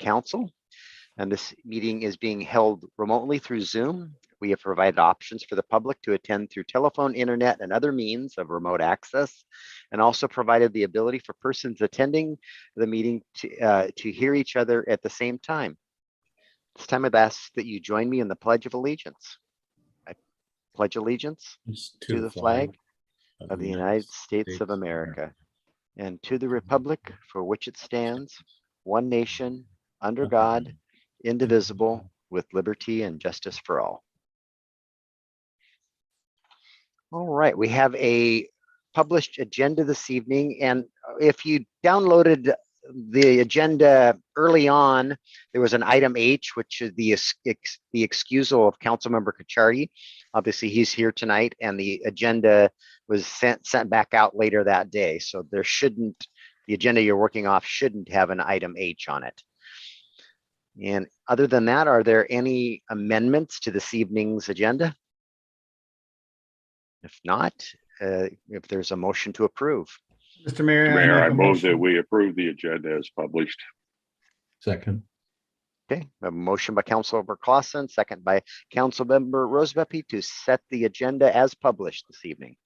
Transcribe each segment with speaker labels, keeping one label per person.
Speaker 1: Council, and this meeting is being held remotely through Zoom. We have provided options for the public to attend through telephone, internet, and other means of remote access, and also provided the ability for persons attending the meeting to hear each other at the same time. This time I've asked that you join me in the Pledge of Allegiance. I pledge allegiance to the flag of the United States of America and to the republic for which it stands, one nation, under God, indivisible, with liberty and justice for all. All right, we have a published agenda this evening, and if you downloaded the agenda early on, there was an item H, which is the excusal of Councilmember Kachardi. Obviously, he's here tonight, and the agenda was sent back out later that day. So there shouldn't, the agenda you're working off shouldn't have an item H on it. And other than that, are there any amendments to this evening's agenda? If not, if there's a motion to approve.
Speaker 2: Mr. Mayor,
Speaker 3: I move that we approve the agenda as published.
Speaker 2: Second.
Speaker 1: Okay, a motion by Councilmember Clausen, second by Councilmember Rosebeppy to set the agenda as published this evening.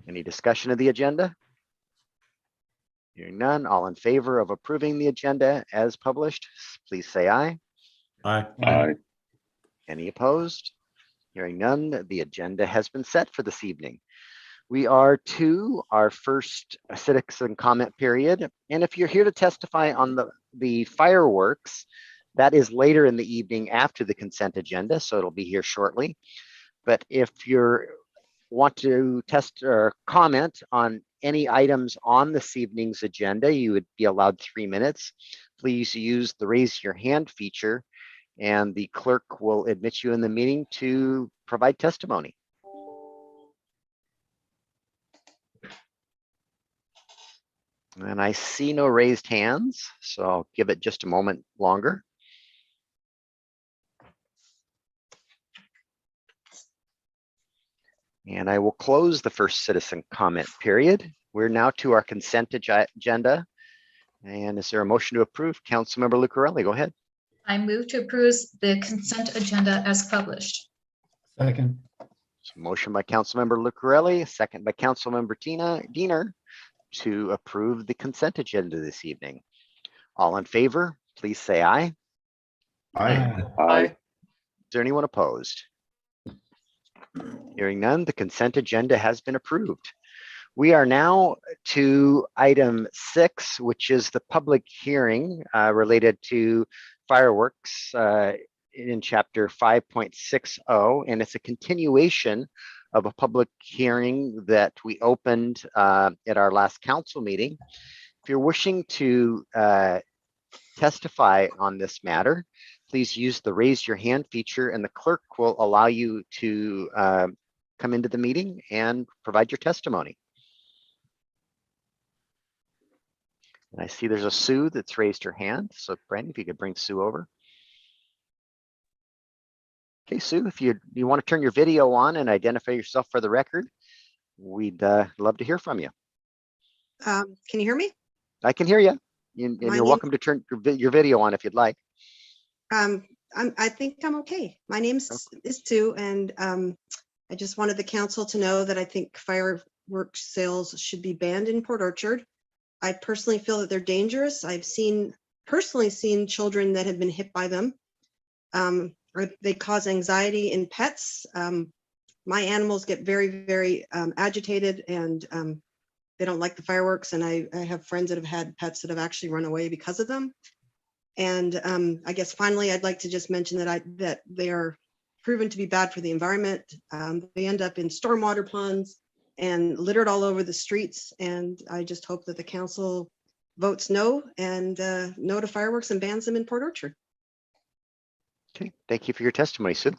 Speaker 1: Any discussion of the agenda? Hearing none, all in favor of approving the agenda as published, please say aye.
Speaker 2: Aye.
Speaker 3: Aye.
Speaker 1: Any opposed? Hearing none, the agenda has been set for this evening. We are to our first citizen comment period. And if you're here to testify on the fireworks, that is later in the evening after the consent agenda, so it'll be here shortly. But if you want to test or comment on any items on this evening's agenda, you would be allowed 3 minutes. Please use the raise your hand feature, and the clerk will admit you in the meeting to provide testimony. And I see no raised hands, so I'll give it just a moment longer. And I will close the first citizen comment period. We're now to our consent agenda. And is there a motion to approve? Councilmember Lucarelli, go ahead.
Speaker 4: I move to approve the consent agenda as published.
Speaker 2: Second.
Speaker 1: Motion by Councilmember Lucarelli, second by Councilmember Diener to approve the consent agenda this evening. All in favor, please say aye.
Speaker 2: Aye.
Speaker 3: Aye.
Speaker 1: Is there anyone opposed? Hearing none, the consent agenda has been approved. We are now to item 6, which is the public hearing related to fireworks in chapter 5.60, and it's a continuation of a public hearing that we opened at our last council meeting. If you're wishing to testify on this matter, please use the raise your hand feature, and the clerk will allow you to come into the meeting and provide your testimony. And I see there's a Sue that's raised her hand. So Brandon, if you could bring Sue over. Okay, Sue, if you want to turn your video on and identify yourself for the record, we'd love to hear from you.
Speaker 5: Can you hear me?
Speaker 1: I can hear you. And you're welcome to turn your video on if you'd like.
Speaker 5: I think I'm okay. My name is Sue, and I just wanted the council to know that I think fireworks sales should be banned in Port Orchard. I personally feel that they're dangerous. I've personally seen children that have been hit by them. Or they cause anxiety in pets. My animals get very, very agitated, and they don't like the fireworks. And I have friends that have had pets that have actually run away because of them. And I guess finally, I'd like to just mention that they are proven to be bad for the environment. They end up in stormwater ponds and littered all over the streets. And I just hope that the council votes no, and no to fireworks and bans them in Port Orchard.
Speaker 1: Okay, thank you for your testimony, Sue.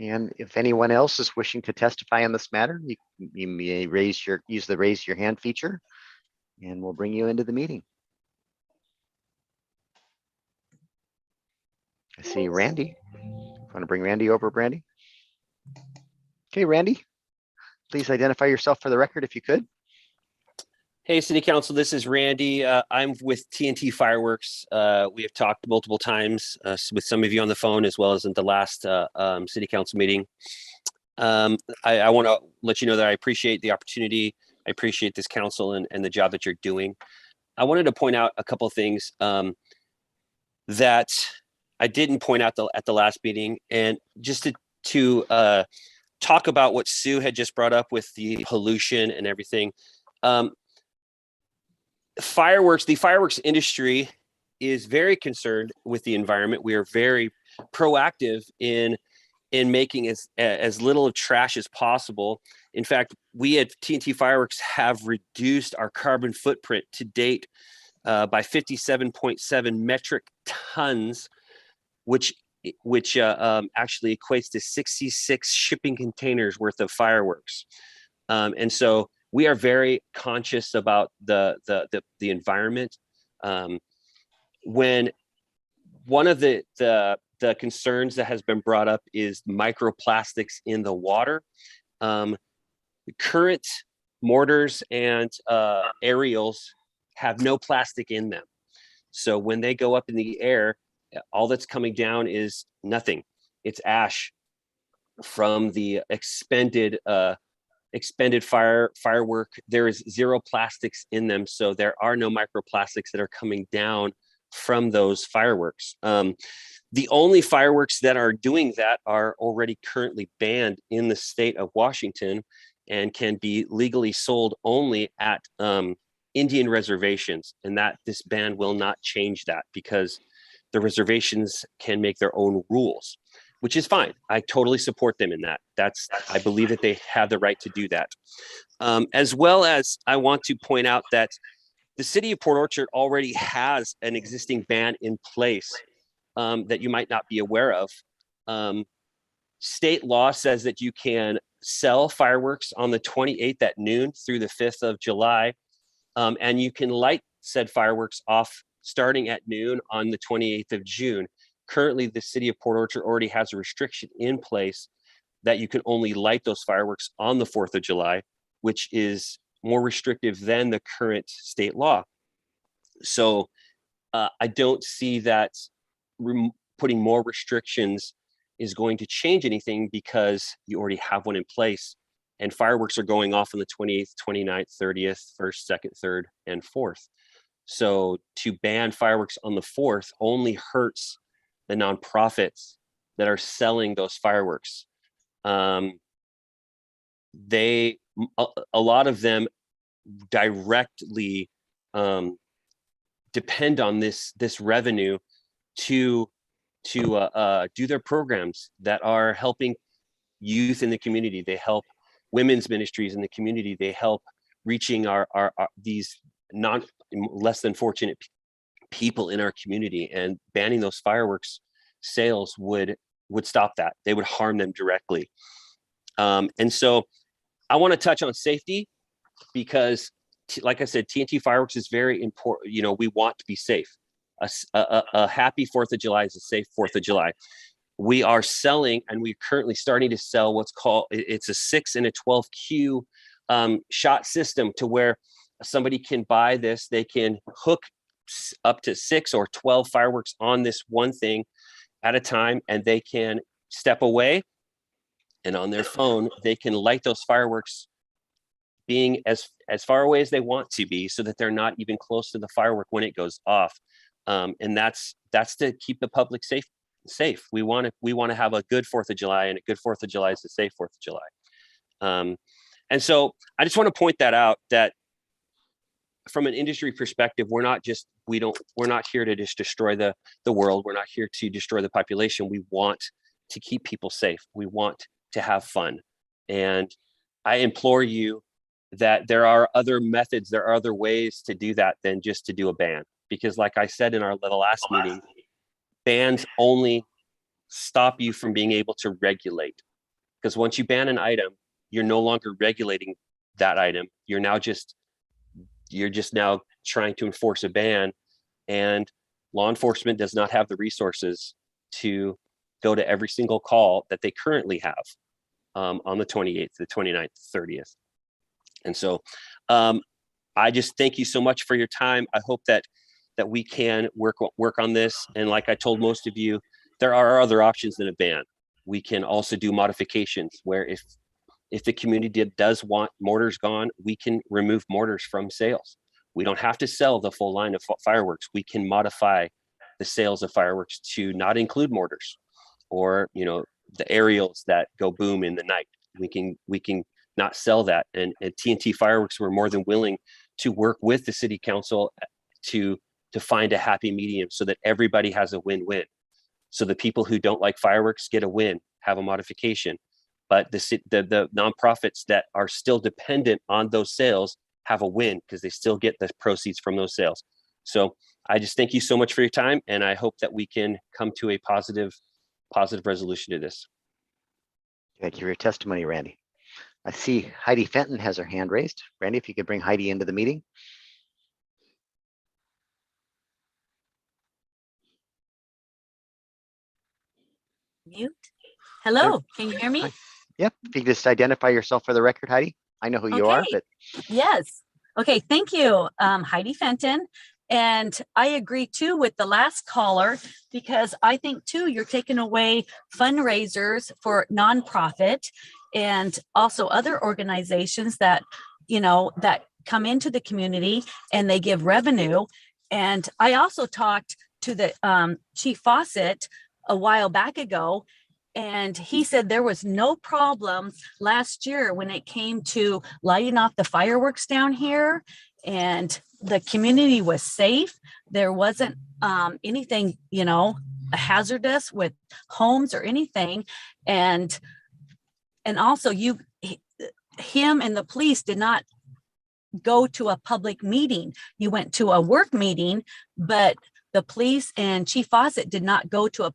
Speaker 1: And if anyone else is wishing to testify on this matter, you may use the raise your hand feature, and we'll bring you into the meeting. I see Randy. Want to bring Randy over, Brandy? Okay, Randy, please identify yourself for the record if you could.
Speaker 6: Hey, City Council, this is Randy. I'm with TNT Fireworks. We have talked multiple times with some of you on the phone, as well as in the last City Council meeting. I want to let you know that I appreciate the opportunity. I appreciate this council and the job that you're doing. I wanted to point out a couple of things that I didn't point out at the last meeting, and just to talk about what Sue had just brought up with the pollution and everything. The fireworks industry is very concerned with the environment. We are very proactive in making as little of trash as possible. In fact, we at TNT Fireworks have reduced our carbon footprint to date by 57.7 metric tons, which actually equates to 66 shipping containers worth of fireworks. And so we are very conscious about the environment. When one of the concerns that has been brought up is microplastics in the water. The current mortars and aerials have no plastic in them. So when they go up in the air, all that's coming down is nothing. It's ash from the expended firework. There is zero plastics in them, so there are no microplastics that are coming down from those fireworks. The only fireworks that are doing that are already currently banned in the state of Washington and can be legally sold only at Indian reservations, and that this ban will not change that because the reservations can make their own rules, which is fine. I totally support them in that. I believe that they have the right to do that. As well as I want to point out that the city of Port Orchard already has an existing ban in place that you might not be aware of. State law says that you can sell fireworks on the 28th at noon through the 5th of July, and you can light said fireworks off starting at noon on the 28th of June. Currently, the city of Port Orchard already has a restriction in place that you can only light those fireworks on the 4th of July, which is more restrictive than the current state law. So I don't see that putting more restrictions is going to change anything because you already have one in place. And fireworks are going off on the 28th, 29th, 30th, 1st, 2nd, 3rd, and 4th. So to ban fireworks on the 4th only hurts the nonprofits that are selling those fireworks. A lot of them directly depend on this revenue to do their programs that are helping youth in the community. They help women's ministries in the community. They help reaching our these less than fortunate people in our community, and banning those fireworks sales would stop that. They would harm them directly. And so I want to touch on safety because like I said, TNT Fireworks is very important. You know, we want to be safe. A happy 4th of July is a safe 4th of July. We are selling, and we're currently starting to sell what's called, it's a 6 and a 12Q shot system, to where somebody can buy this. They can hook up to 6 or 12 fireworks on this one thing at a time, and they can step away, and on their phone they can light those fireworks being as far away as they want to be, so that they're not even close to the firework when it goes off. And that's to keep the public safe. We want to have a good 4th of July, and a good 4th of July is a safe 4th of July. And so I just want to point that out, that from an industry perspective, we're not here to just destroy the world. We're not here to destroy the population. We want to keep people safe. We want to have fun. And I implore you that there are other methods, there are other ways to do that than just to do a ban. Because like I said in the last meeting, bans only stop you from being able to regulate. Because once you ban an item, you're no longer regulating that item. You're just now trying to enforce a ban, and law enforcement does not have the resources to go to every single call that they currently have on the 28th, the 29th, 30th. And so I just thank you so much for your time. I hope that we can work on this. And like I told most of you, there are other options than a ban. We can also do modifications where if the community does want mortars gone, we can remove mortars from sales. We don't have to sell the full line of fireworks. We can modify the sales of fireworks to not include mortars, or the aerials that go boom in the night. We can not sell that. And TNT Fireworks were more than willing to work with the city council to find a happy medium so that everybody has a win-win. So the people who don't like fireworks get a win, have a modification, but the nonprofits that are still dependent on those sales have a win because they still get the proceeds from those sales. So I just thank you so much for your time, and I hope that we can come to a positive resolution to this.
Speaker 1: Thank you for your testimony, Randy. I see Heidi Fenton has her hand raised. Randy, if you could bring Heidi into the meeting.
Speaker 7: Mute. Hello, can you hear me?
Speaker 1: Yep. If you could just identify yourself for the record, Heidi. I know who you are, but
Speaker 7: Yes. Okay, thank you, Heidi Fenton. And I agree too with the last caller, because I think too, you're taking away fundraisers for nonprofit and also other organizations that, that come into the community and they give revenue. And I also talked to the Chief Fawcett a while back ago, and he said there was no problem last year when it came to lighting off the fireworks down here, and the community was safe. There wasn't anything, hazardous with homes or anything. And also him and the police did not go to a public meeting. You went to a work meeting, but the police and Chief Fawcett did not go to a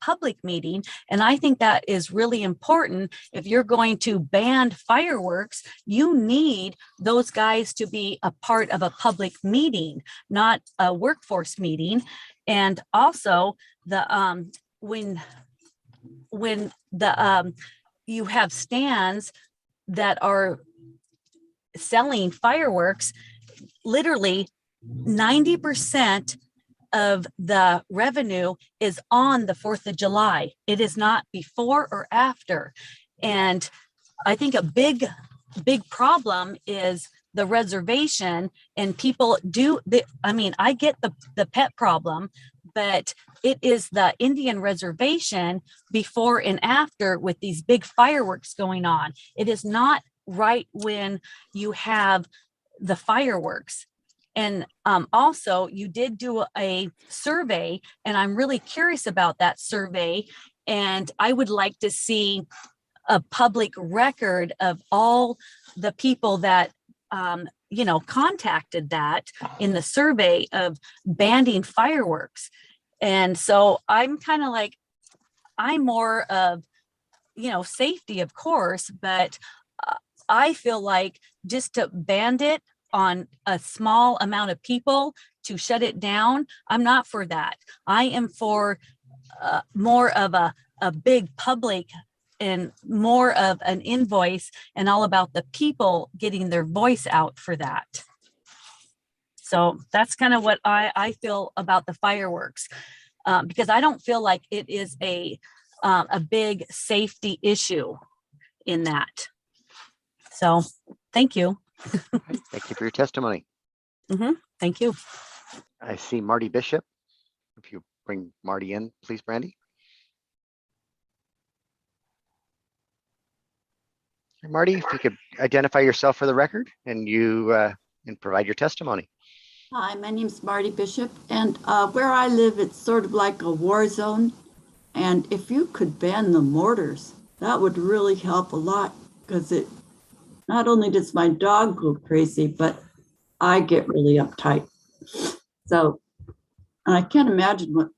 Speaker 7: public meeting. And I think that is really important. If you're going to ban fireworks, you need those guys to be a part of a public meeting, not a workforce meeting. And also when you have stands that are selling fireworks, literally 90% of the revenue is on the 4th of July. It is not before or after. And I think a big problem is the reservation, and people I get the pet problem, but it is the Indian reservation before and after with these big fireworks going on. It is not right when you have the fireworks. And also, you did do a survey, and I'm really curious about that survey. And I would like to see a public record of all the people that, contacted that in the survey of banning fireworks. And so I'm kind of like, I'm more of, safety, of course, but I feel like just to ban it on a small amount of people, to shut it down, I'm not for that. I am for more of a big public and more of an invoice, and all about the people getting their voice out for that. So that's kind of what I feel about the fireworks, because I don't feel like it is a big safety issue in that. So thank you.
Speaker 1: Thank you for your testimony.
Speaker 7: Thank you.
Speaker 1: I see Marty Bishop. If you bring Marty in, please, Brandy. Marty, if you could identify yourself for the record and and provide your testimony.
Speaker 8: Hi, my name's Marty Bishop, and where I live, it's sort of like a war zone. And if you could ban the mortars, that would really help a lot, because it not only does my dog go crazy, but I get really uptight. So I can't imagine what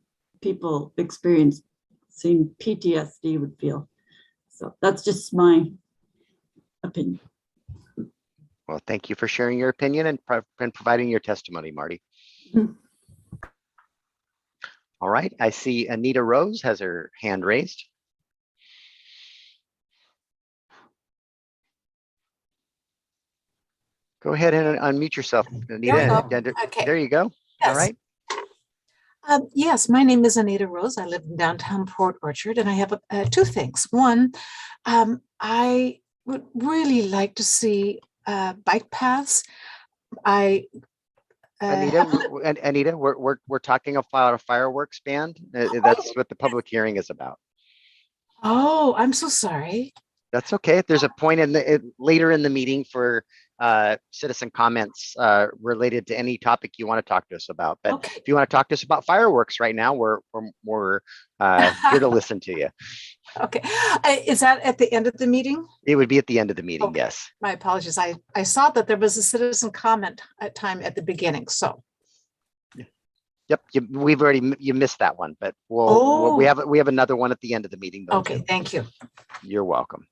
Speaker 8: people experiencing PTSD would feel. So that's just my opinion.
Speaker 1: Well, thank you for sharing your opinion and providing your testimony, Marty. All right, I see Anita Rose has her hand raised. Go ahead and unmute yourself, Anita.
Speaker 9: Okay.
Speaker 1: There you go. All
Speaker 9: Yes.
Speaker 1: right.
Speaker 9: Yes, my name is Anita Rose. I live in downtown Port Orchard, and I have two things. One, I would really like to see bike paths.
Speaker 1: Anita, we're talking about a fireworks ban. That's what the public hearing is about.
Speaker 9: Oh, I'm so sorry.
Speaker 1: That's okay. There's a point later in the meeting for citizen comments related to any topic you want to talk to us about. But
Speaker 9: Okay.
Speaker 1: if you want to talk to us about fireworks right now, we're here to listen to you.
Speaker 9: Okay. Is that at the end of the meeting?
Speaker 1: It would be at the end of the meeting.
Speaker 9: Okay.
Speaker 1: Yes.
Speaker 9: My apologies. I saw that there was a citizen comment time at the beginning. So.
Speaker 1: Yep. You missed that one, but we have another one at the end of the meeting. Though,
Speaker 9: okay. Thank you.
Speaker 1: You're welcome.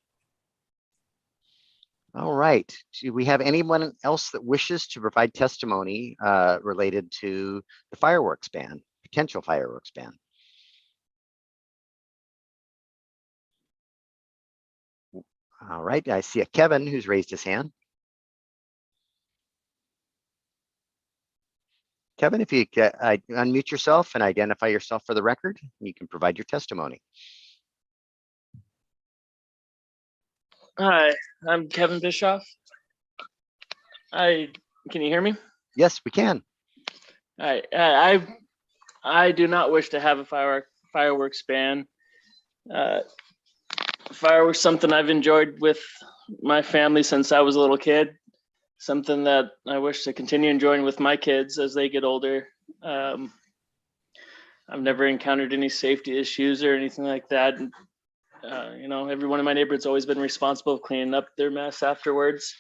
Speaker 1: All right. Do we have anyone else that wishes to provide testimony related to the fireworks ban, potential fireworks ban? All right. I see a Kevin who's raised his hand. Kevin, if you unmute yourself and identify yourself for the record, you can provide your testimony.
Speaker 10: Hi, I'm Kevin Bischoff. Can you hear me?
Speaker 1: Yes, we can.
Speaker 10: I do not wish to have a fireworks ban. Fireworks something I've enjoyed with my family since I was a little kid. Something that I wish to continue enjoying with my kids as they get older. I've never encountered any safety issues or anything like that. Everyone in my neighborhood's always been responsible of cleaning up their mess afterwards.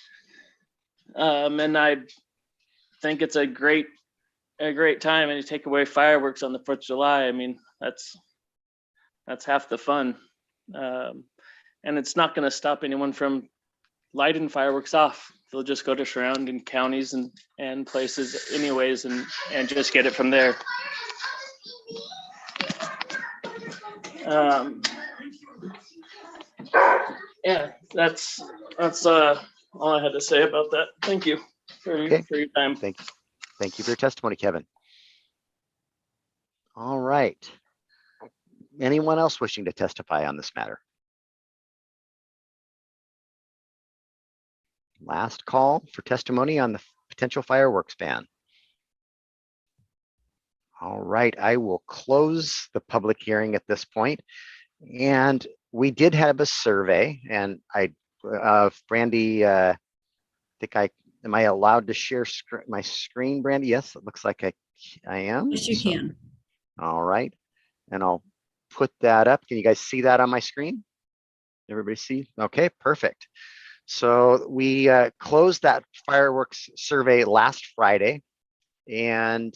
Speaker 10: And I think it's a great time, and you take away fireworks on the 4th of July. I mean, that's half the fun. And it's not going to stop anyone from lighting fireworks off. They'll just go to surrounding counties and places anyways, and just get it from there. Yeah, that's all I had to say about that. Thank you for your time.
Speaker 1: Thank you for your testimony, Kevin. All right. Anyone else wishing to testify on this matter? Last call for testimony on the potential fireworks ban. All right, I will close the public hearing at this point. And we did have a survey, and Brandy, am I allowed to share my screen, Brandy? Yes, it looks like I am.
Speaker 7: Yes, you can.
Speaker 1: All right, and I'll put that up. Can you guys see that on my screen? Everybody see? Okay, perfect. So we closed that fireworks survey last Friday, and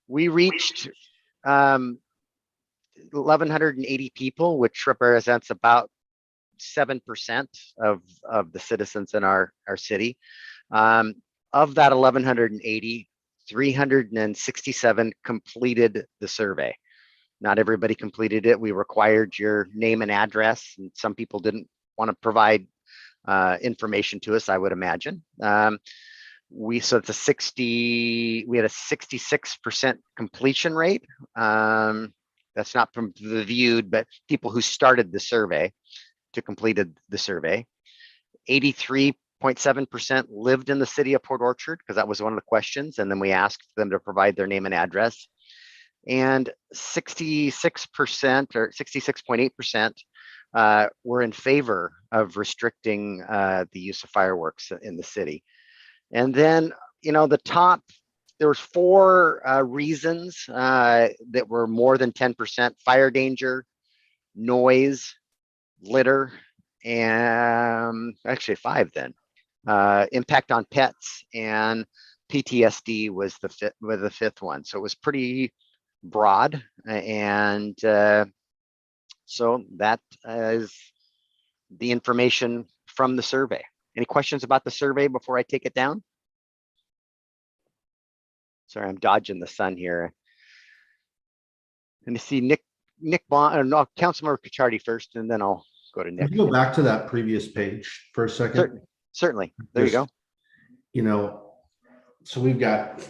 Speaker 1: we reached 1,180 people, which represents about 7% of the citizens in our city. Of that 1,180, 367 completed the survey. Not everybody completed it. We required your name and address, and some people didn't want to provide information to us, I would imagine. We had a 66% completion rate. That's not from the viewed, but people who started the survey to completed the survey. 83.7% lived in the city of Port Orchard, because that was one of the questions. And then we asked them to provide their name and address. And 66% or 66.8% were in favor of restricting the use of fireworks in the city. And then, there was 4 reasons that were more than 10%: fire danger, noise, litter, and actually 5 then. Impact on pets, and PTSD was the 5th one. So it was pretty broad, and so that is the information from the survey. Any questions about the survey before I take it down? Sorry, I'm dodging the sun here. And to see Nick Bond, no, Councilmember Cacciardi first, and then I'll go to Nick.
Speaker 2: Can you go back to that previous page for a second?
Speaker 1: Certainly. There you go.
Speaker 2: so we've got,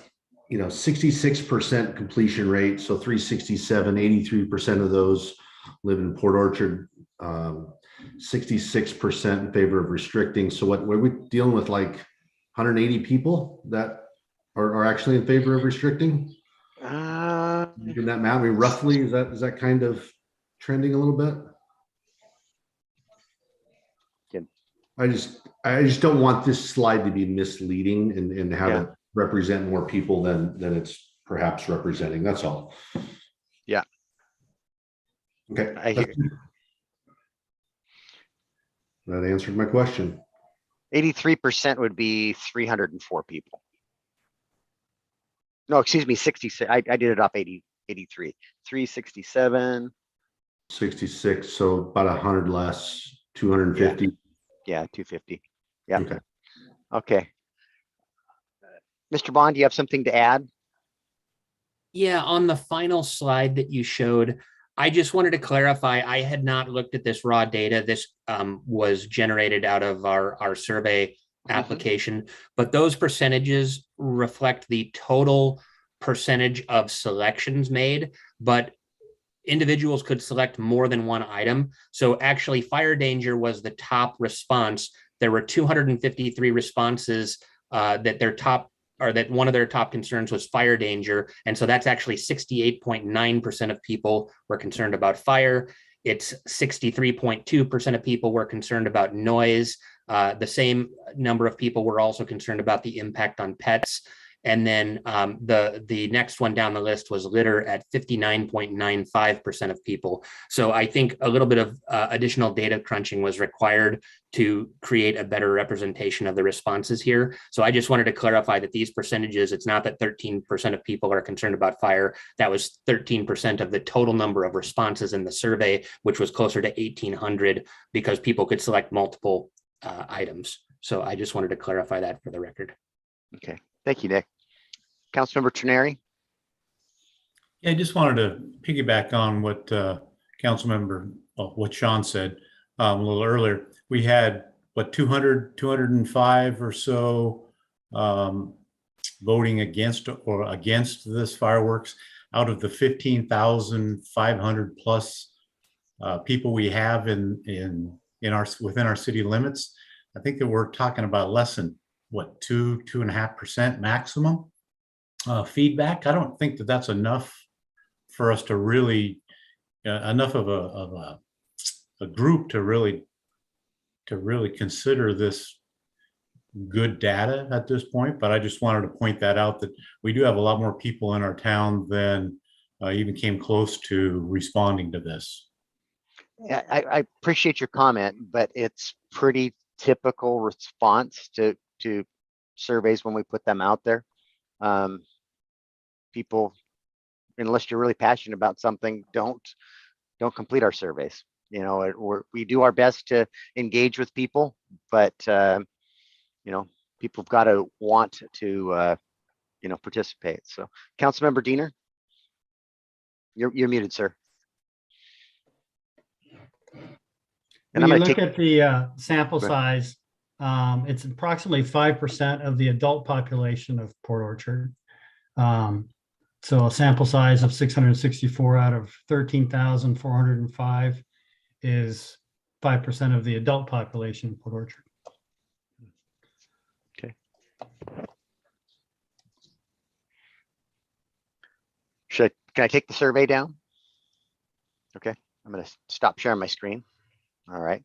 Speaker 2: 66% completion rate. So 367, 83% of those live in Port Orchard, 66% in favor of restricting. So what are we dealing with, like 180 people that are actually in favor of restricting? In that matter, roughly, is that kind of trending a little bit? I just don't want this slide to be misleading and have it represent more people than it's perhaps representing. That's all.
Speaker 1: Yeah.
Speaker 2: Okay.
Speaker 1: I hear.
Speaker 2: That answered my question.
Speaker 1: 83% would be 304 people. No, excuse me, 66. I did it off 83. 367.
Speaker 2: 66. So about 100 less, 250.
Speaker 1: Yeah, 250. Yeah.
Speaker 2: Okay.
Speaker 1: Okay. Mr. Bond, do you have something to add?
Speaker 11: Yeah, on the final slide that you showed, I just wanted to clarify, I had not looked at this raw data. This was generated out of our survey application, but those percentages reflect the total percentage of selections made, but individuals could select more than one item. So actually fire danger was the top response. There were 253 responses that one of their top concerns was fire danger. And so that's actually 68.9% of people were concerned about fire. It's 63.2% of people were concerned about noise. The same number of people were also concerned about the impact on pets. And then the next one down the list was litter at 59.95% of people. So I think a little bit of additional data crunching was required to create a better representation of the responses here. So I just wanted to clarify that these percentages, it's not that 13% of people are concerned about fire. That was 13% of the total number of responses in the survey, which was closer to 1,800 because people could select multiple items. So I just wanted to clarify that for the record.
Speaker 1: Okay, thank you, Nick. Councilmember Trenary.
Speaker 12: Yeah, I just wanted to piggyback on what what Sean said a little earlier. We had 205 or so voting against this fireworks out of the 15,500 plus people we have within our city limits. I think that we're talking about less than 2.5% maximum feedback. I don't think that that's enough for us to really enough of a group to really consider this good data at this point. But I just wanted to point that out, that we do have a lot more people in our town than even came close to responding to this.
Speaker 1: Yeah, I appreciate your comment, but it's pretty typical response to surveys when we put them out there. People, unless you're really passionate about something, don't complete our surveys. We do our best to engage with people, but people have got to want to participate. So, Councilmember Diener, you're muted, sir.
Speaker 13: And when you look at the sample size, it's approximately 5% of the adult population of Port Orchard. So a sample size of 664 out of 13,405 is 5% of the adult population in Port Orchard.
Speaker 1: Okay. Can I take the survey down? Okay, I'm going to stop sharing my screen. All right.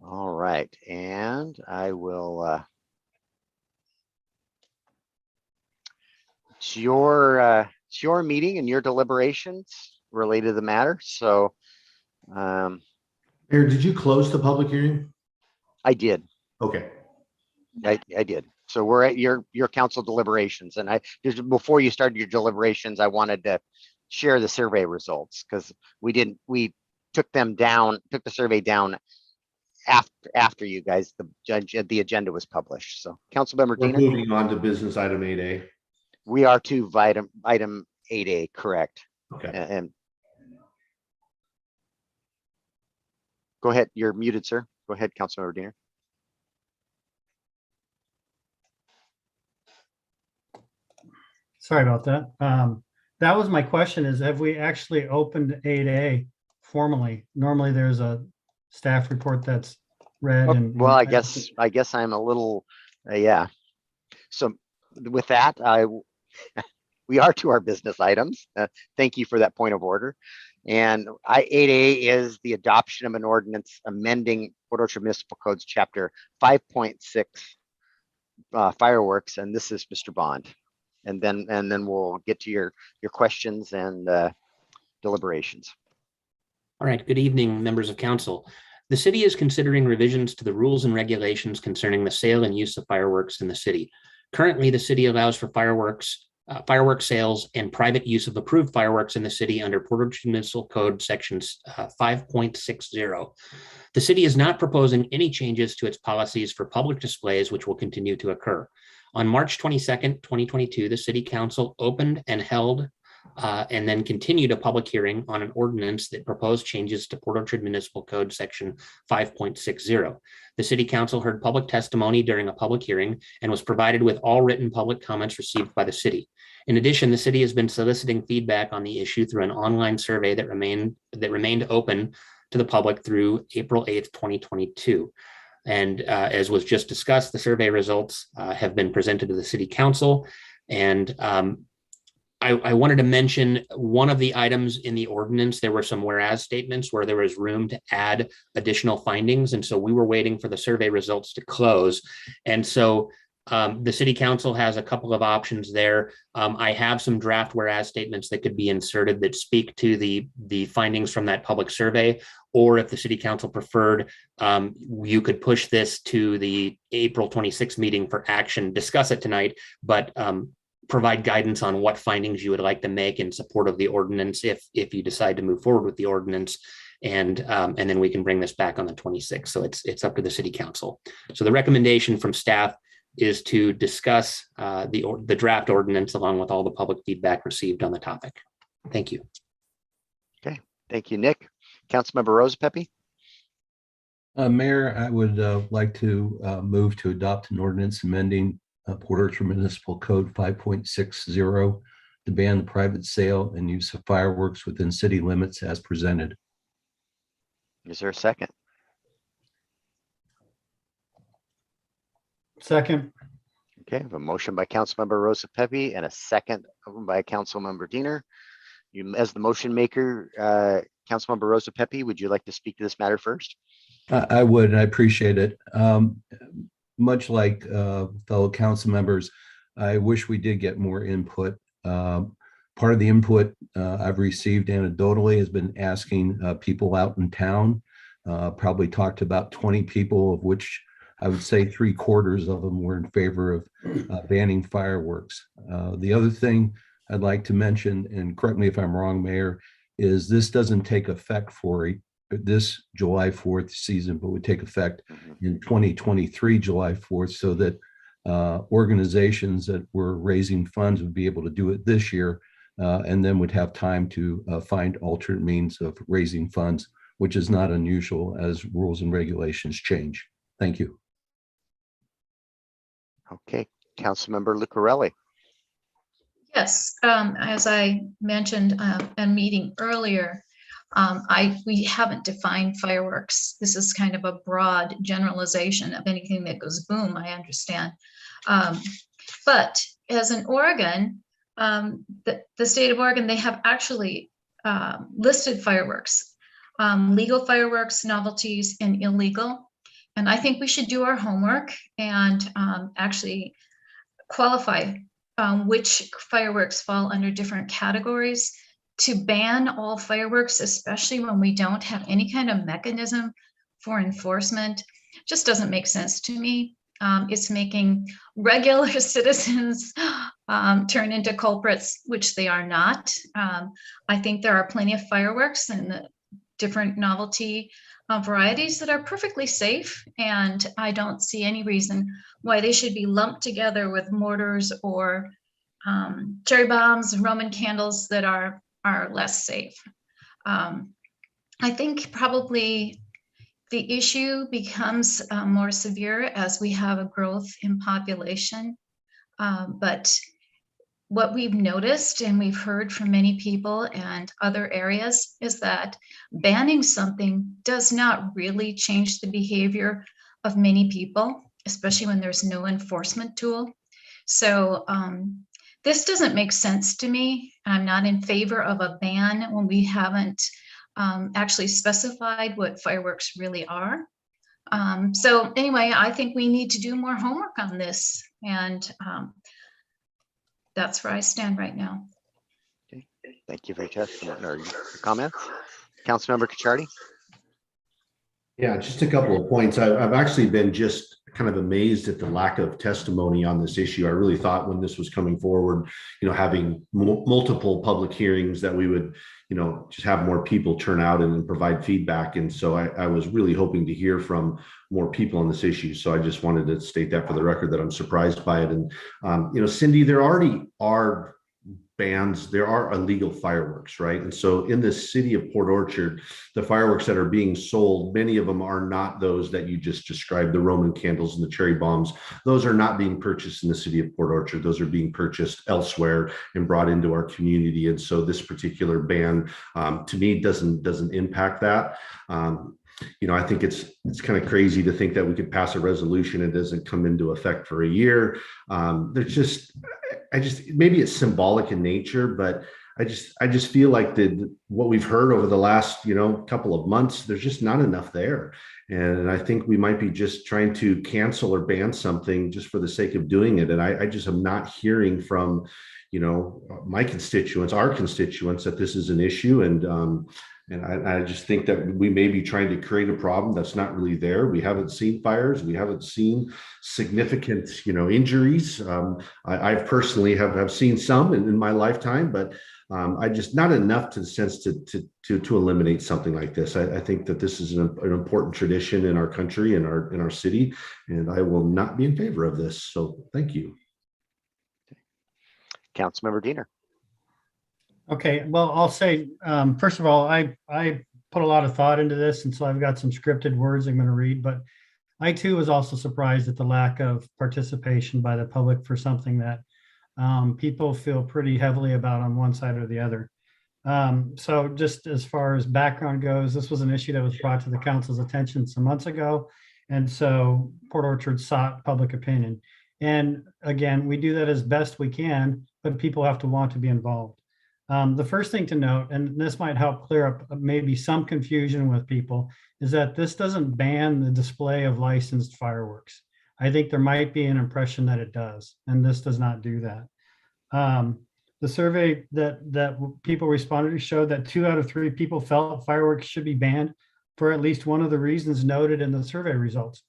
Speaker 1: All right, and I will. It's your meeting and your deliberations related to the matter. So,
Speaker 2: Mayor, did you close the public hearing?
Speaker 1: I did.
Speaker 2: Okay.
Speaker 1: I did. So we're at your council deliberations, and before you started your deliberations, I wanted to share the survey results because we took the survey down after you guys, the agenda was published. So, Councilmember Diener.
Speaker 2: We're moving on to business item 8A.
Speaker 1: We are to item 8A, correct?
Speaker 2: Okay.
Speaker 1: And go ahead. You're muted, sir. Go ahead, Councilmember Diener.
Speaker 13: Sorry about that. That was my question is, have we actually opened 8A formally? Normally there's a staff report that's read and.
Speaker 1: Well, I guess I'm a little, yeah. So with that, we are to our business items. Thank you for that point of order. And 8A is the adoption of an ordinance amending Port Orchard Municipal Codes Chapter 5.6 fireworks, and this is Mr. Bond. And then we'll get to your questions and deliberations.
Speaker 11: All right, good evening, members of council. The city is considering revisions to the rules and regulations concerning the sale and use of fireworks in the city. Currently, the city allows for fireworks sales and private use of approved fireworks in the city under Port Orchard Municipal Code sections 5.60. The city is not proposing any changes to its policies for public displays, which will continue to occur. On March 22nd, 2022, the city council opened and held and then continued a public hearing on an ordinance that proposed changes to Port Orchard Municipal Code section 5.60. The city council heard public testimony during a public hearing and was provided with all written public comments received by the city. In addition, the city has been soliciting feedback on the issue through an online survey that remained open to the public through April 8th, 2022. And as was just discussed, the survey results have been presented to the city council. And I wanted to mention one of the items in the ordinance. There were some whereas statements where there was room to add additional findings. And so we were waiting for the survey results to close. And so the city council has a couple of options there. I have some draft whereas statements that could be inserted that speak to the findings from that public survey. Or if the city council preferred, you could push this to the April 26th meeting for action, discuss it tonight, but provide guidance on what findings you would like to make in support of the ordinance if you decide to move forward with the ordinance. And then we can bring this back on the 26th. So it's up to the city council. So the recommendation from staff is to discuss the draft ordinance along with all the public feedback received on the topic. Thank you.
Speaker 1: Okay, thank you, Nick. Councilmember Rosepepe.
Speaker 14: Mayor, I would like to move to adopt an ordinance amending Port Orchard Municipal Code 5.60 to ban the private sale and use of fireworks within city limits as presented.
Speaker 1: Is there a second?
Speaker 13: Second.
Speaker 1: Okay, I have a motion by Councilmember Rosepepe and a second by Councilmember Diener. You, as the motion maker, Councilmember Rosepepe, would you like to speak to this matter first?
Speaker 14: I would, and I appreciate it. Much like fellow council members, I wish we did get more input. Part of the input I've received anecdotally has been asking people out in town, probably talked to about 20 people, of which I would say 3/4 of them were in favor of banning fireworks. The other thing I'd like to mention, and correct me if I'm wrong, Mayor, is this doesn't take effect for this July 4th season, but would take effect in 2023, July 4th, so that organizations that were raising funds would be able to do it this year and then would have time to find alternate means of raising funds, which is not unusual as rules and regulations change. Thank you.
Speaker 1: Okay, Councilmember Lucarelli.
Speaker 4: Yes, as I mentioned a meeting earlier, we haven't defined fireworks. This is kind of a broad generalization of anything that goes boom, I understand. But as in Oregon, the state of Oregon, they have actually listed fireworks, legal fireworks, novelties, and illegal. And I think we should do our homework and actually qualify which fireworks fall under different categories. To ban all fireworks, especially when we don't have any kind of mechanism for enforcement, just doesn't make sense to me. It's making regular citizens turn into culprits, which they are not. I think there are plenty of fireworks and the different novelty varieties that are perfectly safe, and I don't see any reason why they should be lumped together with mortars or cherry bombs, Roman candles that are less safe. I think probably the issue becomes more severe as we have a growth in population, but what we've noticed and we've heard from many people and other areas is that banning something does not really change the behavior of many people, especially when there's no enforcement tool. So this doesn't make sense to me. I'm not in favor of a ban when we haven't actually specified what fireworks really are. So anyway, I think we need to do more homework on this, and that's where I stand right now.
Speaker 1: Okay. Thank you for your testimony or your comments. Councilmember Cacciardi.
Speaker 2: Yeah, just a couple of points. I've actually been just kind of amazed at the lack of testimony on this issue. I really thought when this was coming forward, having multiple public hearings that we would, just have more people turn out and provide feedback. And so I was really hoping to hear from more people on this issue. So I just wanted to state that for the record that I'm surprised by it. And, Cindy, there already are bans, there are illegal fireworks, right? And so in the city of Port Orchard, the fireworks that are being sold, many of them are not those that you just described, the Roman candles and the cherry bombs. Those are not being purchased in the city of Port Orchard. Those are being purchased elsewhere and brought into our community. And so this particular ban, to me, doesn't impact that. I think it's kind of crazy to think that we could pass a resolution and it doesn't come into effect for a year. Maybe it's symbolic in nature, but I just feel like what we've heard over the last, couple of months, there's just not enough there. And I think we might be just trying to cancel or ban something just for the sake of doing it. And I just am not hearing from, my constituents, our constituents, that this is an issue. And I just think that we may be trying to create a problem that's not really there. We haven't seen fires. We haven't seen significant, injuries. I've personally have seen some in my lifetime, but I just not enough to the sense to eliminate something like this. I think that this is an important tradition in our country, in our city, and I will not be in favor of this. So thank you.
Speaker 1: Councilmember Diener.
Speaker 13: Okay, well, I'll say, first of all, I put a lot of thought into this, and so I've got some scripted words I'm going to read, but I too was also surprised at the lack of participation by the public for something that people feel pretty heavily about on one side or the other. So just as far as background goes, this was an issue that was brought to the council's attention some months ago, and so Port Orchard sought public opinion. And again, we do that as best we can, but people have to want to be involved. The first thing to note, and this might help clear up maybe some confusion with people, is that this doesn't ban the display of licensed fireworks. I think there might be an impression that it does, and this does not do that. The survey that people responded to showed that 2 out of 3 people felt fireworks should be banned for at least one of the reasons noted in the survey results.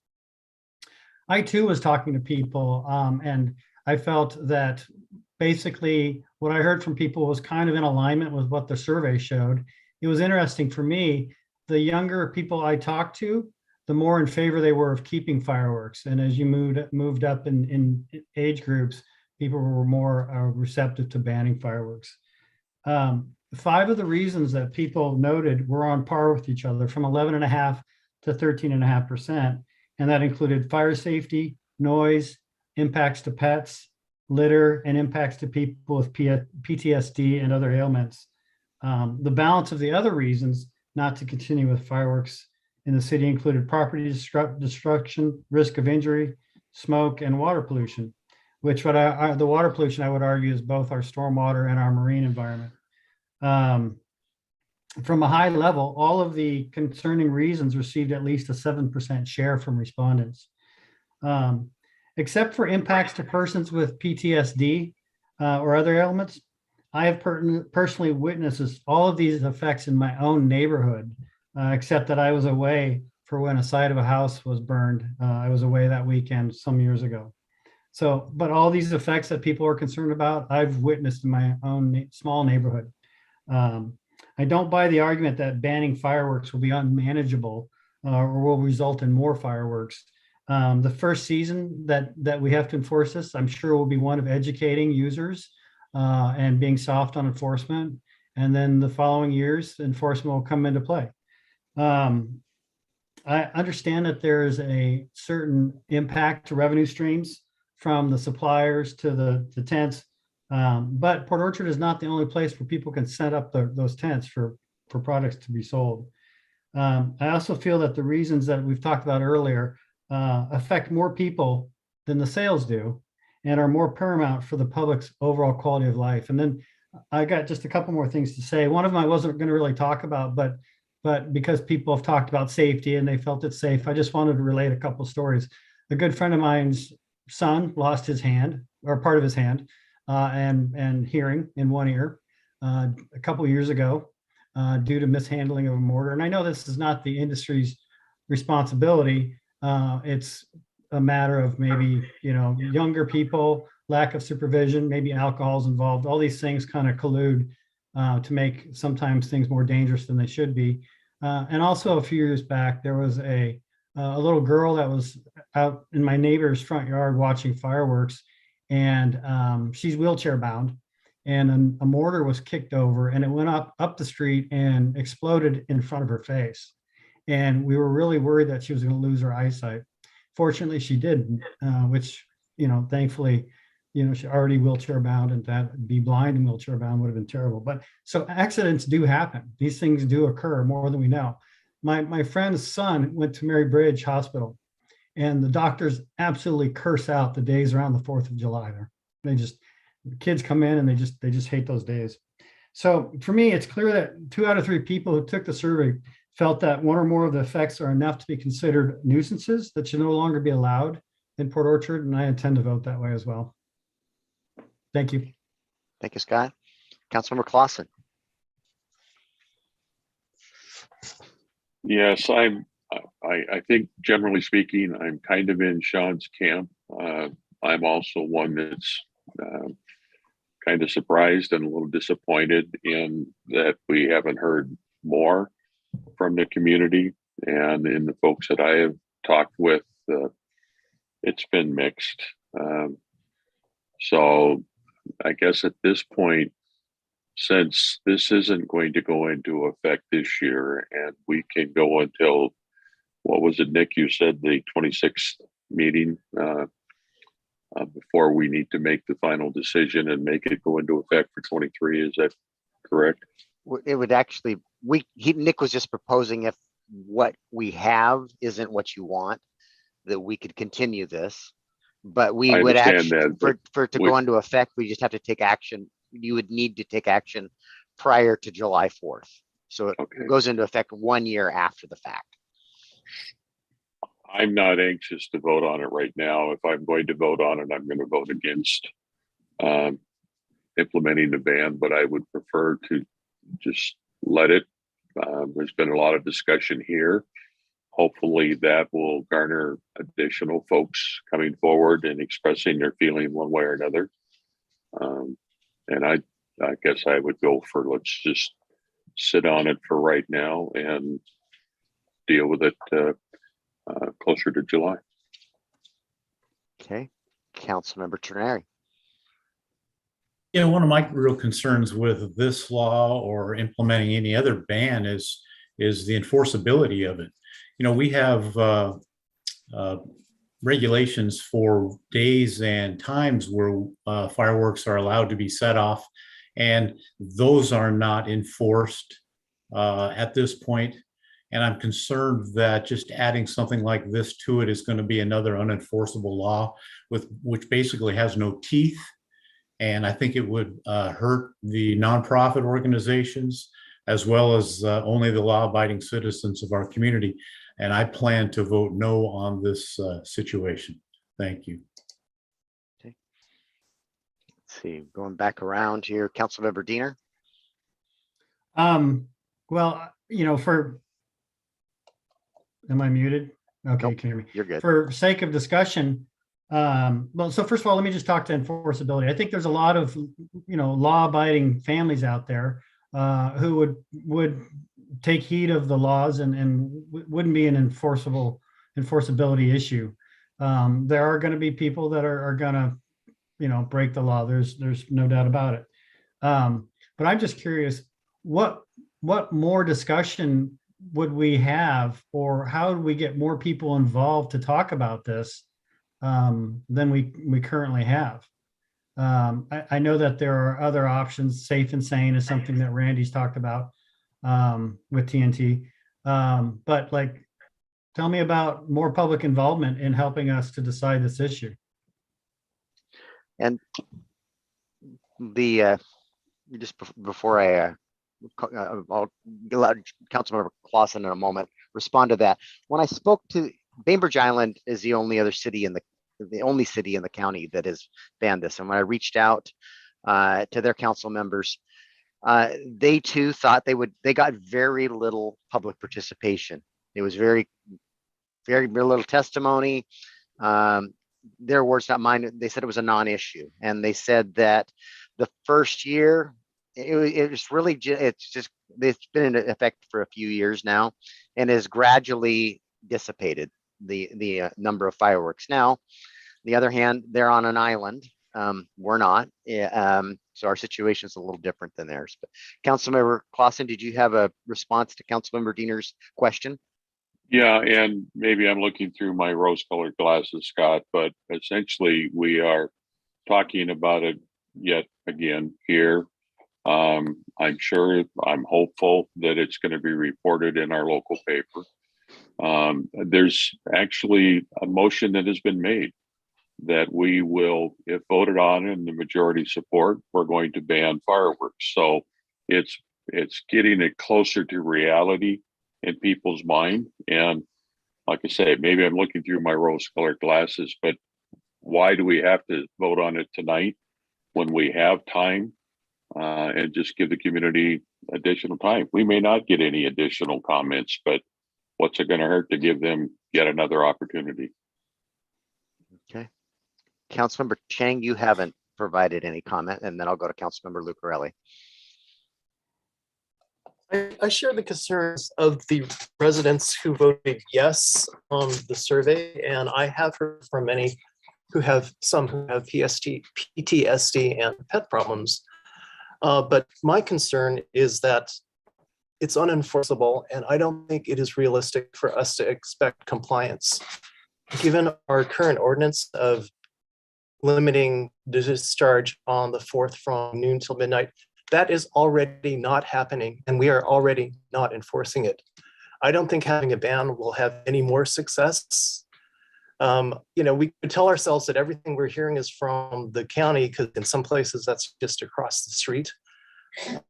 Speaker 13: I too was talking to people, and I felt that basically what I heard from people was kind of in alignment with what the survey showed. It was interesting for me, the younger people I talked to, the more in favor they were of keeping fireworks. And as you moved up in age groups, people were more receptive to banning fireworks. 5 of the reasons that people noted were on par with each other, from 11.5% to 13.5%. And that included fire safety, noise, impacts to pets, litter, and impacts to people with PTSD and other ailments. The balance of the other reasons not to continue with fireworks in the city included property destruction, risk of injury, smoke, and water pollution, which the water pollution, I would argue, is both our stormwater and our marine environment. From a high level, all of the concerning reasons received at least a 7% share from respondents. Except for impacts to persons with PTSD or other ailments, I have personally witnessed all of these effects in my own neighborhood, except that I was away for when a side of a house was burned. I was away that weekend some years ago. So, but all these effects that people are concerned about, I've witnessed in my own small neighborhood. I don't buy the argument that banning fireworks will be unmanageable or will result in more fireworks. The first season that we have to enforce this, I'm sure, will be one of educating users and being soft on enforcement. And then the following years, enforcement will come into play. I understand that there is a certain impact to revenue streams from the suppliers to the tents But Port Orchard is not the only place where people can set up those tents for products to be sold. I also feel that the reasons that we've talked about earlier affect more people than the sales do and are more paramount for the public's overall quality of life. And then I got just a couple more things to say. One of them I wasn't going to really talk about, but because people have talked about safety and they felt it's safe, I just wanted to relate a couple stories. A good friend of mine's son lost his hand, or part of his hand, and hearing in one ear a couple of years ago due to mishandling of a mortar. And I know this is not the industry's responsibility. It's a matter of maybe, younger people, lack of supervision, maybe alcohol's involved. All these things kind of collude to make sometimes things more dangerous than they should be. And also a few years back, there was a little girl that was out in my neighbor's front yard watching fireworks, and she's wheelchair bound, and a mortar was kicked over and it went up the street and exploded in front of her face. And we were really worried that she was going to lose her eyesight. Fortunately, she didn't, which, thankfully, she already wheelchair bound, and that be blind and wheelchair bound would have been terrible. But so accidents do happen. These things do occur more than we know. My friend's son went to Mary Bridge Hospital, and the doctors absolutely curse out the days around the 4th of July there. Kids come in and they just hate those days. So for me, it's clear that 2 out of 3 people who took the survey felt that one or more of the effects are enough to be considered nuisances that should no longer be allowed in Port Orchard, and I intend to vote that way as well. Thank you.
Speaker 1: Thank you, Scott. Councilmember Clausen.
Speaker 3: Yes, I think generally speaking, I'm kind of in Sean's camp. I'm also one that's kind of surprised and a little disappointed in that we haven't heard more from the community, and in the folks that I have talked with, it's been mixed. So I guess at this point, since this isn't going to go into effect this year, and we can go until, what was it, Nick, you said the 26th meeting before we need to make the final decision and make it go into effect for 23. Is that correct?
Speaker 1: It would actually, Nick was just proposing, if what we have isn't what you want, that we could continue this, but we would actually, for it to go into effect, we just have to take action. You would need to take action prior to July 4th. So it goes into effect 1 year after the fact.
Speaker 3: I'm not anxious to vote on it right now. If I'm going to vote on it, I'm going to vote against implementing the ban, but I would prefer to just let it. There's been a lot of discussion here. Hopefully that will garner additional folks coming forward and expressing their feeling one way or another. And I guess I would go for, let's just sit on it for right now and deal with it closer to July.
Speaker 1: Okay, Councilmember Ternary.
Speaker 12: Yeah, one of my real concerns with this law or implementing any other ban is the enforceability of it. We have regulations for days and times where fireworks are allowed to be set off, and those are not enforced at this point. And I'm concerned that just adding something like this to it is going to be another unenforceable law which basically has no teeth. And I think it would hurt the nonprofit organizations as well as only the law-abiding citizens of our community. And I plan to vote no on this situation. Thank you.
Speaker 1: Okay. Let's see, going back around here, Councilmember Diener.
Speaker 13: Well, am I muted? Okay,
Speaker 1: Nope,
Speaker 13: can you hear me?
Speaker 1: You're good.
Speaker 13: For sake of discussion, well, so first of all, let me just talk to enforceability. I think there's a lot of, law-abiding families out there who would take heed of the laws and wouldn't be an enforceability issue. There are going to be people that are going to, break the law. There's no doubt about it. But I'm just curious, what more discussion would we have, or how do we get more people involved to talk about this than we currently have? I know that there are other options. Safe and Sane is something that Randy's talked about with TNT. But like, tell me about more public involvement in helping us to decide this issue.
Speaker 1: And the before I'll allow Councilmember Clausen in a moment respond to that. When I spoke to Bainbridge Island is the only other city in the only city in the county that has banned this. And when I reached out to their council members, they too thought they got very little public participation. It was very little testimony. Their words, not mine. They said it was a non-issue, and they said that the first year it was really it's been in effect for a few years now, and has gradually dissipated the number of fireworks. Now, on the other hand, they're on an island. We're not, so our situation is a little different than theirs. But Councilmember Clausen, did you have a response to Councilmember Diener's question?
Speaker 3: Yeah, and maybe I'm looking through my rose-colored glasses, Scott, but essentially we are talking about it yet again here. I'm hopeful that it's going to be reported in our local paper. There's actually a motion that has been made that we will, if voted on and the majority support, we're going to ban fireworks. So it's getting it closer to reality in people's mind. And like I say, maybe I'm looking through my rose-colored glasses, but why do we have to vote on it tonight when we have time and just give the community additional time? We may not get any additional comments, but what's it going to hurt to give them yet another opportunity?
Speaker 1: Okay. Councilmember Chang, you haven't provided any comment, and then I'll go to Councilmember Lucarelli.
Speaker 15: I share the concerns of the residents who voted yes on the survey, and I have heard from many who have PTSD and pet problems. But my concern is that it's unenforceable, and I don't think it is realistic for us to expect compliance. Given our current ordinance of limiting the discharge on the 4th from noon till midnight, that is already not happening, and we are already not enforcing it. I don't think having a ban will have any more success. We could tell ourselves that everything we're hearing is from the county, because in some places that's just across the street.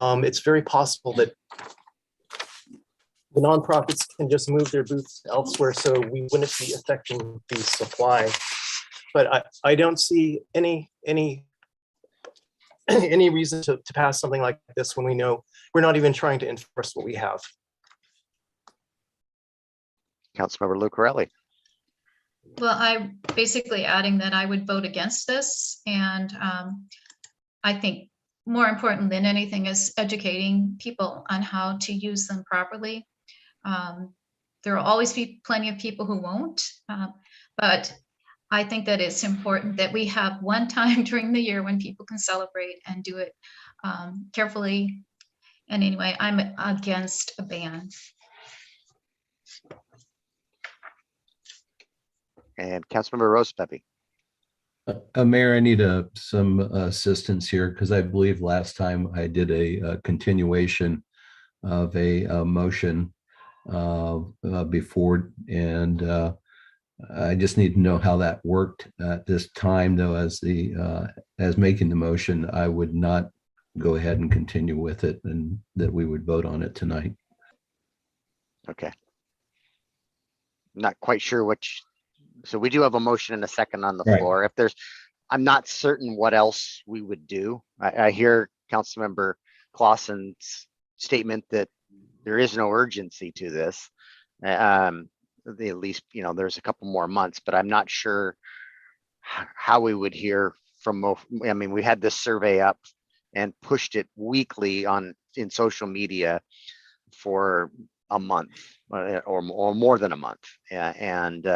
Speaker 15: It's very possible that the nonprofits can just move their booths elsewhere, so we wouldn't be affecting the supply. But I don't see any reason to pass something like this when we know we're not even trying to enforce what we have.
Speaker 1: Councilmember Lucarelli.
Speaker 4: Well, I'm basically adding that I would vote against this. And I think more important than anything is educating people on how to use them properly. There will always be plenty of people who won't, but I think that it's important that we have one time during the year when people can celebrate and do it carefully. And anyway, I'm against a ban.
Speaker 1: And Councilmember Rosepepe.
Speaker 14: Mayor, I need some assistance here, because I believe last time I did a continuation of a motion before, and I just need to know how that worked at this time, though. As making the motion, I would not go ahead and continue with it, and that we would vote on it tonight.
Speaker 1: Okay. Not quite sure which. So we do have a motion and a second on the floor. If there's, I'm not certain what else we would do. I hear Councilmember Clausen's statement that there is no urgency to this. At least, there's a couple more months, but I'm not sure how we would hear from. I mean, we had this survey up and pushed it weekly in social media for a month or more than a month, and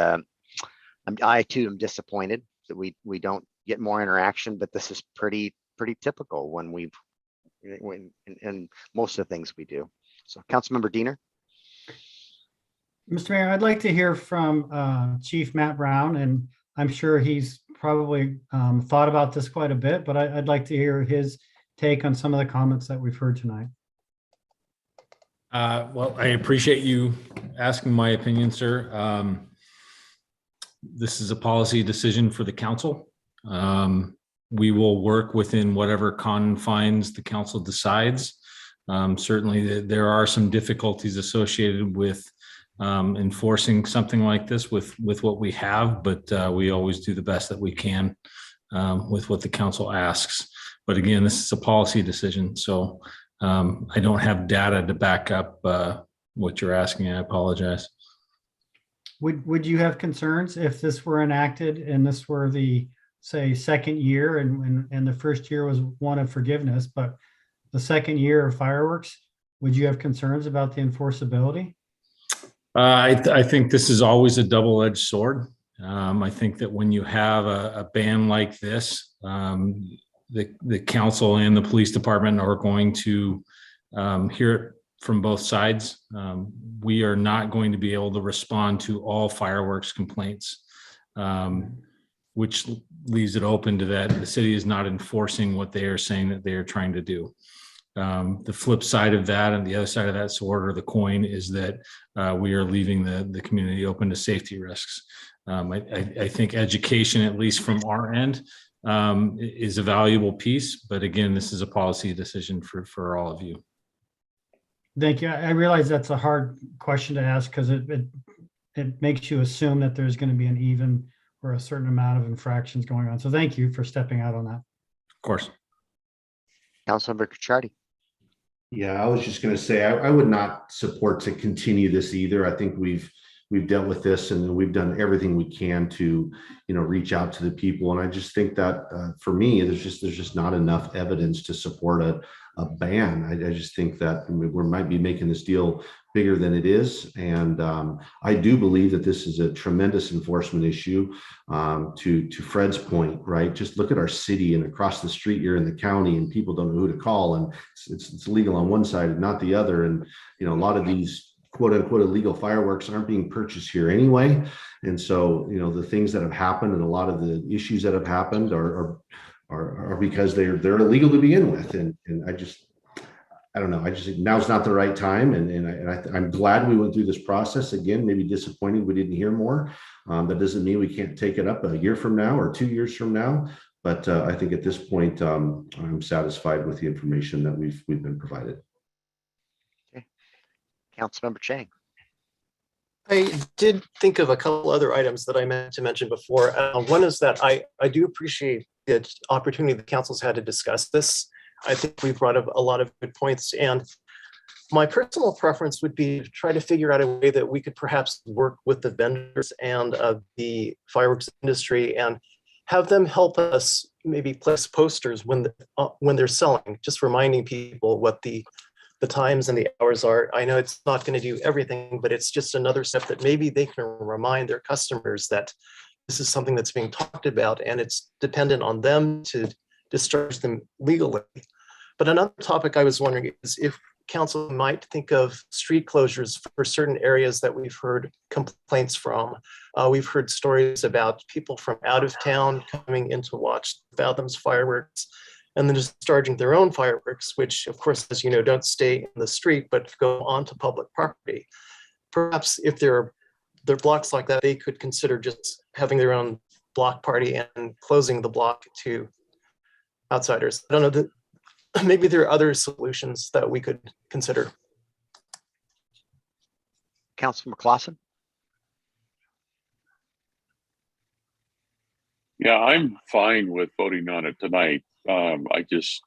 Speaker 1: I too am disappointed that we don't get more interaction, but this is pretty typical when in most of the things we do. So Councilmember Diener.
Speaker 13: Mr. Mayor, I'd like to hear from Chief Matt Brown, and I'm sure he's probably thought about this quite a bit, but I'd like to hear his take on some of the comments that we've heard tonight.
Speaker 16: Well, I appreciate you asking my opinion, sir. This is a policy decision for the council. We will work within whatever confines the council decides. Certainly, there are some difficulties associated with enforcing something like this with what we have, but we always do the best that we can with what the council asks. But again, this is a policy decision, so I don't have data to back up what you're asking. I apologize.
Speaker 13: Would you have concerns if this were enacted and this were the, say, second year and the first year was one of forgiveness, but the second year of fireworks, would you have concerns about the enforceability?
Speaker 16: I think this is always a double-edged sword. I think that when you have a ban like this, the council and the police department are going to hear it from both sides. We are not going to be able to respond to all fireworks complaints, which leaves it open to that the city is not enforcing what they are saying that they are trying to do. The flip side of that and the other side of that sword or the coin is that we are leaving the community open to safety risks. I think education, at least from our end, is a valuable piece, but again, this is a policy decision for all of you.
Speaker 13: Thank you. I realize that's a hard question to ask because it makes you assume that there's going to be an even or a certain amount of infractions going on. So thank you for stepping out on that.
Speaker 16: Of course.
Speaker 1: Councilmember Kucharty.
Speaker 2: Yeah, I was just going to say, I would not support to continue this either. I think we've dealt with this and we've done everything we can to, reach out to the people. And I just think that for me, there's just not enough evidence to support a ban. I just think that we might be making this deal bigger than it is. And I do believe that this is a tremendous enforcement issue. To Fred's point, right? Just look at our city and across the street you're in the county and people don't know who to call. And it's legal on one side and not the other. And, a lot of these quote unquote illegal fireworks aren't being purchased here anyway. And so, the things that have happened and a lot of the issues that have happened are because they're illegal to begin with. And I don't know. I just think now's not the right time. And I'm glad we went through this process again, maybe disappointed we didn't hear more. That doesn't mean we can't take it up a year from now or 2 years from now. But I think at this point, I'm satisfied with the information that we've been provided.
Speaker 1: Okay. Councilmember Chang.
Speaker 15: I did think of a couple other items that I meant to mention before. One is that I do appreciate the opportunity the council's had to discuss this. I think we've brought up a lot of good points. And my personal preference would be to try to figure out a way that we could perhaps work with the vendors and the fireworks industry and have them help us maybe place posters when they're selling, just reminding people what the times and the hours are. I know it's not going to do everything, but it's just another step that maybe they can remind their customers that this is something that's being talked about and it's dependent on them to discharge them legally. But another topic I was wondering is if council might think of street closures for certain areas that we've heard complaints from. We've heard stories about people from out of town coming in to watch Fathoms fireworks and then discharging their own fireworks, which of course, as you know, don't stay in the street, but go onto public property. Perhaps if there are blocks like that, they could consider just having their own block party and closing the block to outsiders. I don't know, that maybe there are other solutions that we could consider.
Speaker 1: Councilman Clausen.
Speaker 3: Yeah, I'm fine with voting on it tonight. I just,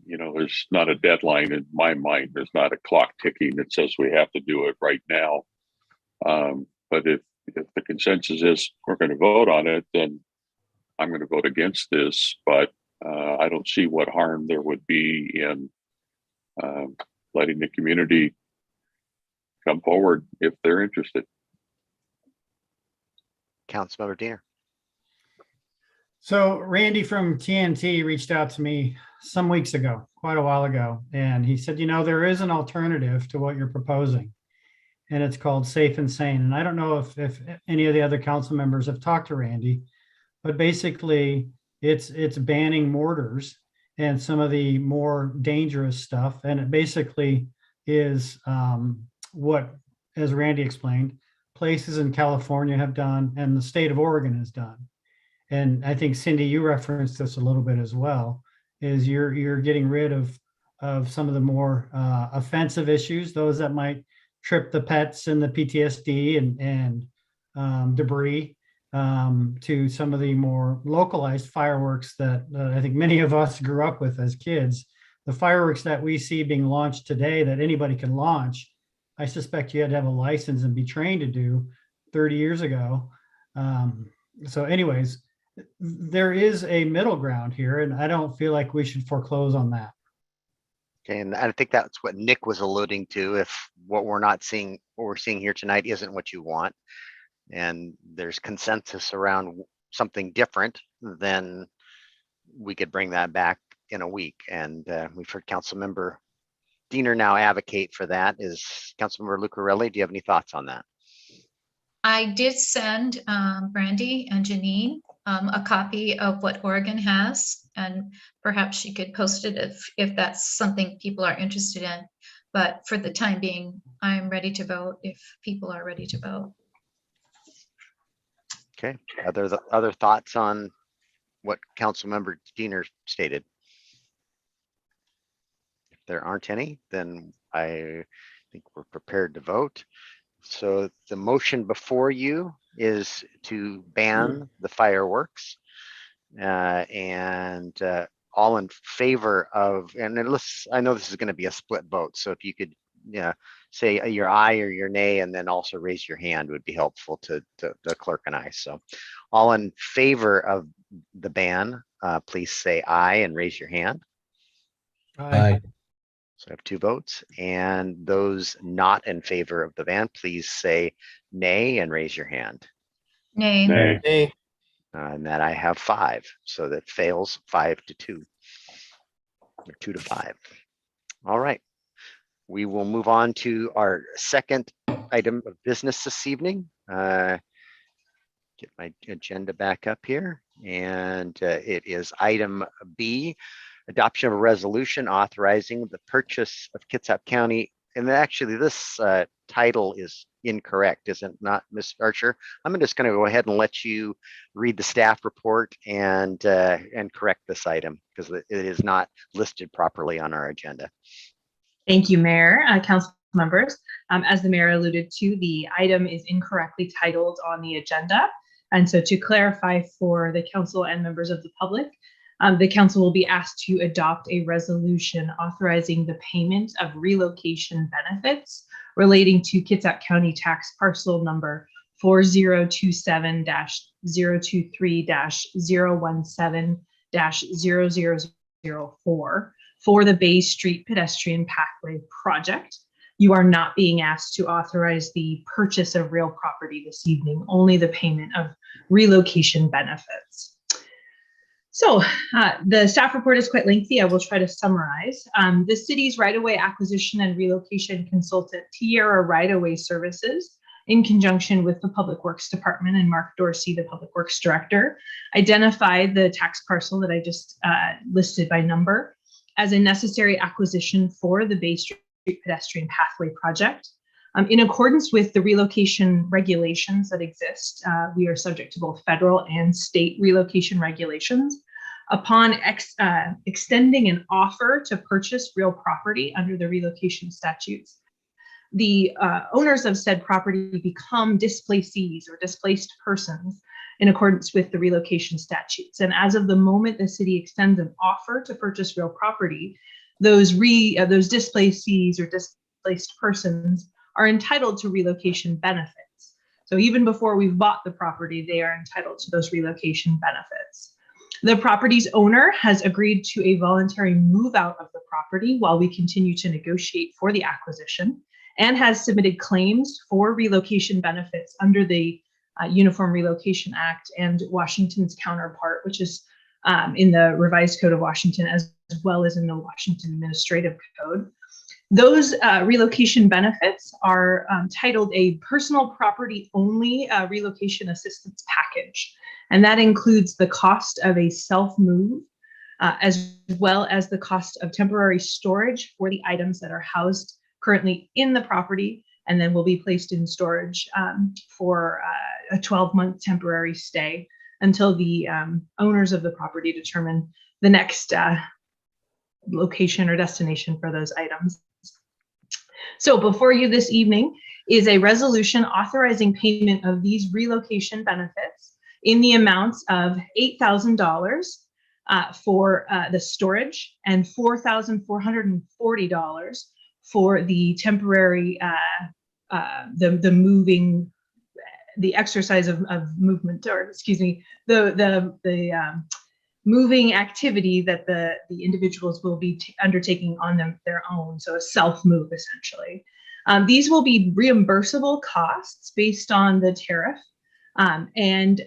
Speaker 3: there's not a deadline in my mind. There's not a clock ticking that says we have to do it right now. But if the consensus is we're going to vote on it, then I'm going to vote against this. But I don't see what harm there would be in letting the community come forward if they're interested.
Speaker 1: Councilmember Diener.
Speaker 13: So Randy from TNT reached out to me some weeks ago, quite a while ago, and he said, there is an alternative to what you're proposing, and it's called Safe and Sane. And I don't know if any of the other council members have talked to Randy, but basically it's banning mortars and some of the more dangerous stuff. And it basically is what, as Randy explained, places in California have done and the state of Oregon has done. And I think, Cindy, you referenced this a little bit as well, is you're getting rid of some of the more offensive issues, those that might trip the pets and the PTSD and debris, to some of the more localized fireworks that I think many of us grew up with as kids. The fireworks that we see being launched today that anybody can launch, I suspect you had to have a license and be trained to do 30 years ago. So anyways, there is a middle ground here, and I don't feel like we should foreclose on that.
Speaker 1: Okay, and I think that's what Nick was alluding to. If what we're seeing here tonight isn't what you want, and there's consensus around something different, then we could bring that back in a week. And we've heard Councilmember Diener now advocate for that. Is Councilmember Lucarelli, do you have any thoughts on that?
Speaker 4: I did send Brandy and Janine a copy of what Oregon has, and perhaps she could post it if that's something people are interested in. But for the time being, I'm ready to vote if people are ready to vote.
Speaker 1: Okay, other thoughts on what Councilmember Diener stated? If there aren't any, then I think we're prepared to vote. So the motion before you is to ban the fireworks, and all in favor of, and I know this is going to be a split vote, so if you could say your aye or your nay, and then also raise your hand would be helpful to the clerk and I. So all in favor of the ban, please say aye and raise your hand.
Speaker 14: Aye.
Speaker 1: So I have 2 votes, and those not in favor of the ban, please say nay and raise your hand.
Speaker 4: Nay.
Speaker 3: Nay.
Speaker 15: Nay.
Speaker 1: And that I have 5, so that fails 5-2, or 2-5. All right, we will move on to our second item of business this evening. Get my agenda back up here, and it is item B, adoption of a resolution authorizing the purchase of Kitsap County. And actually this title is incorrect, is it not, Ms. Archer? I'm just going to go ahead and let you read the staff report and correct this item, because it is not listed properly on our agenda.
Speaker 17: Thank you, Mayor, Council members. As the Mayor alluded to, the item is incorrectly titled on the agenda. And so to clarify for the council and members of the public, the council will be asked to adopt a resolution authorizing the payment of relocation benefits relating to Kitsap County tax parcel number 4027-023-017-0004 for the Bay Street Pedestrian Pathway Project. You are not being asked to authorize the purchase of real property this evening, only the payment of relocation benefits. So the staff report is quite lengthy. I will try to summarize. The city's right-of-way acquisition and relocation consultant, Tierra Right-of-Way Services, in conjunction with the Public Works Department and Mark Dorsey, the Public Works Director, identified the tax parcel that I just listed by number as a necessary acquisition for the Bay Street Pedestrian Pathway Project. In accordance with the relocation regulations that exist, we are subject to both federal and state relocation regulations. Upon extending an offer to purchase real property under the relocation statutes, the owners of said property become displacees or displaced persons in accordance with the relocation statutes. And as of the moment the city extends an offer to purchase real property, those displacees or displaced persons are entitled to relocation benefits. So even before we've bought the property, they are entitled to those relocation benefits. The property's owner has agreed to a voluntary move out of the property while we continue to negotiate for the acquisition, and has submitted claims for relocation benefits under the Uniform Relocation Act and Washington's counterpart, which is in the Revised Code of Washington, as well as in the Washington Administrative Code. Those relocation benefits are titled a personal property only relocation assistance package. And that includes the cost of a self-move, as well as the cost of temporary storage for the items that are housed currently in the property and then will be placed in storage for a 12-month temporary stay until the owners of the property determine the next location or destination for those items. So before you this evening is a resolution authorizing payment of these relocation benefits in the amounts of $8,000 for the storage and $4,440 for the temporary, the moving, the exercise of movement, or excuse me, the moving activity that the individuals will be undertaking on their own, so a self-move essentially. These will be reimbursable costs based on the tariff, and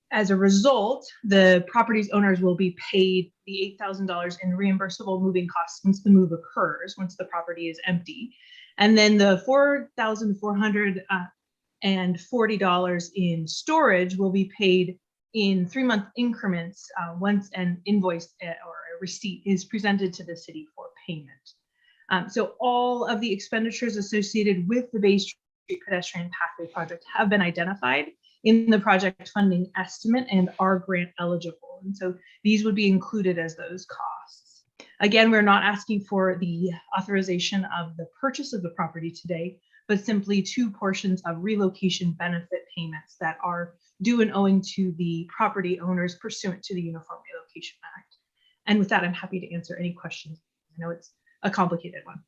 Speaker 17: as a result, the property's owners will be paid the $8,000 in reimbursable moving costs once the move occurs, once the property is empty. And then the $4,440 in storage will be paid in 3-month increments once an invoice or a receipt is presented to the city for payment. So all of the expenditures associated with the Bay Street Pedestrian Pathway project have been identified in the project funding estimate and are grant eligible. And so these would be included as those costs. Again, we're not asking for the authorization of the purchase of the property today, but simply 2 portions of relocation benefit payments that are due and owing to the property owners pursuant to the Uniform Relocation Act. And with that, I'm happy to answer any questions. I know it's a complicated one.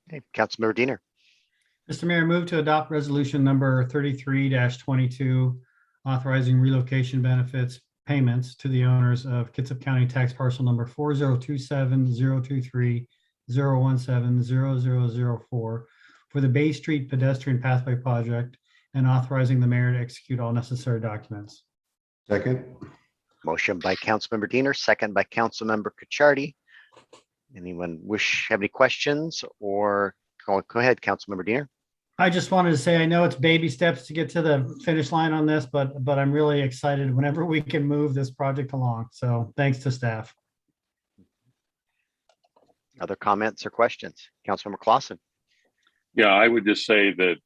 Speaker 1: Okay, Councilmember Diener.
Speaker 13: Mr. Mayor, move to adopt resolution number 33-22, authorizing relocation benefits payments to the owners of Kitsap County tax parcel number 4027-023-017-0004 for the Bay Street Pedestrian Pathway Project and authorizing the mayor to execute all necessary documents.
Speaker 2: Second.
Speaker 1: Motion by Councilmember Diener, second by Councilmember Kucharty. Anyone have any questions, or go ahead, Councilmember Diener.
Speaker 13: I just wanted to say, I know it's baby steps to get to the finish line on this, but I'm really excited whenever we can move this project along. So thanks to staff.
Speaker 1: Other comments or questions? Councilmember Clausen.
Speaker 3: Yeah, I would just say that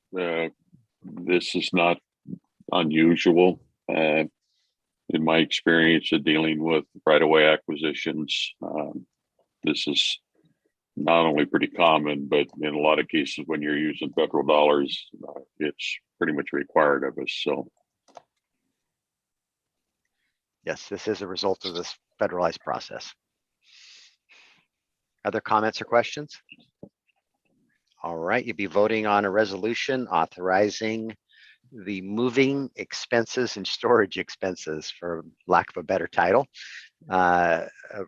Speaker 3: this is not unusual. In my experience of dealing with right-of-way acquisitions, this is not only pretty common, but in a lot of cases when you're using federal dollars, it's pretty much required of us. So
Speaker 1: Yes, this is a result of this federalized process. Other comments or questions? All right, you'll be voting on a resolution authorizing the moving expenses and storage expenses, for lack of a better title,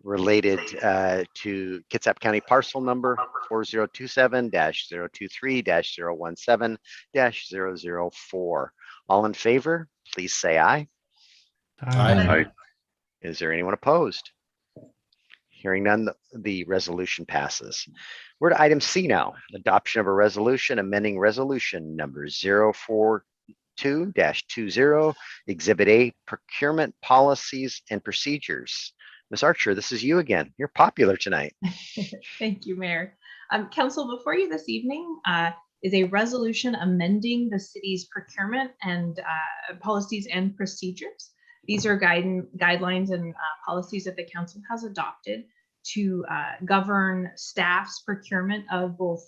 Speaker 1: related to Kitsap County parcel number 4027-023-017-004. All in favor, please say aye.
Speaker 3: Aye.
Speaker 1: Is there anyone opposed? Hearing none, the resolution passes. We're to item C now, adoption of a resolution amending resolution number 042-20, Exhibit A, procurement policies and procedures. Ms. Archer, this is you again. You're popular tonight.
Speaker 17: Thank you, Mayor. Council, before you this evening is a resolution amending the city's procurement and policies and procedures. These are guidelines and policies that the council has adopted to govern staff's procurement of both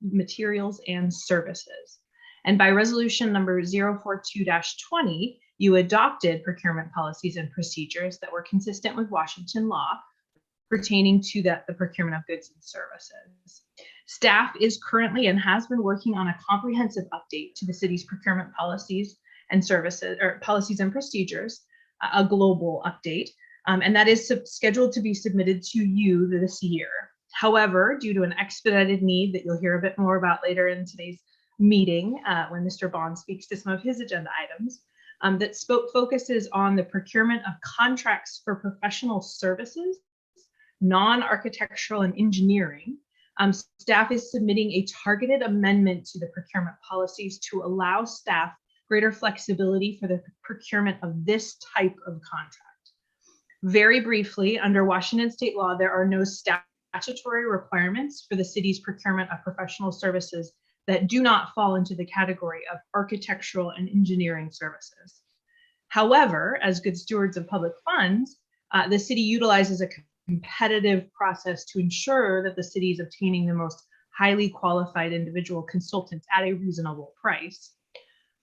Speaker 17: materials and services. And by resolution number 042-20, you adopted procurement policies and procedures that were consistent with Washington law pertaining to the procurement of goods and services. Staff is currently and has been working on a comprehensive update to the city's procurement policies and services, or policies and procedures, a global update, and that is scheduled to be submitted to you this year. However, due to an expedited need that you'll hear a bit more about later in today's meeting, when Mr. Bond speaks to some of his agenda items, that focuses on the procurement of contracts for professional services, non-architectural and engineering, Staff is submitting a targeted amendment to the procurement policies to allow staff greater flexibility for the procurement of this type of contract. Very briefly, under Washington state law, there are no statutory requirements for the city's procurement of professional services that do not fall into the category of architectural and engineering services. However, as good stewards of public funds, the city utilizes a competitive process to ensure that the city is obtaining the most highly qualified individual consultants at a reasonable price.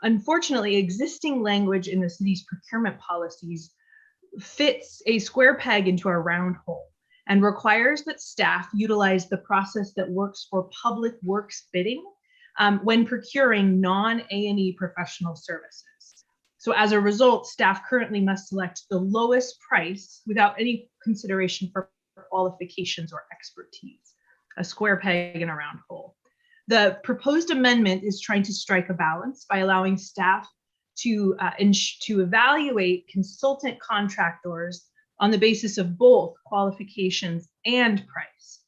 Speaker 17: Unfortunately, existing language in the city's procurement policies fits a square peg into a round hole and requires that staff utilize the process that works for public works bidding when procuring non-A&E professional services. So as a result, staff currently must select the lowest price without any consideration for qualifications or expertise, a square peg in a round hole. The proposed amendment is trying to strike a balance by allowing staff to evaluate consultant contractors on the basis of both qualifications and price.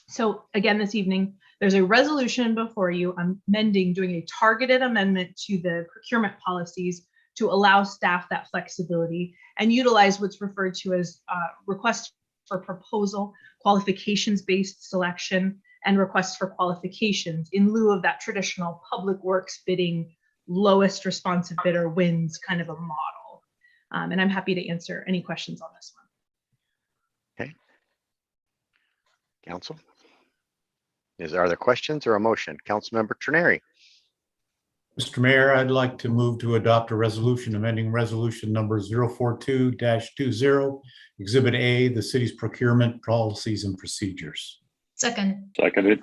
Speaker 17: So again, this evening, there's a resolution before you amending, doing a targeted amendment to the procurement policies to allow staff that flexibility and utilize what's referred to as requests for proposal, qualifications-based selection, and requests for qualifications in lieu of that traditional public works bidding, lowest responsive bidder wins kind of a model. And I'm happy to answer any questions on this one.
Speaker 1: Okay. Council? Are there questions or a motion? Councilmember Trenary.
Speaker 12: Mr. Mayor, I'd like to move to adopt a resolution amending resolution number 042-20, Exhibit A, the city's procurement policies and procedures.
Speaker 3: Seconded.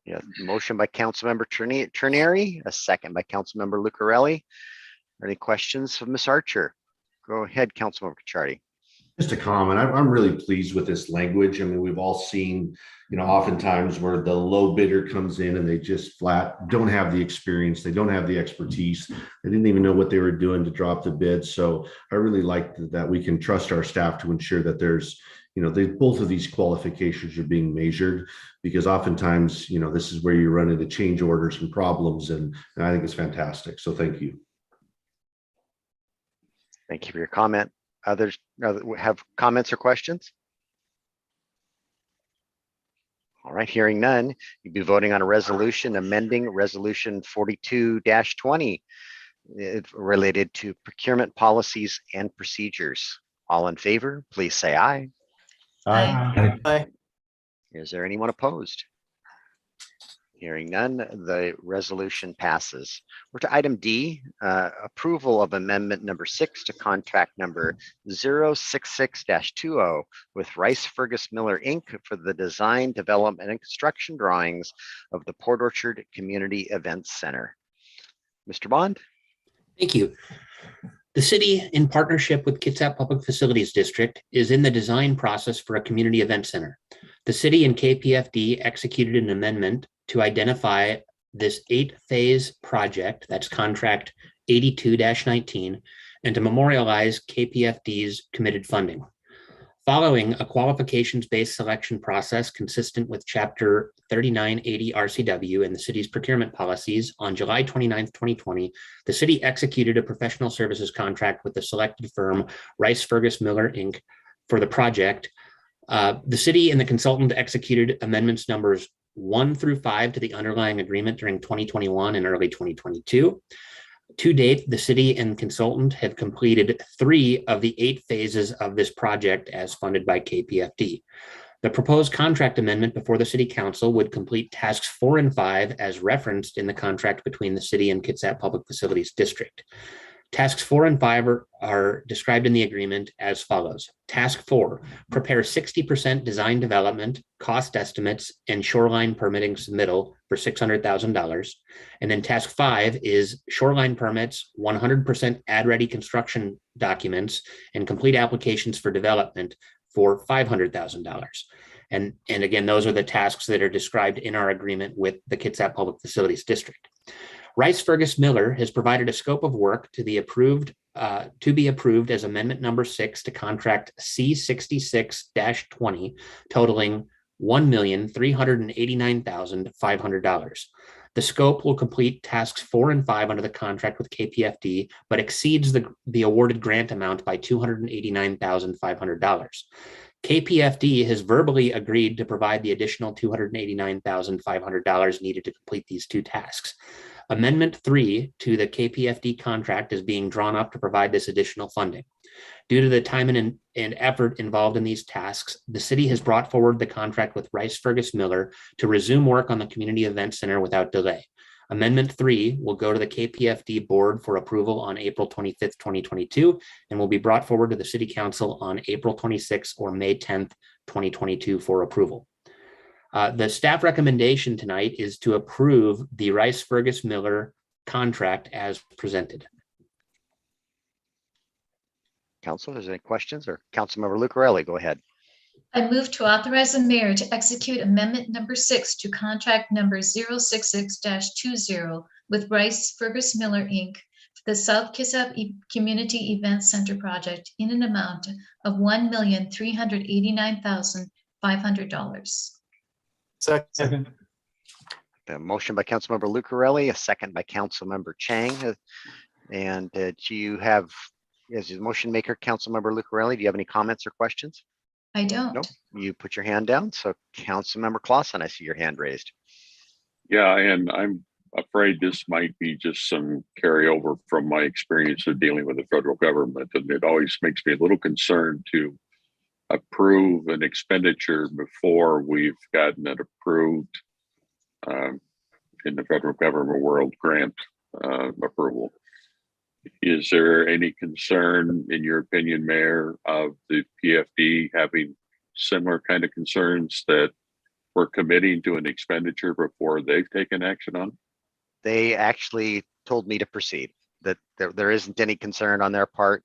Speaker 1: Yeah, motion by Councilmember Trenary, a second by Councilmember Lucarelli. Any questions of Ms. Archer? Go ahead, Councilmember Cacciardi.
Speaker 2: Just a comment. I'm really pleased with this language. I mean, we've all seen, oftentimes where the low bidder comes in and they just flat don't have the experience. They don't have the expertise. They didn't even know what they were doing to drop the bid. So I really like that we can trust our staff to ensure that there's, both of these qualifications are being measured, because oftentimes, this is where you run into change orders and problems. And I think it's fantastic. So thank you.
Speaker 1: Thank you for your comment. Others have comments or questions? All right, hearing none, you'd be voting on a resolution amending resolution 42-20 related to procurement policies and procedures. All in favor, please say aye.
Speaker 15: Aye. Aye.
Speaker 1: Is there anyone opposed? Hearing none, the resolution passes. We're to item D, approval of amendment number 6 to contract number 066-20 with Rice Fergus Miller Inc. for the design, development, and construction drawings of the Port Orchard Community Events Center. Mr. Bond?
Speaker 11: Thank you. The city, in partnership with Kitsap Public Facilities District, is in the design process for a community event center. The city and KPFD executed an amendment to identify this 8-phase project, that's contract 82-19, and to memorialize KPFD's committed funding. Following a qualifications-based selection process consistent with Chapter 3980 RCW and the city's procurement policies, on July 29, 2020, the city executed a professional services contract with the selected firm Rice Fergus Miller Inc. for the project. The city and the consultant executed amendments numbers 1 through 5 to the underlying agreement during 2021 and early 2022. To date, the city and consultant have completed 3 of the 8 phases of this project as funded by KPFD. The proposed contract amendment before the City Council would complete tasks 4 and 5 as referenced in the contract between the city and Kitsap Public Facilities District. Tasks 4 and 5 are described in the agreement as follows. Task 4, prepare 60% design development, cost estimates, and shoreline permitting submittal for $600,000. And then task 5 is shoreline permits, 100% ad-ready construction documents, and complete applications for development for $500,000. And again, those are the tasks that are described in our agreement with the Kitsap Public Facilities District. Rice Fergus Miller has provided a scope of work to be approved as amendment number 6 to contract C66-20, totaling $1,389,500. The scope will complete tasks 4 and 5 under the contract with KPFD, but exceeds the awarded grant amount by $289,500. KPFD has verbally agreed to provide the additional $289,500 needed to complete these 2 tasks. Amendment 3 to the KPFD contract is being drawn up to provide this additional funding. Due to the time and effort involved in these tasks, the city has brought forward the contract with Rice Fergus Miller to resume work on the Community Event Center without delay. Amendment 3 will go to the KPFD board for approval on April 25th, 2022, and will be brought forward to the City Council on April 26th or May 10th, 2022 for approval. The staff recommendation tonight is to approve the Rice Fergus Miller contract as presented.
Speaker 1: Council, is there any questions? Or Councilmember Lucarelli, go ahead.
Speaker 4: I move to authorize the mayor to execute amendment number 6 to contract number 066-20 with Rice Fergus Miller, Inc. for the South Kitsap Community Event Center project in an amount of $1,389,500.
Speaker 15: Second.
Speaker 1: A motion by Councilmember Lucarelli, a second by Councilmember Chang. And do you have, as the motion maker, Councilmember Lucarelli, do you have any comments or questions?
Speaker 4: I don't.
Speaker 1: Nope. You put your hand down. So Councilmember Clausen, I see your hand raised.
Speaker 3: Yeah, and I'm afraid this might be just some carryover from my experience of dealing with the federal government. And it always makes me a little concerned to approve an expenditure before we've gotten it approved in the federal government world grant approval. Is there any concern, in your opinion, Mayor, of the PFD having similar kind of concerns that we're committing to an expenditure before they've taken action on?
Speaker 1: They actually told me to proceed, that there isn't any concern on their part.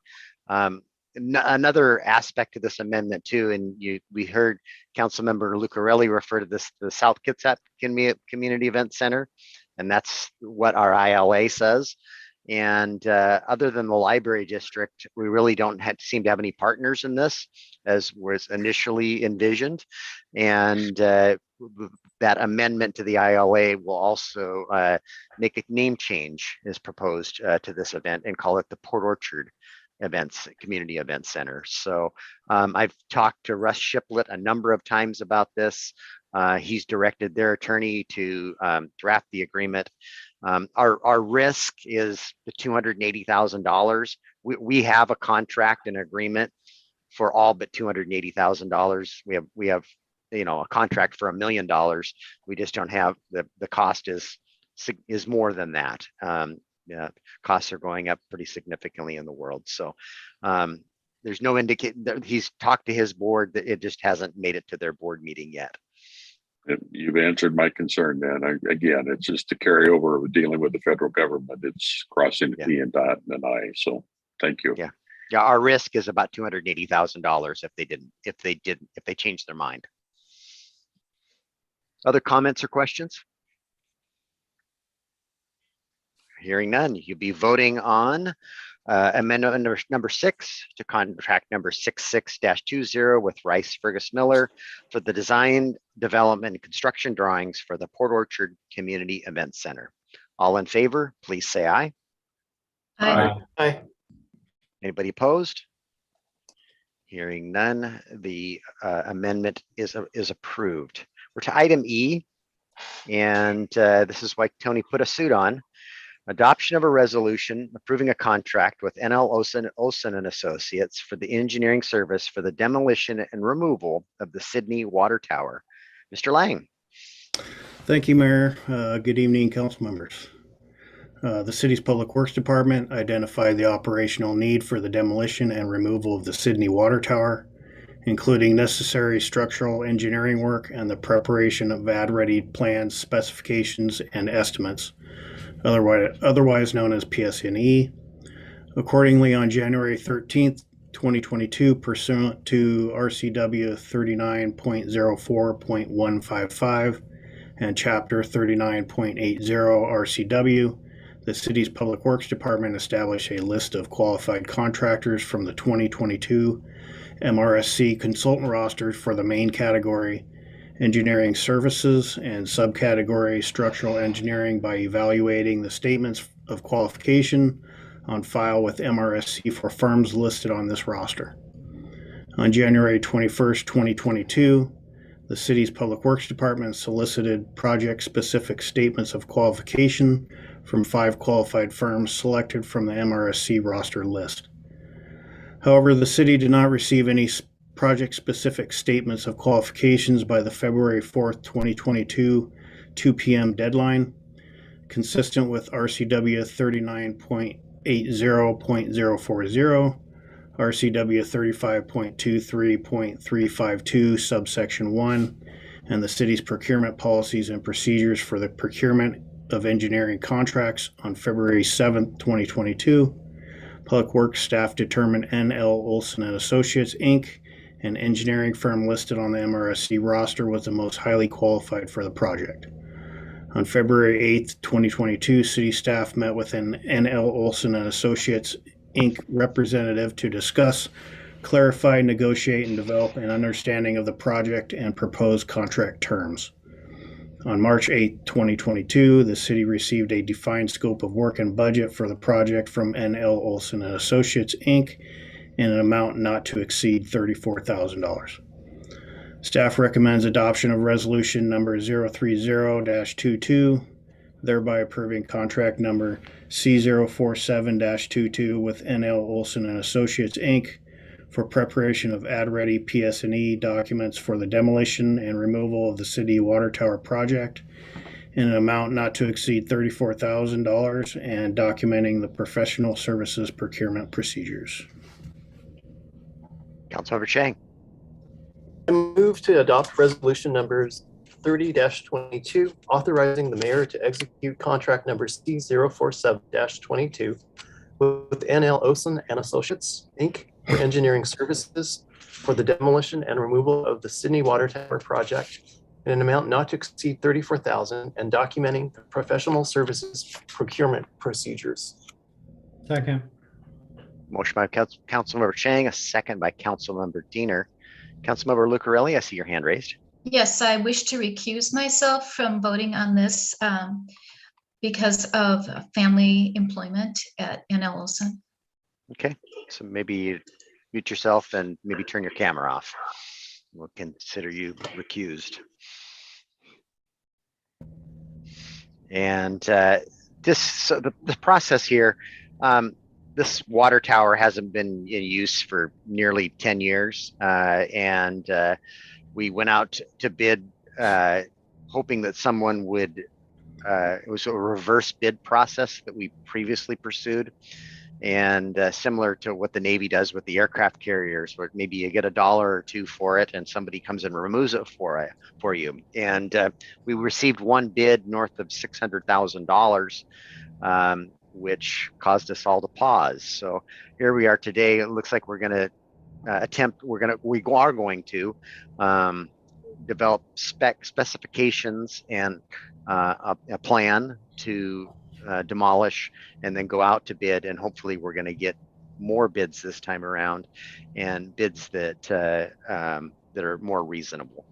Speaker 1: Another aspect to this amendment too, and we heard Councilmember Lucarelli refer to this, the South Kitsap Community Event Center, and that's what our ILA says. And other than the library district, we really don't seem to have any partners in this, as was initially envisioned. And that amendment to the ILA will also make a name change, as proposed to this event, and call it the Port Orchard Community Event Center. So I've talked to Russ Shiplet a number of times about this. He's directed their attorney to draft the agreement. Our risk is the $280,000. We have a contract and agreement for all but $280,000. We have a contract for $1 million. We just don't have the cost is more than that. Yeah, costs are going up pretty significantly in the world. So there's no indication that he's talked to his board, that it just hasn't made it to their board meeting yet.
Speaker 3: You've answered my concern, man. Again, it's just a carryover of dealing with the federal government. It's crossing the T and dot and an I. So thank you.
Speaker 1: Yeah. Yeah. Our risk is about $280,000 if they change their mind. Other comments or questions? Hearing none, you'll be voting on amendment number 6 to contract number 66-20 with Rice Fergus Miller for the design, development, and construction drawings for the Port Orchard Community Event Center. All in favor, please say aye.
Speaker 4: Aye.
Speaker 15: Aye.
Speaker 1: Anybody opposed? Hearing none, the amendment is approved. We're to item E, and this is why Tony put a suit on. Adoption of a resolution approving a contract with Olson and Associates for the engineering service for the demolition and removal of the Sydney Water Tower. Mr. Lang.
Speaker 18: Thank you, Mayor. Good evening, council members. The city's Public Works Department identified the operational need for the demolition and removal of the Sydney Water Tower, including necessary structural engineering work and the preparation of ad-ready plans, specifications, and estimates, otherwise known as PSNE. Accordingly, on January 13th, 2022, pursuant to RCW 39.04.155 and Chapter 39.80 RCW, the city's Public Works Department established a list of qualified contractors from the 2022 MRSC consultant rosters for the main category engineering services, and subcategory structural engineering by evaluating the statements of qualification on file with MRSC for firms listed on this roster. On January 21st, 2022, the city's Public Works Department solicited project-specific statements of qualification from 5 qualified firms selected from the MRSC roster list. However, the city did not receive any project-specific statements of qualifications by the February 4th, 2022, 2 p.m. deadline, consistent with RCW 39.80.040, RCW 35.23.352, subsection 1, and the city's procurement policies and procedures for the procurement of engineering contracts on February 7th, 2022. Public Works staff determined N.L. Olson and Associates, Inc., an engineering firm listed on the MRSC roster, was the most highly qualified for the project. On February 8th, 2022, city staff met with an N.L. Olson and Associates, Inc. representative to discuss, clarify, negotiate, and develop an understanding of the project and proposed contract terms. On March 8, 2022, the city received a defined scope of work and budget for the project from N.L. Olson and Associates, Inc. in an amount not to exceed $34,000. Staff recommends adoption of resolution number 030-22, thereby approving contract number C047-22 with NL Olson and Associates, Inc. for preparation of ad-ready PS&E documents for the demolition and removal of the city water tower project in an amount not to exceed $34,000 and documenting the professional services procurement procedures.
Speaker 1: Councilmember Chang.
Speaker 15: I move to adopt resolution numbers 30-22, authorizing the mayor to execute contract number C047-22 with NL Olson and Associates, Inc. for engineering services for the demolition and removal of the Sydney Water Tower project in an amount not to exceed $34,000 and documenting the professional services procurement procedures.
Speaker 13: Second.
Speaker 1: Motion by Councilmember Chang, a second by Councilmember Diener. Councilmember Lucarelli, I see your hand raised.
Speaker 4: Yes, I wish to recuse myself from voting on this because of family employment at NL Olson.
Speaker 1: Okay, so maybe you mute yourself and maybe turn your camera off. We'll consider you recused. And the process here, this water tower hasn't been in use for nearly 10 years. We went out to bid hoping that someone would, it was a reverse bid process that we previously pursued. And similar to what the Navy does with the aircraft carriers, where maybe you get $1 or $2 for it and somebody comes and removes it for you. And we received one bid north of $600,000, which caused us all to pause. So here we are today. It looks like we're going to we are going to develop specifications and a plan to demolish and then go out to bid, and hopefully we're going to get more bids this time around, and bids that that are more reasonable.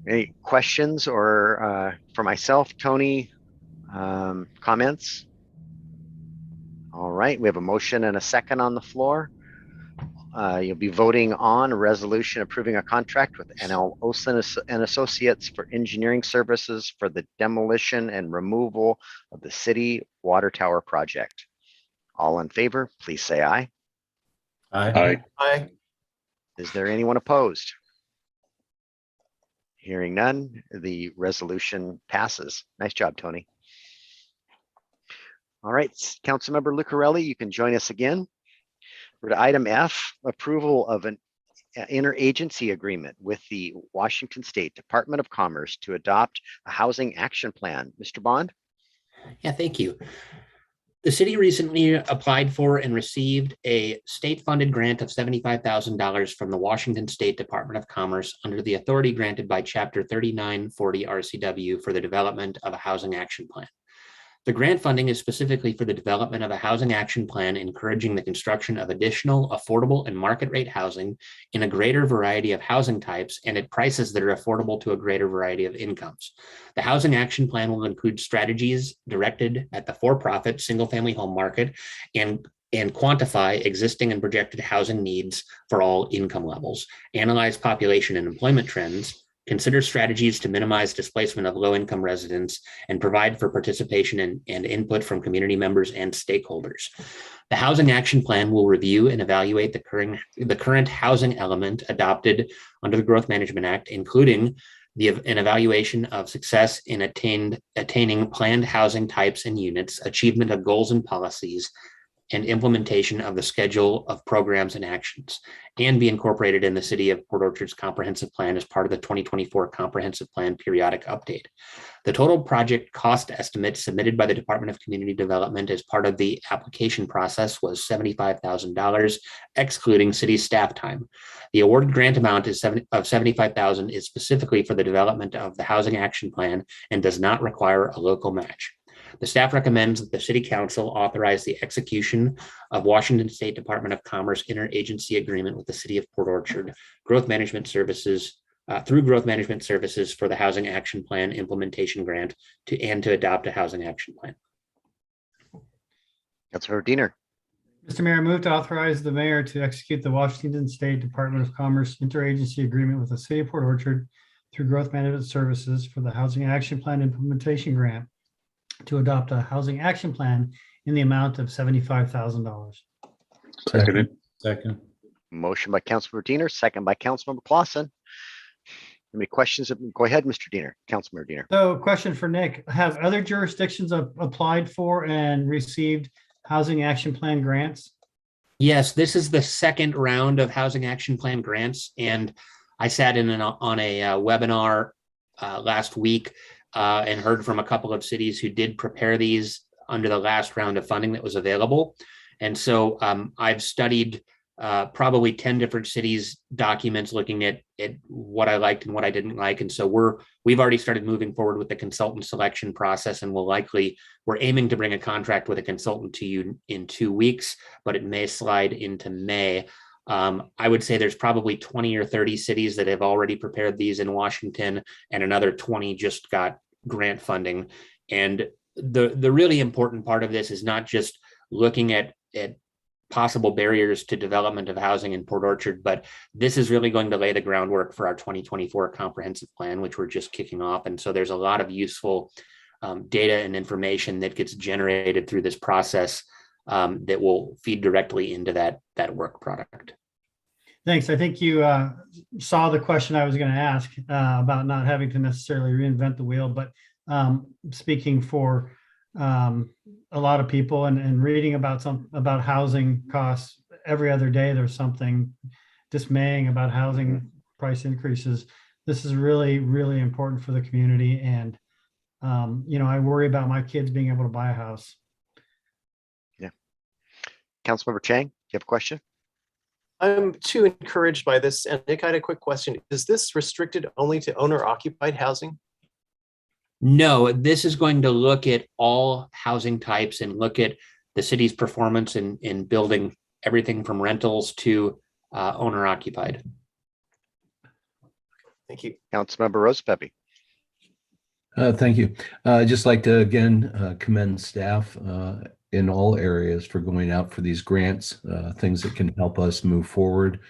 Speaker 1: Any questions or for myself, Tony, comments? All right, we have a motion and a second on the floor. You'll be voting on a resolution approving a contract with NL Olson and Associates for engineering services for the demolition and removal of the city water tower project. All in favor, please say aye.
Speaker 3: Aye.
Speaker 15: Aye.
Speaker 1: Is there anyone opposed? Hearing none, the resolution passes. Nice job, Tony. All right, Councilmember Lucarelli, you can join us again. We're to item F, approval of an interagency agreement with the Washington State Department of Commerce to adopt a housing action plan. Mr. Bond?
Speaker 11: Yeah, thank you. The city recently applied for and received a state-funded grant of $75,000 from the Washington State Department of Commerce under the authority granted by Chapter 3940 RCW for the development of a housing action plan. The grant funding is specifically for the development of a housing action plan encouraging the construction of additional affordable and market rate housing in a greater variety of housing types and at prices that are affordable to a greater variety of incomes. The housing action plan will include strategies directed at the for-profit single-family home market and quantify existing and projected housing needs for all income levels, analyze population and employment trends, consider strategies to minimize displacement of low-income residents, and provide for participation and input from community members and stakeholders. The Housing Action Plan will review and evaluate the current housing element adopted under the Growth Management Act, including an evaluation of success in attaining planned housing types and units, achievement of goals and policies, and implementation of the schedule of programs and actions, and be incorporated in the City of Port Orchard's comprehensive plan as part of the 2024 comprehensive plan periodic update. The total project cost estimate submitted by the Department of Community Development as part of the application process was $75,000, excluding city staff time. The awarded grant amount of $75,000 is specifically for the development of the Housing Action Plan and does not require a local match. The staff recommends that the City Council authorize the execution of Washington State Department of Commerce interagency agreement with the City of Port Orchard Growth Management Services through Growth Management Services for the Housing Action Plan implementation grant to adopt a Housing Action Plan.
Speaker 1: Councilor Diener.
Speaker 13: Mr. Mayor, I move to authorize the mayor to execute the Washington State Department of Commerce interagency agreement with the City of Port Orchard through Growth Management Services for the Housing Action Plan implementation grant to adopt a housing action plan in the amount of $75,000.
Speaker 16: Second.
Speaker 1: Motion by Councilmember Diener, second by Councilmember Clausen. Any questions? Go ahead, Mr. Diener, Councilmember Diener.
Speaker 13: So question for Nick, have other jurisdictions applied for and received housing action plan grants?
Speaker 11: Yes, this is the second round of Housing Action Plan grants. And I sat in on a webinar last week and heard from a couple of cities who did prepare these under the last round of funding that was available. And so I've studied probably 10 different cities' documents looking at what I liked and what I didn't like. And so we've already started moving forward with the consultant selection process, and we're aiming to bring a contract with a consultant to you in 2 weeks, but it may slide into May. I would say there's probably 20 or 30 cities that have already prepared these in Washington, and another 20 just got grant funding. And the really important part of this is not just looking at possible barriers to development of housing in Port Orchard, but this is really going to lay the groundwork for our 2024 comprehensive plan, which we're just kicking off. And so there's a lot of useful data and information that gets generated through this process that will feed directly into that work product.
Speaker 13: Thanks. I think you saw the question I was going to ask about not having to necessarily reinvent the wheel, but speaking for a lot of people and reading about housing costs every other day, there's something dismaying about housing price increases. This is really, really important for the community. And, I worry about my kids being able to buy a house.
Speaker 1: Yeah. Councilmember Chang, do you have a question?
Speaker 15: I'm too encouraged by this. And Nick, I had a quick question. Is this restricted only to owner-occupied housing?
Speaker 11: No, this is going to look at all housing types and look at the city's performance in building everything from rentals to owner-occupied.
Speaker 15: Thank you.
Speaker 1: Councilmember Rosepepe.
Speaker 14: Thank you. I'd just like to again commend staff in all areas for going out for these grants, things that can help us move forward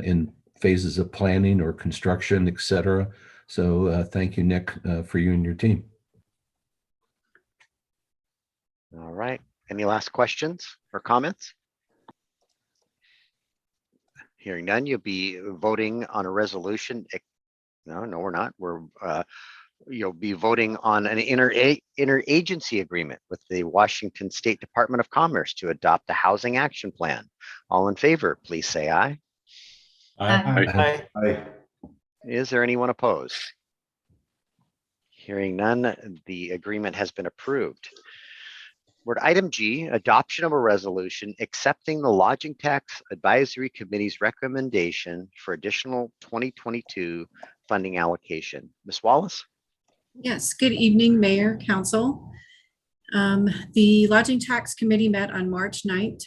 Speaker 14: in phases of planning or construction, et cetera. So thank you, Nick, for you and your team.
Speaker 1: All right. Any last questions or comments? Hearing none, you'll be voting on a resolution. No, we're not. You'll be voting on an interagency agreement with the Washington State Department of Commerce to adopt the Housing Action Plan. All in favor, please say aye.
Speaker 10: Aye.
Speaker 2: Aye.
Speaker 1: Is there anyone opposed? Hearing none, the agreement has been approved. We're at item G, adoption of a resolution accepting the Lodging Tax Advisory Committee's recommendation for additional 2022 funding allocation. Ms. Wallace?
Speaker 19: Yes, good evening, Mayor, Council. The Lodging Tax Committee met on March 9th,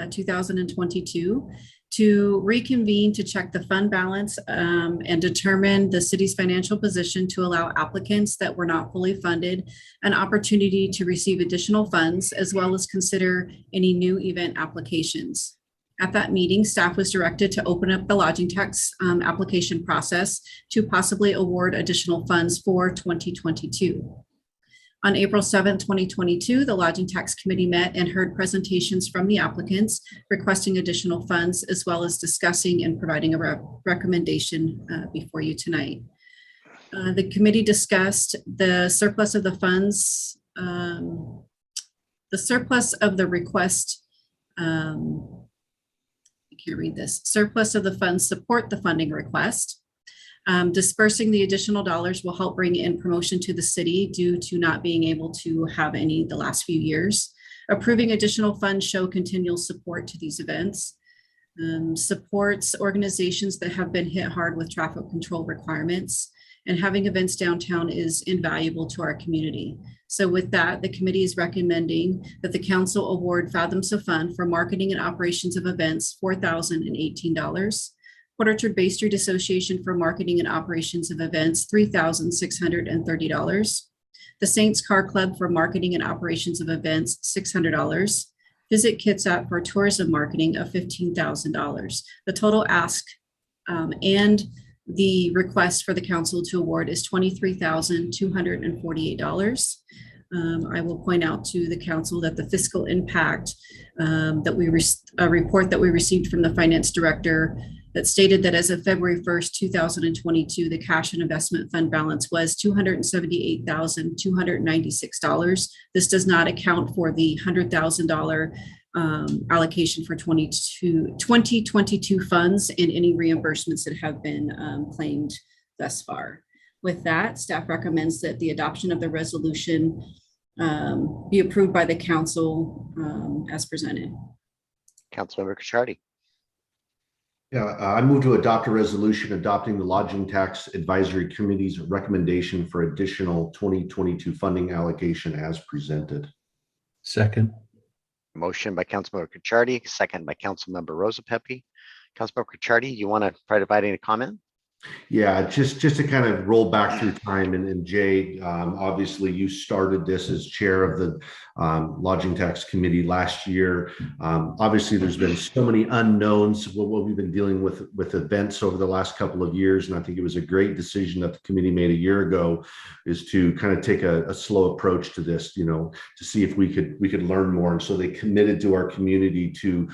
Speaker 19: 2022 to reconvene to check the fund balance and determine the city's financial position to allow applicants that were not fully funded an opportunity to receive additional funds, as well as consider any new event applications. At that meeting, staff was directed to open up the lodging tax application process to possibly award additional funds for 2022. On April 7, 2022, the Lodging Tax Committee met and heard presentations from the applicants requesting additional funds, as well as discussing and providing a recommendation before you tonight. The committee discussed the surplus of the funds, the surplus of the request, I can't read this, surplus of the funds support the funding request. Dispersing the additional dollars will help bring in promotion to the city due to not being able to have any the last few years. Approving additional funds show continual support to these events. Supports organizations that have been hit hard with traffic control requirements, and having events downtown is invaluable to our community. So with that, the committee is recommending that the council award Fathoms of Fund for marketing and operations of events $4,018. Port Orchard Bay Street Association for marketing and operations of events, $3,630. The Saints Car Club for marketing and operations of events, $600. Visit Kitsap for tourism marketing of $15,000. The total ask and the request for the council to award is $23,248. I will point out to the council that the fiscal impact a report that we received from the finance director that stated that as of February 1st, 2022, the cash and investment fund balance was $278,296. This does not account for the $100,000 allocation for 2022 funds and any reimbursements that have been claimed thus far. With that, staff recommends that the adoption of the resolution be approved by the council as presented.
Speaker 1: Councilmember Cacciardi.
Speaker 2: Yeah, I move to adopt a resolution adopting the Lodging Tax Advisory Committee's recommendation for additional 2022 funding allocation as presented.
Speaker 14: Second.
Speaker 1: Motion by Councilmember Cacciardi, second by Councilmember Rosapepe. Councilmember Cacciardi, you want to provide any comment?
Speaker 2: Yeah, just to kind of roll back through time, and Jay, obviously you started this as chair of the Lodging Tax Committee last year. Obviously, there's been so many unknowns what we've been dealing with events over the last couple of years, and I think it was a great decision that the committee made a year ago, is to kind of take a slow approach to this, to see if we could learn more. And so they committed to our community to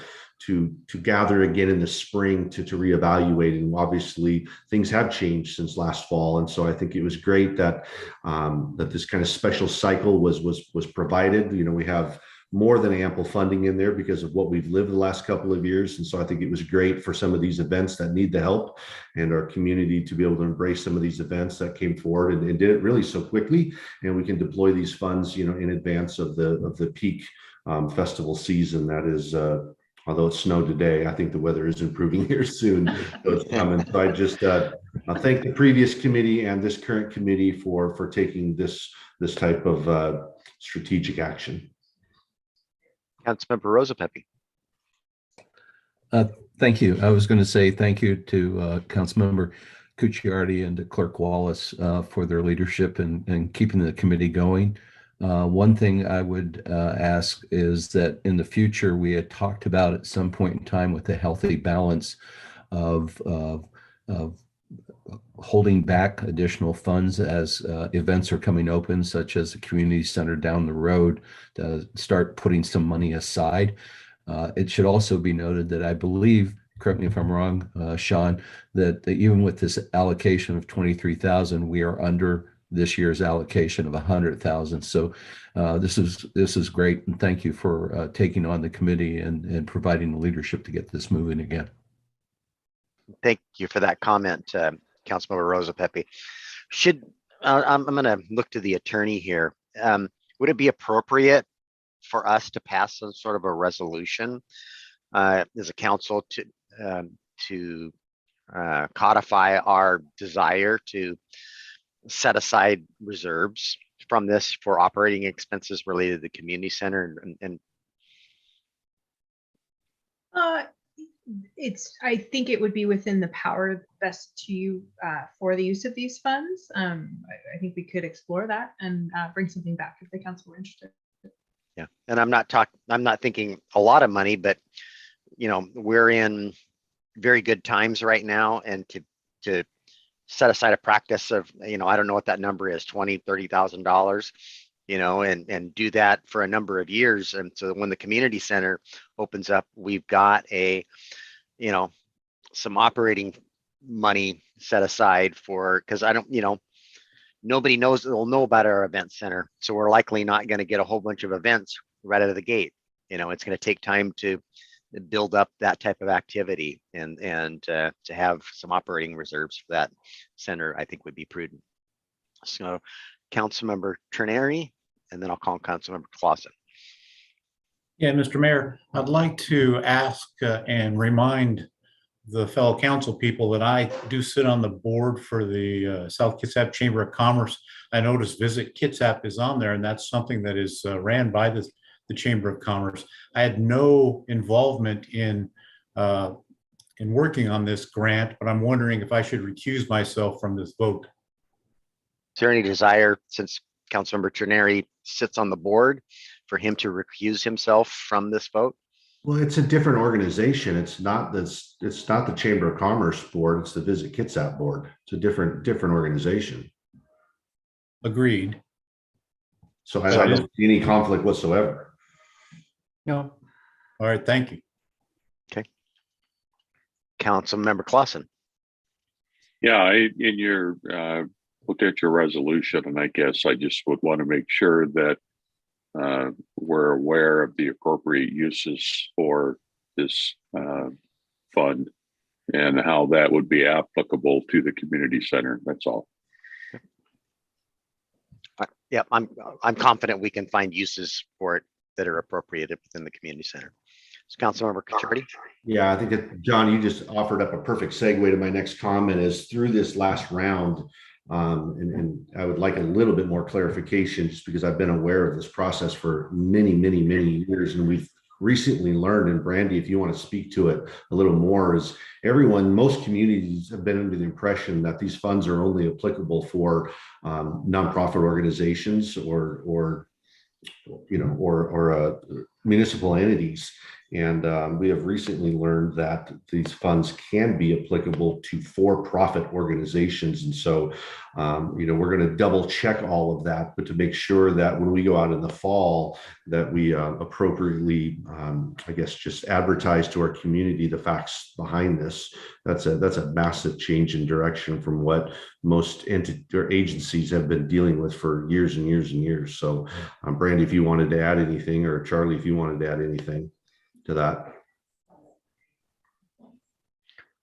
Speaker 2: gather again in the spring to reevaluate. And obviously things have changed since last fall. And so I think it was great that that this kind of special cycle was provided. We have more than ample funding in there because of what we've lived the last couple of years. And so I think it was great for some of these events that need the help and our community to be able to embrace some of these events that came forward and did it really so quickly. And we can deploy these funds, in advance of the peak festival season. That is, although it snowed today, I think the weather is improving here soon. So it's coming. So I just thank the previous committee and this current committee for taking this type of strategic action.
Speaker 1: Councilmember Rosapepe.
Speaker 14: Thank you. I was going to say thank you to Councilmember Cucciardi and to Clerk Wallace for their leadership and keeping the committee going. One thing I would ask is that in the future, we had talked about at some point in time with a healthy balance of holding back additional funds as events are coming open, such as the community center down the road, to start putting some money aside. It should also be noted that I believe, correct me if I'm wrong, Sean, that even with this allocation of 23,000, we are under this year's allocation of 100,000. So this is great, and thank you for taking on the committee and providing the leadership to get this moving again.
Speaker 1: Thank you for that comment, Councilmember Rosapepe. I'm going to look to the attorney here. Would it be appropriate for us to pass some sort of a resolution as a council to codify our desire to set aside reserves from this for operating expenses related to the community center and
Speaker 17: I think it would be within the power vested to you for the use of these funds. I think we could explore that and bring something back if the council were interested.
Speaker 1: yeah, and I'm not thinking a lot of money, but you know, we're in very good times right now, and to set aside a practice of, you know, I don't know what that number is, $20,000-$30,000, you know, and do that for a number of years. And so when the community center opens up, we've got a, you know, some operating money set aside for, because I don't, you know, nobody will know about our event center. So we're likely not going to get a whole bunch of events right out of the gate. You know, it's going to take time to build up that type of activity, and to have some operating reserves for that center, I think would be prudent. So Councilmember Terneri, and then I'll call Councilmember Clausen.
Speaker 12: Yeah, Mr. Mayor, I'd like to ask and remind the fellow council people that I do sit on the board for the South Kitsap Chamber of Commerce. I noticed Visit Kitsap is on there, and that's something that is ran by the Chamber of Commerce. I had no involvement in working on this grant, but I'm wondering if I should recuse myself from this vote.
Speaker 1: Is there any desire, since Councilmember Terneri sits on the board, for him to recuse himself from this vote?
Speaker 2: Well, it's a different organization. It's not this. It's not the Chamber of Commerce board. It's the Visit Kitsap board. It's a different organization.
Speaker 12: Agreed.
Speaker 2: So I don't see any conflict whatsoever.
Speaker 12: No. All right. Thank you.
Speaker 1: Okay. Councilmember Clausen.
Speaker 3: Yeah, in your looked at your resolution, and I guess I just would want to make sure that we're aware of the appropriate uses for this fund and how that would be applicable to the community center. That's all.
Speaker 1: Yeah, I'm confident we can find uses for it that are appropriate within the community center. So Councilmember Kitsap.
Speaker 2: Yeah, I think John, you just offered up a perfect segue to my next comment. Is through this last round, and I would like a little bit more clarification, just because I've been aware of this process for many years, and we've recently learned, and Brandy, if you want to speak to it a little more, is most communities have been under the impression that these funds are only applicable for nonprofit organizations or municipal entities. And we have recently learned that these funds can be applicable to for-profit organizations. And so, we're going to double check all of that, but to make sure that when we go out in the fall, that we appropriately, just advertise to our community the facts behind this. That's a massive change in direction from what most agencies have been dealing with for years and years and years. So, Brandy, if you wanted to add anything, or Charlie, if you wanted to add anything to that.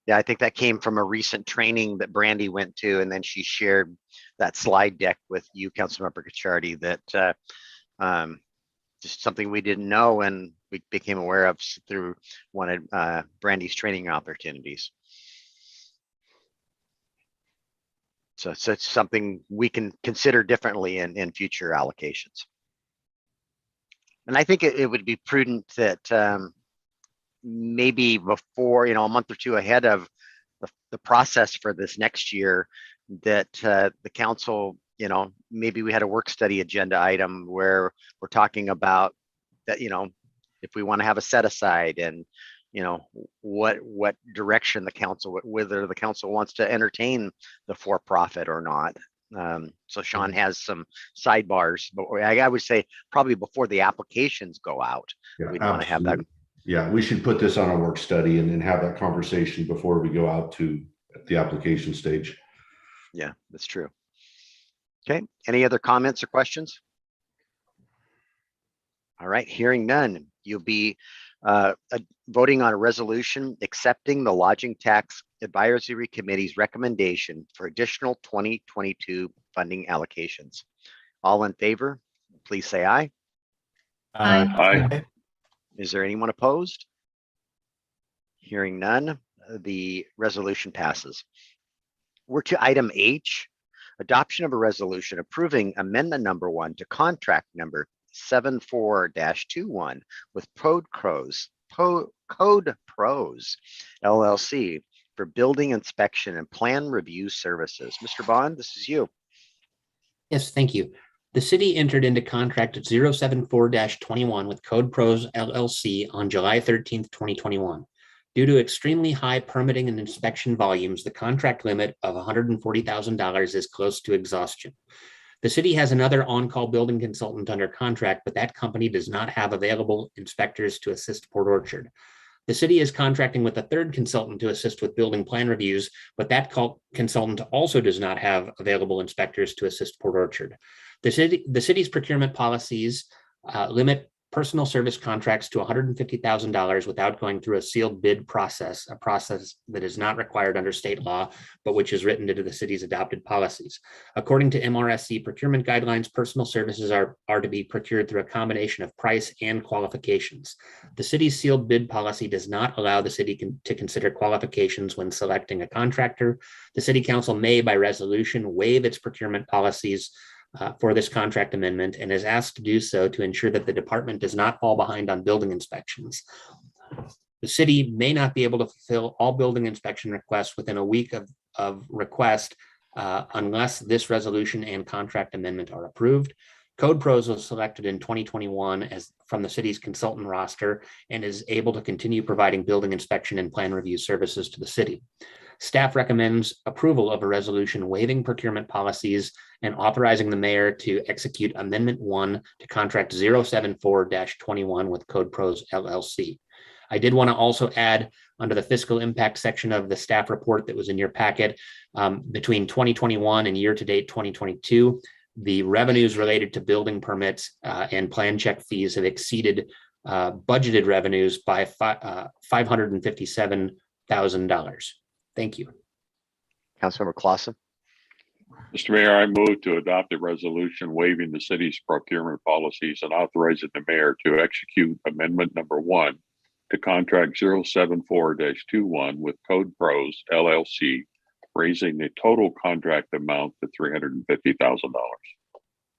Speaker 1: Yeah, I think that came from a recent training that Brandy went to, and then she shared that slide deck with you, Councilmember Kitsap, that just something we didn't know and we became aware of through one of Brandy's training opportunities. So it's something we can consider differently in future allocations. And I think it would be prudent that maybe before, a month or two ahead of the process for this next year, that the council, maybe we had a work study agenda item where we're talking about that, if we want to have a set aside, and what direction the council, whether the council wants to entertain the for-profit or not. So Sean has some sidebars, but I would say probably before the applications go out, we'd want to have that.
Speaker 2: Yeah, we should put this on a work study and have that conversation before we go out to the application stage.
Speaker 1: Yeah, that's true. Okay, any other comments or questions? All right, hearing none, you'll be voting on a resolution accepting the Lodging Tax Advisory Committee's recommendation for additional 2022 funding allocations. All in favor, please say aye.
Speaker 3: Aye.
Speaker 1: Is there anyone opposed? Hearing none, the resolution passes. We're to item H, Adoption of a resolution approving amendment number 1 to contract number 74-21 with Codepro LLC for building inspection and plan review services. Mr. Bond, this is you.
Speaker 11: Yes, thank you. The city entered into contract 074-21 with Codepro LLC on July 13th, 2021. Due to extremely high permitting and inspection volumes, the contract limit of $140,000 is close to exhaustion. The city has another on-call building consultant under contract, but that company does not have available inspectors to assist Port Orchard. The city is contracting with a third consultant to assist with building plan reviews, but that consultant also does not have available inspectors to assist Port Orchard. The city's procurement policies limit personal service contracts to $150,000 without going through a sealed bid process, a process that is not required under state law, but which is written into the city's adopted policies. According to MRSC procurement guidelines, personal services are to be procured through a combination of price and qualifications. The city's sealed bid policy does not allow the city to consider qualifications when selecting a contractor. The city council may, by resolution, waive its procurement policies for this contract amendment and is asked to do so to ensure that the department does not fall behind on building inspections. The city may not be able to fulfill all building inspection requests within a week of request unless this resolution and contract amendment are approved. Codepro was selected in 2021 as from the city's consultant roster and is able to continue providing building inspection and plan review services to the city. Staff recommends approval of a resolution waiving procurement policies and authorizing the mayor to execute Amendment 1 to Contract 074-21 with Codepro LLC. I did want to also add, under the fiscal impact section of the staff report that was in your packet, between 2021 and year-to-date 2022, the revenues related to building permits and plan check fees have exceeded budgeted revenues by $557,000. Thank you.
Speaker 1: Councilmember Clausen.
Speaker 3: Mr. Mayor, I move to adopt a resolution waiving the city's procurement policies and authorizing the mayor to execute amendment number 1 to contract 074-21 with Codepro LLC, raising the total contract amount to $350,000.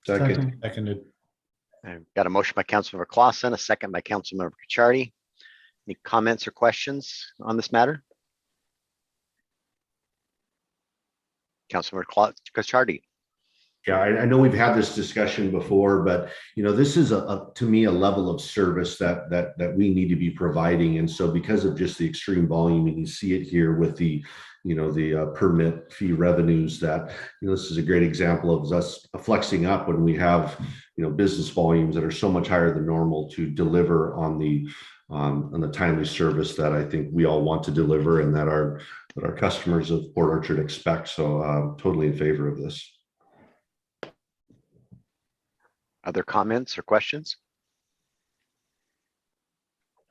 Speaker 12: Seconded.
Speaker 1: I've got a motion by Councilmember Clausen, a second by Councilmember Cacciardi. Any comments or questions on this matter? Councilmember Cacciardi.
Speaker 2: Yeah, I know we've had this discussion before, but this is to me a level of service that we need to be providing. And so because of just the extreme volume, and you see it here with the permit fee revenues, that this is a great example of us flexing up when we have business volumes that are so much higher than normal to deliver on the timely service that I think we all want to deliver and that our customers of Port Orchard expect. So I'm totally in favor of this.
Speaker 1: Other comments or questions?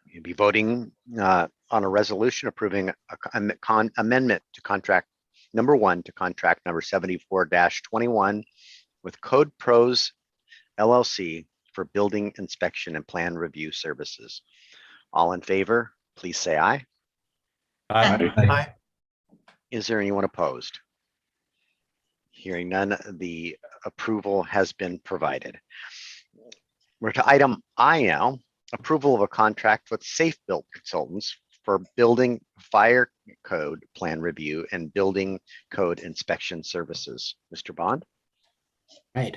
Speaker 1: You'll be voting on a resolution approving an amendment to contract number 1 to contract number 74-21 with Codepro LLC for building inspection and plan review services. All in favor, please say aye.
Speaker 15: Aye. Aye.
Speaker 1: Is there anyone opposed? Hearing none, the approval has been provided. We're to item I now, approval of a contract with Safe Built Consultants for building fire code plan review and building code inspection services. Mr. Bond?
Speaker 11: Right.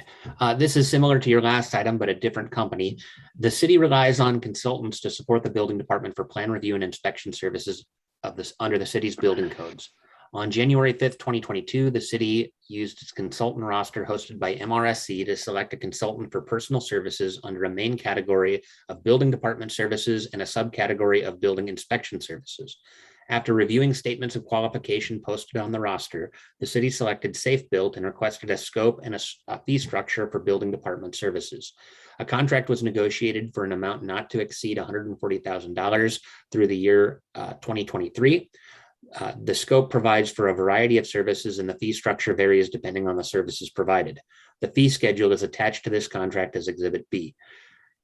Speaker 11: This is similar to your last item, but a different company. The city relies on consultants to support the building department for plan review and inspection services of this under the city's building codes. On January 5th, 2022, the city used its consultant roster hosted by MRSC to select a consultant for personal services under a main category of building department services and a subcategory of building inspection services. After reviewing statements of qualification posted on the roster, the city selected Safe Built and requested a scope and a fee structure for building department services. A contract was negotiated for an amount not to exceed $140,000 through the year 2023. The scope provides for a variety of services and the fee structure varies depending on the services provided. The fee schedule is attached to this contract as Exhibit B.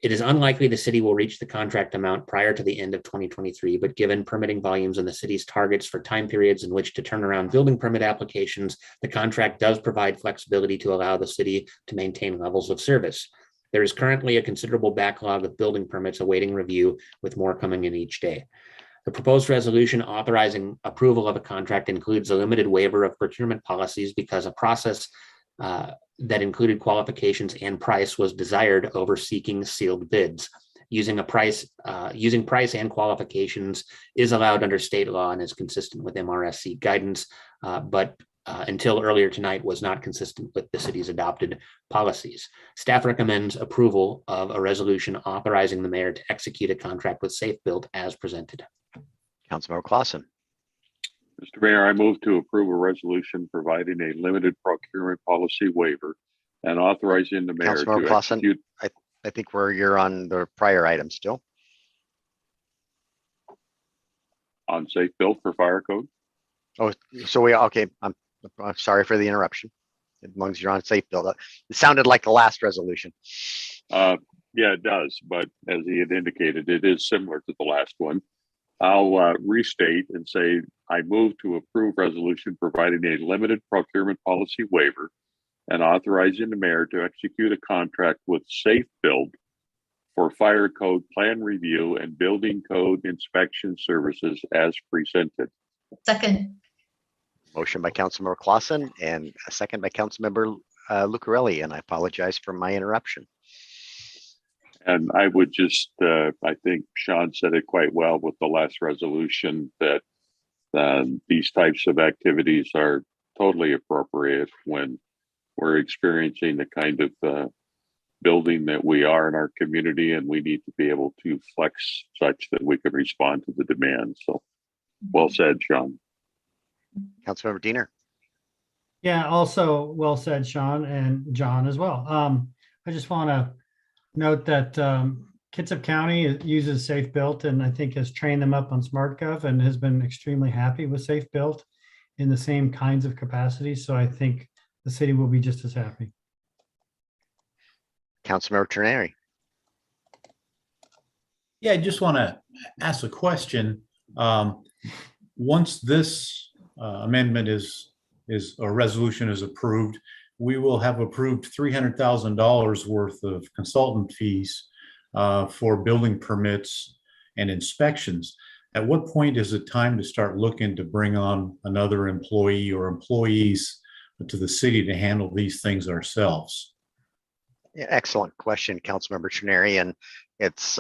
Speaker 11: It is unlikely the city will reach the contract amount prior to the end of 2023, but given permitting volumes and the city's targets for time periods in which to turn around building permit applications, the contract does provide flexibility to allow the city to maintain levels of service. There is currently a considerable backlog of building permits awaiting review, with more coming in each day. The proposed resolution authorizing approval of a contract includes a limited waiver of procurement policies because a process that included qualifications and price was desired over seeking sealed bids. Using price and qualifications is allowed under state law and is consistent with MRSC guidance, but until earlier tonight was not consistent with the city's adopted policies. Staff recommends approval of a resolution authorizing the mayor to execute a contract with Safe Build as presented.
Speaker 1: Councilmember Clausen.
Speaker 3: Mr. Mayor, I move to approve a resolution providing a limited procurement policy waiver and authorizing the mayor
Speaker 1: Councilmember
Speaker 3: to
Speaker 1: Clausen,
Speaker 3: execute.
Speaker 1: I think you're on the prior item still.
Speaker 3: On Safe Build for fire code.
Speaker 1: Oh, so okay. I'm sorry for the interruption. As long as you're on Safe Build, it sounded like the last resolution.
Speaker 3: Yeah, it does, but as he had indicated, it is similar to the last one. I'll restate and say I move to approve resolution providing a limited procurement policy waiver and authorizing the mayor to execute a contract with Safe Build for fire code plan review and building code inspection services as presented.
Speaker 4: Second.
Speaker 1: Motion by Councilmember Clausen and a second by Councilmember Lucarelli, and I apologize for my interruption.
Speaker 3: And I would just, I think Sean said it quite well with the last resolution that these types of activities are totally appropriate when we're experiencing the kind of building that we are in our community, and we need to be able to flex such that we can respond to the demand. So well said, Sean.
Speaker 1: Councilmember Diener.
Speaker 13: Yeah, also well said, Sean and John as well. I just want to note that Kitsap County uses Safe Built and I think has trained them up on SmartGov and has been extremely happy with Safe Built in the same kinds of capacities. So I think the city will be just as happy.
Speaker 1: Councilmember Terneri.
Speaker 12: Yeah, I just want to ask a question. Once this amendment is or resolution is approved, we will have approved $300,000 worth of consultant fees for building permits and inspections. At what point is it time to start looking to bring on another employee or employees to the city to handle these things ourselves?
Speaker 1: Yeah, excellent question, Councilmember Terneri, and it's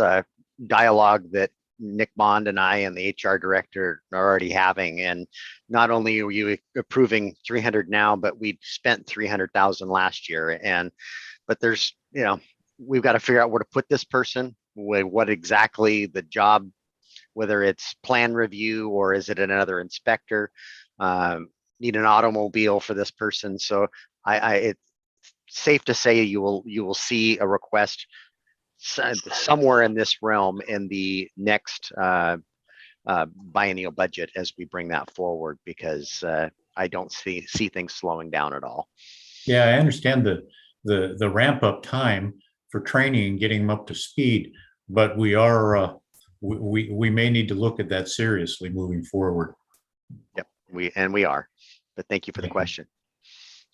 Speaker 1: dialogue that Nick Bond and I and the HR director are already having. And not only are you approving 300 now, but we spent 300,000 last year. But there's, we've got to figure out where to put this person, what exactly the job, whether it's plan review or is it another inspector, need an automobile for this person. So it's safe to say you will see a request somewhere in this realm in the next biennial budget as we bring that forward, because I don't see things slowing down at all.
Speaker 12: Yeah, I understand the ramp up time for training and getting them up to speed, but we are we may need to look at that seriously moving forward.
Speaker 1: Yep, we are. But thank you for the question,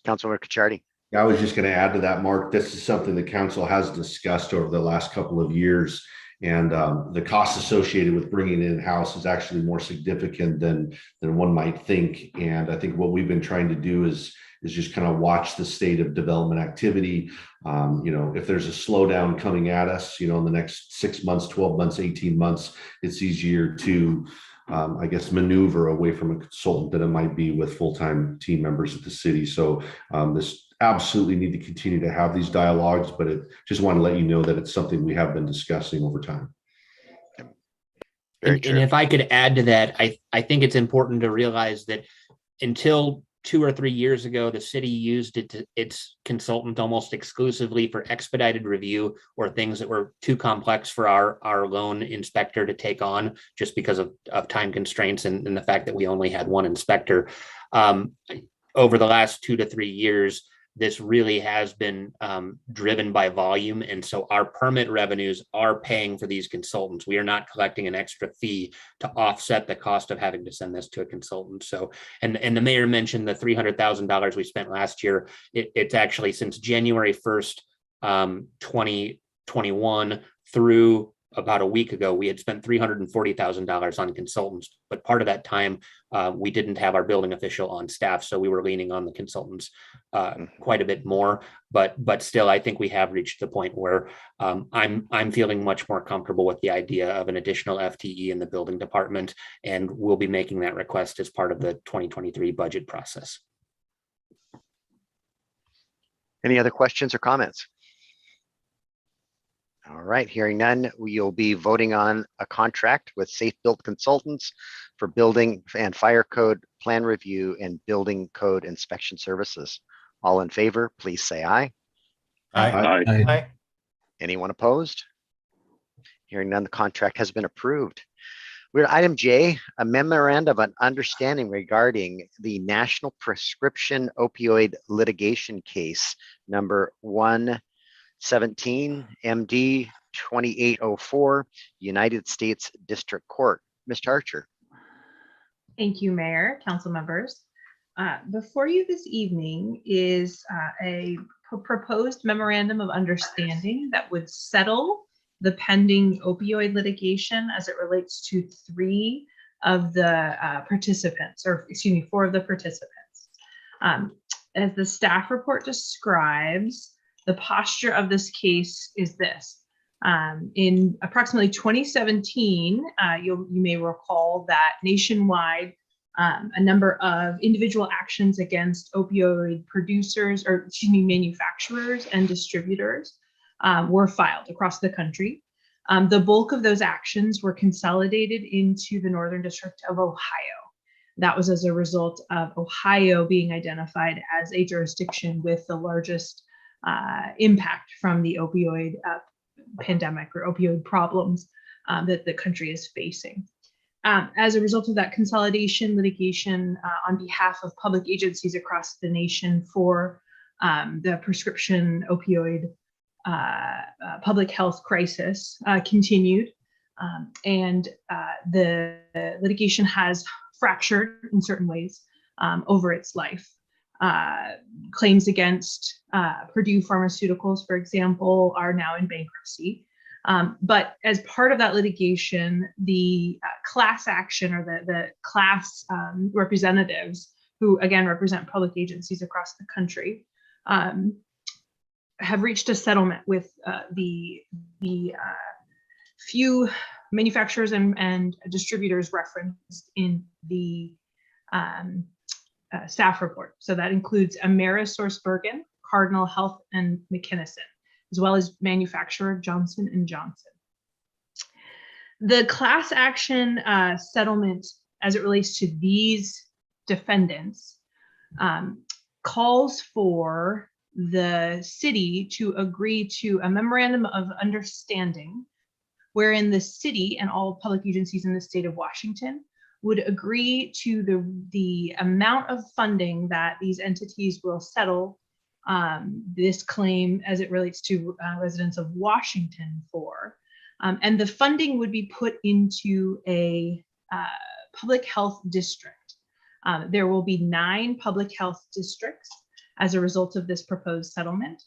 Speaker 1: Councilmember Cacciardi.
Speaker 2: I was just going to add to that, Mark. This is something the council has discussed over the last couple of years, and the costs associated with bringing it in-house is actually more significant than one might think. And I think what we've been trying to do is just kind of watch the state of development activity. If there's a slowdown coming at us, in the next 6 months, 12 months, 18 months, it's easier to I guess maneuver away from a consultant than it might be with full-time team members at the city. So this absolutely need to continue to have these dialogues, but just want to let you know that it's something we have been discussing over time.
Speaker 11: And if I could add to that, I think it's important to realize that until 2 or 3 years ago, the city used its consultant almost exclusively for expedited review or things that were too complex for our lone inspector to take on, just because of time constraints and the fact that we only had one inspector. Over the last 2 to 3 years, this really has been driven by volume. And so our permit revenues are paying for these consultants. We are not collecting an extra fee to offset the cost of having to send this to a consultant. So, and the mayor mentioned the $300,000 we spent last year. It's actually since January 1st, 2021 through about a week ago, we had spent $340,000 on consultants, but part of that time we didn't have our building official on staff, so we were leaning on the consultants quite a bit more. But still, I think we have reached the point where I'm feeling much more comfortable with the idea of an additional FTE in the building department, and we'll be making that request as part of the 2023 budget process.
Speaker 1: Any other questions or comments? All right, hearing none, we'll be voting on a contract with Safe Built Consultants for building and fire code plan review and building code inspection services. All in favor, please say aye.
Speaker 16: Aye.
Speaker 13: Aye.
Speaker 1: Anyone opposed? Hearing none, the contract has been approved. We're at item J, a memorandum of understanding regarding the National Prescription Opioid Litigation Case number 117 MD 2804, United States District Court. Mr. Archer.
Speaker 17: Thank you, Mayor, council members. Before you this evening is a proposed memorandum of understanding that would settle the pending opioid litigation as it relates to three of the participants, or excuse me, four of the participants. As the staff report describes, the posture of this case is this. In approximately 2017, you may recall that nationwide, a number of individual actions against opioid producers, or excuse me, manufacturers and distributors were filed across the country. The bulk of those actions were consolidated into the Northern District of Ohio. That was as a result of Ohio being identified as a jurisdiction with the largest impact from the opioid pandemic or opioid problems that the country is facing. As a result of that consolidation, litigation on behalf of public agencies across the nation for the prescription opioid public health crisis continued, and the litigation has fractured in certain ways over its life. Claims against Purdue Pharmaceuticals, for example, are now in bankruptcy. But as part of that litigation, the class action, or the class representatives, who again represent public agencies across the country, have reached a settlement with the few manufacturers and distributors referenced in the staff report. So that includes AmerisourceBergen, Cardinal Health, and McKinnison, as well as manufacturer Johnson & Johnson. The class action settlement, as it relates to these defendants, calls for the city to agree to a memorandum of understanding wherein the city and all public agencies in the state of Washington would agree to the amount of funding that these entities will settle this claim as it relates to residents of Washington for. And the funding would be put into a public health district. There will be 9 public health districts as a result of this proposed settlement.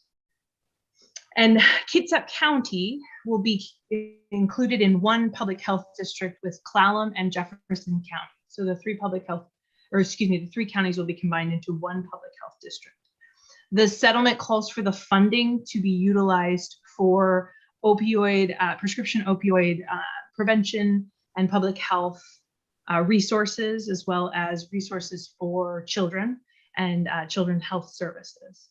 Speaker 17: And Kitsap County will be included in one public health district with Clallam and Jefferson County. So the 3 public health, or excuse me, the 3 counties will be combined into one public health district. The settlement calls for the funding to be utilized for opioid, prescription opioid prevention and public health resources, as well as resources for children and children's health services.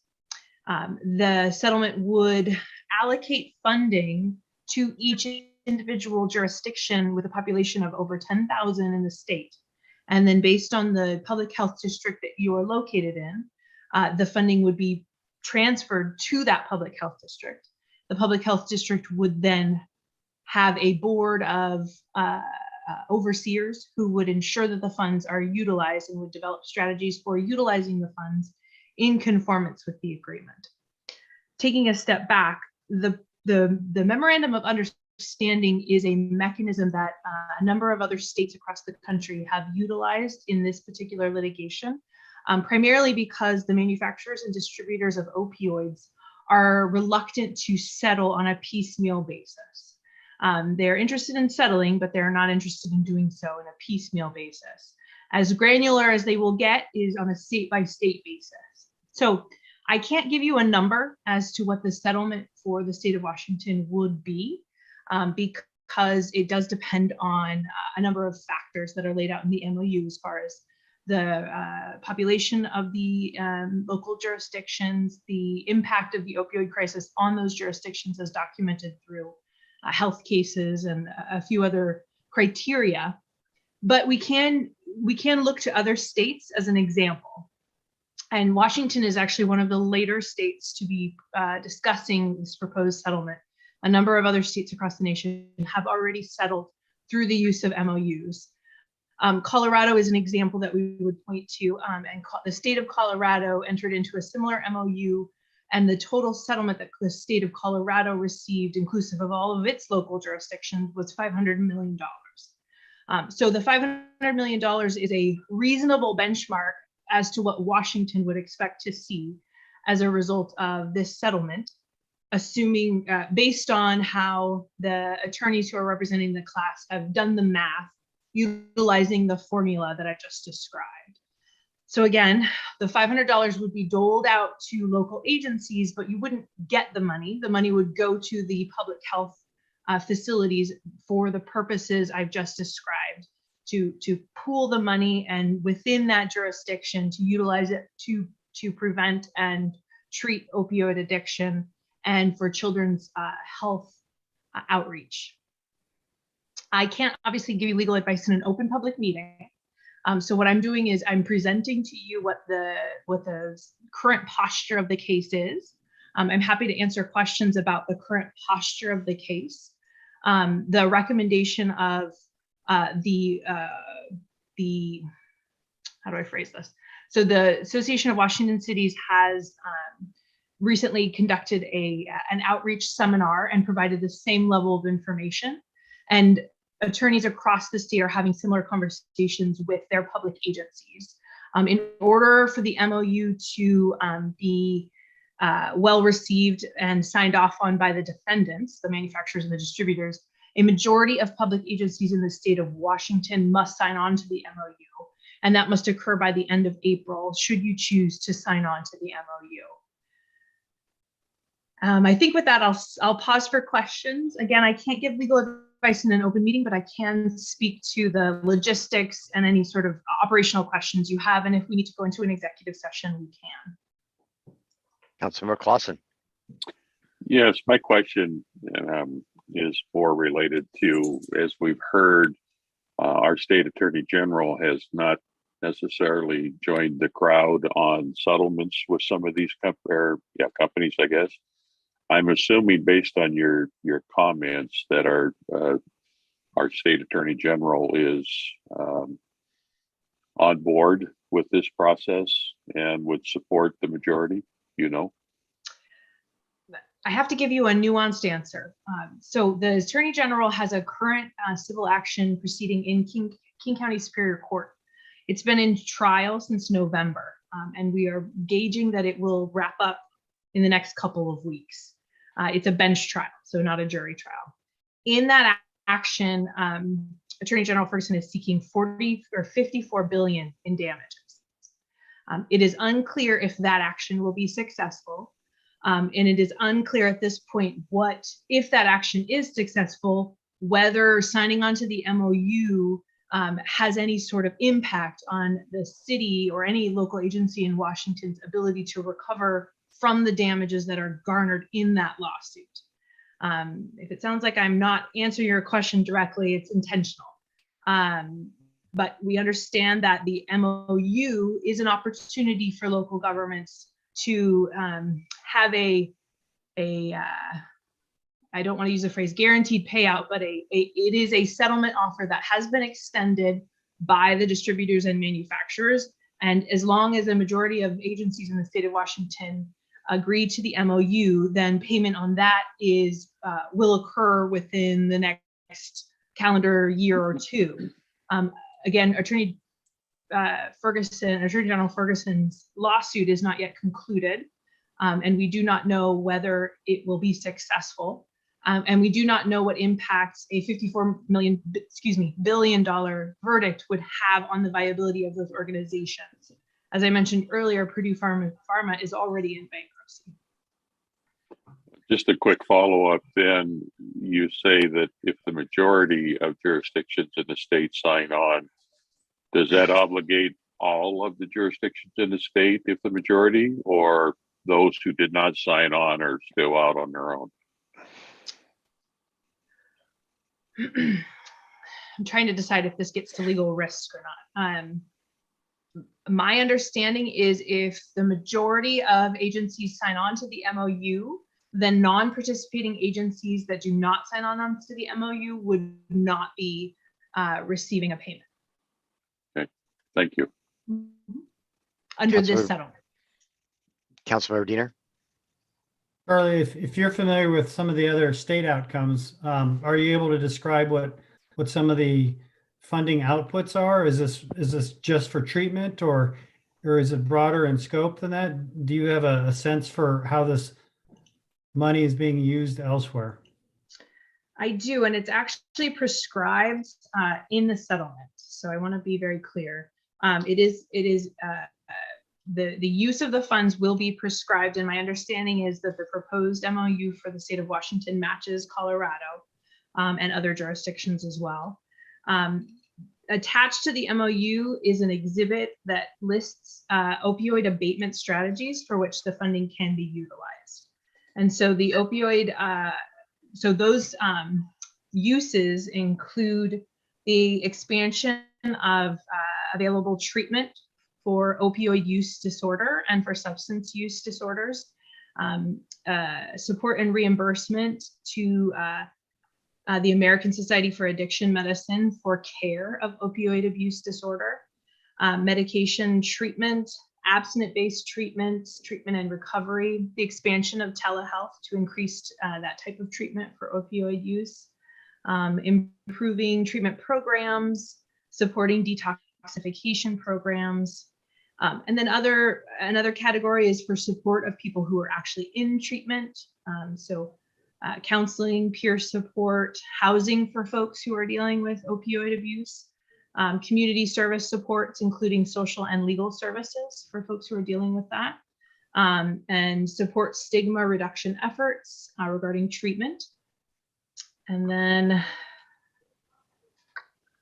Speaker 17: The settlement would allocate funding to each individual jurisdiction with a population of over 10,000 in the state. And then based on the public health district that you are located in, the funding would be transferred to that public health district. The public health district would then have a board of overseers who would ensure that the funds are utilized and would develop strategies for utilizing the funds in conformance with the agreement. Taking a step back, the memorandum of understanding is a mechanism that a number of other states across the country have utilized in this particular litigation, primarily because the manufacturers and distributors of opioids are reluctant to settle on a piecemeal basis. They're interested in settling, but they're not interested in doing so in a piecemeal basis. As granular as they will get is on a state-by-state basis. So I can't give you a number as to what the settlement for the state of Washington would be, because it does depend on a number of factors that are laid out in the MOU, as far as the population of the local jurisdictions, the impact of the opioid crisis on those jurisdictions as documented through health cases and a few other criteria. But we can look to other states as an example. And Washington is actually one of the later states to be discussing this proposed settlement. A number of other states across the nation have already settled through the use of MOUs. Colorado is an example that we would point to, and the state of Colorado entered into a similar MOU, and the total settlement that the state of Colorado received, inclusive of all of its local jurisdictions, was $500 million. So the $500 million is a reasonable benchmark as to what Washington would expect to see as a result of this settlement, assuming based on how the attorneys who are representing the class have done the math, utilizing the formula that I just described. So again, the $500 would be doled out to local agencies, but you wouldn't get the money. The money would go to the public health facilities for the purposes I've just described, to pool the money and within that jurisdiction to utilize it to prevent and treat opioid addiction and for children's health outreach. I can't obviously give you legal advice in an open public meeting. So what I'm doing is I'm presenting to you what the current posture of the case is. I'm happy to answer questions about the current posture of the case. The recommendation of how do I phrase this? So the Association of Washington Cities has recently conducted an outreach seminar and provided the same level of information. And attorneys across the state are having similar conversations with their public agencies. In order for the MOU to be well received and signed off on by the defendants, the manufacturers and the distributors, a majority of public agencies in the state of Washington must sign on to the MOU, and that must occur by the end of April, should you choose to sign on to the MOU. I think with that, I'll pause for questions. Again, I can't give legal advice in an open meeting, but I can speak to the logistics and any sort of operational questions you have. And if we need to go into an executive session, we can.
Speaker 1: Councilmember Clausen.
Speaker 3: Yes, my question is more related to, as we've heard, our state attorney general has not necessarily joined the crowd on settlements with some of these companies, I guess. I'm assuming based on your comments that our state attorney general is on board with this process and would support the majority, you know?
Speaker 17: I have to give you a nuanced answer. So the Attorney General has a current civil action proceeding in King County Superior Court. It's been in trial since November, and we are gauging that it will wrap up in the next couple of weeks. It's a bench trial, so not a jury trial. In that action, Attorney General Ferguson is seeking 40 or 54 billion in damages. It is unclear if that action will be successful. And it is unclear at this point if that action is successful, whether signing on to the MOU has any sort of impact on the city or any local agency in Washington's ability to recover from the damages that are garnered in that lawsuit. If it sounds like I'm not answering your question directly, it's intentional. But we understand that the MOU is an opportunity for local governments to have I don't want to use the phrase guaranteed payout, but it is a settlement offer that has been extended by the distributors and manufacturers And as long as a majority of agencies in the state of Washington agree to the MOU, then payment on that will occur within the next calendar year or two. Again, Attorney General Ferguson's lawsuit is not yet concluded, and we do not know whether it will be successful. And we do not know what impacts a $54 billion verdict would have on the viability of those organizations. As I mentioned earlier, Purdue Pharma is already in bankruptcy.
Speaker 3: Just a quick follow-up then, you say that if the majority of jurisdictions in the state sign on, does that obligate all of the jurisdictions in the state if the majority, or those who did not sign on are still out on their own?
Speaker 17: I'm trying to decide if this gets to legal risk or not. My understanding is if the majority of agencies sign on to the MOU, then non-participating agencies that do not sign on to the MOU would not be receiving a payment.
Speaker 3: Okay, thank you.
Speaker 17: Under this settlement.
Speaker 1: Councilmember Diener.
Speaker 13: Charlie, if you're familiar with some of the other state outcomes, are you able to describe what some of the funding outputs are? Is this just for treatment, or is it broader in scope than that? Do you have a sense for how this money is being used elsewhere?
Speaker 17: I do, and it's actually prescribed in the settlement. So I want to be very clear. The use of the funds will be prescribed, and my understanding is that the proposed MOU for the state of Washington matches Colorado and other jurisdictions as well. Attached to the MOU is an exhibit that lists opioid abatement strategies for which the funding can be utilized. And so the opioid, so those uses include the expansion of available treatment for opioid use disorder and for substance use disorders, support and reimbursement to the American Society for Addiction Medicine for care of opioid abuse disorder, medication treatment, abstinence-based treatment and recovery, the expansion of telehealth to increase that type of treatment for opioid use, improving treatment programs, supporting detoxification programs. And then another category is for support of people who are actually in treatment. Counseling, peer support, housing for folks who are dealing with opioid abuse, community service supports, including social and legal services for folks who are dealing with that, and support stigma reduction efforts regarding treatment. And then,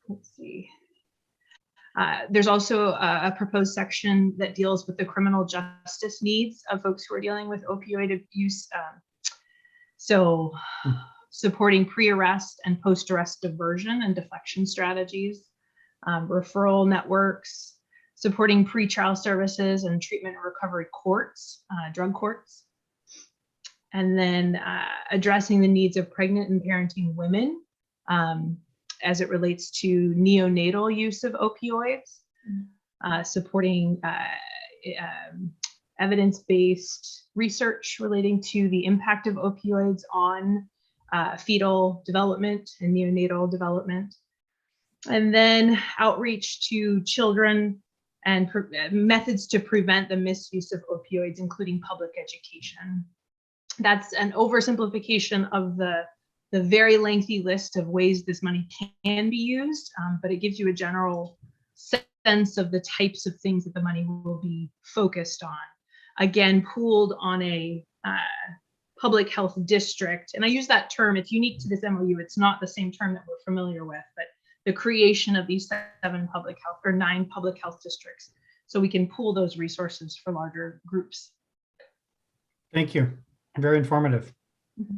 Speaker 17: let's see. There's also a proposed section that deals with the criminal justice needs of folks who are dealing with opioid abuse. So supporting pre-arrest and post-arrest diversion and deflection strategies, referral networks, supporting pretrial services and treatment and recovery courts, drug courts, and then addressing the needs of pregnant and parenting women as it relates to neonatal use of opioids, supporting evidence-based research relating to the impact of opioids on fetal development and neonatal development, and then outreach to children and methods to prevent the misuse of opioids, including public education. That's an oversimplification of the very lengthy list of ways this money can be used, but it gives you a general sense of the types of things that the money will be focused on. Again, pooled on a public health district. And I use that term, it's unique to this MOU. It's not the same term that we're familiar with, but the creation of these 9 public health districts. So we can pool those resources for larger groups.
Speaker 13: Thank you. Very informative.
Speaker 17: Mm-hmm.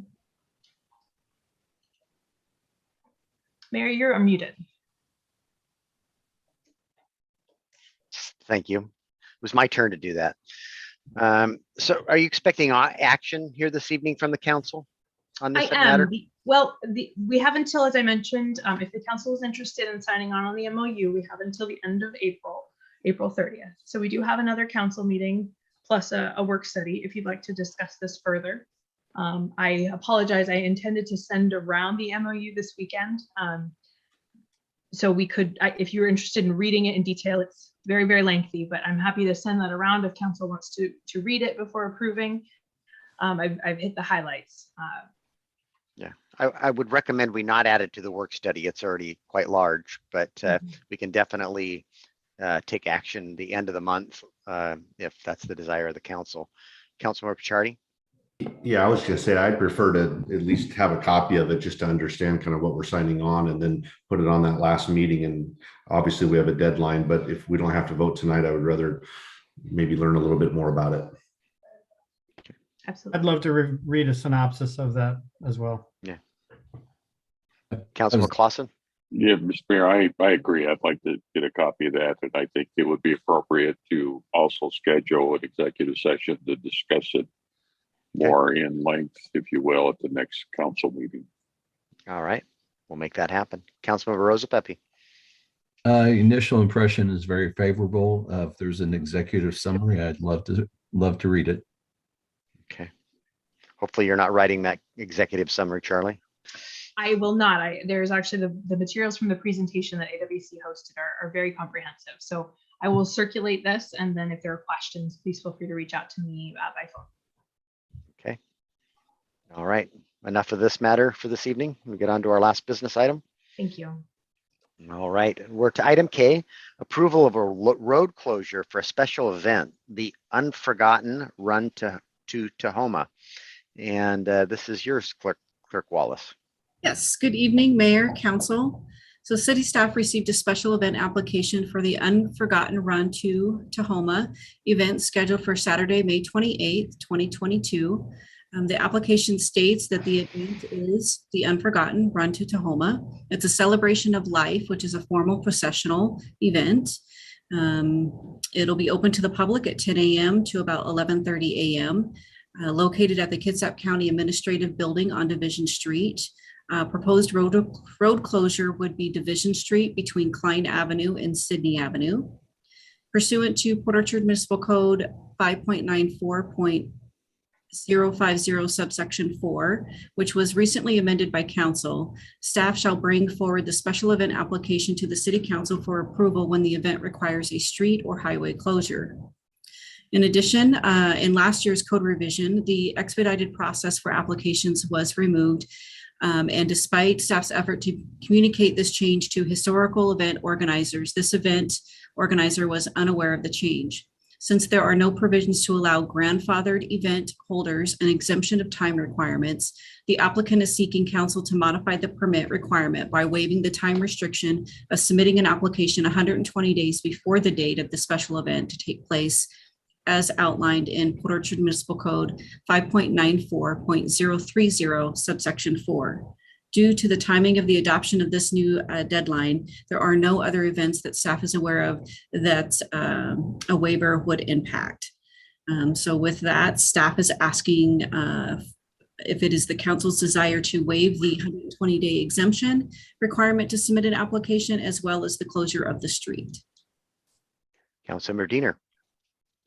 Speaker 17: Mary, you're unmuted.
Speaker 1: Thank you. It was my turn to do that. So are you expecting action here this evening from the council on this matter?
Speaker 17: Well, we have until, as I mentioned, if the council is interested in signing on the MOU, we have until the end of April April 30th. So we do have another council meeting plus a work study if you'd like to discuss this further. I apologize. I intended to send around the MOU this weekend. So we could, if you're interested in reading it in detail, it's very, very lengthy, but I'm happy to send that around if council wants to read it before approving. I've hit the highlights.
Speaker 1: Yeah, I would recommend we not add it to the work study. It's already quite large, but we can definitely take action the end of the month if that's the desire of the council. Councilmember Pichardi?
Speaker 2: Yeah, I was gonna say, I'd prefer to at least have a copy of it just to understand kind of what we're signing on and then put it on that last meeting. And obviously we have a deadline, but if we don't have to vote tonight, I would rather maybe learn a little bit more about it.
Speaker 17: Absolutely.
Speaker 13: I'd love to read a synopsis of that as well.
Speaker 1: Yeah. Councilman Clausen?
Speaker 3: Yeah, Mr. Mayor, I agree. I'd like to get a copy of that. And I think it would be appropriate to also schedule an executive session to discuss it more in length, if you will, at the next council meeting.
Speaker 1: All right, we'll make that happen. Councilmember Rosa Pepe?
Speaker 14: Initial impression is very favorable. If there's an executive summary, I'd love to read it.
Speaker 1: Okay. Hopefully you're not writing that executive summary, Charlie.
Speaker 17: I will not. There's actually the materials from the presentation that AWC hosted are very comprehensive. So I will circulate this, and then if there are questions, please feel free to reach out to me by phone.
Speaker 1: Okay. All right. Enough of this matter for this evening. We get on to our last business item.
Speaker 17: Thank you.
Speaker 1: All right. We're to item K, approval of a road closure for a special event, the Unforgotten Run to Tahoma. And this is yours, Clerk Wallace.
Speaker 19: Yes, good evening, Mayor, Council. So city staff received a special event application for the Unforgotten Run to Tahoma event scheduled for Saturday, May 28th, 2022. The application states that the event is the Unforgotten Run to Tahoma. It's a celebration of life, which is a formal processional event. It'll be open to the public at 10 a.m. to about 11:30 a.m. Located at the Kitsap County Administrative Building on Division Street. Proposed road closure would be Division Street between Klein Avenue and Sydney Avenue. Pursuant to Port Orchard Municipal Code 5.94.050 subsection 4, which was recently amended by council, staff shall bring forward the special event application to the city council for approval when the event requires a street or highway closure. In addition, in last year's code revision, the expedited process for applications was removed. And despite staff's effort to communicate this change to historical event organizers, this event organizer was unaware of the change. Since there are no provisions to allow grandfathered event holders an exemption of time requirements, the applicant is seeking council to modify the permit requirement by waiving the time restriction of submitting an application 120 days before the date of the special event to take place, as outlined in Port Orchard Municipal Code 5.94.030 subsection 4. Due to the timing of the adoption of this new deadline, there are no other events that staff is aware of that a waiver would impact. So with that, staff is asking if it is the council's desire to waive the 120-day exemption requirement to submit an application, as well as the closure of the street.
Speaker 1: Councilmember Diener.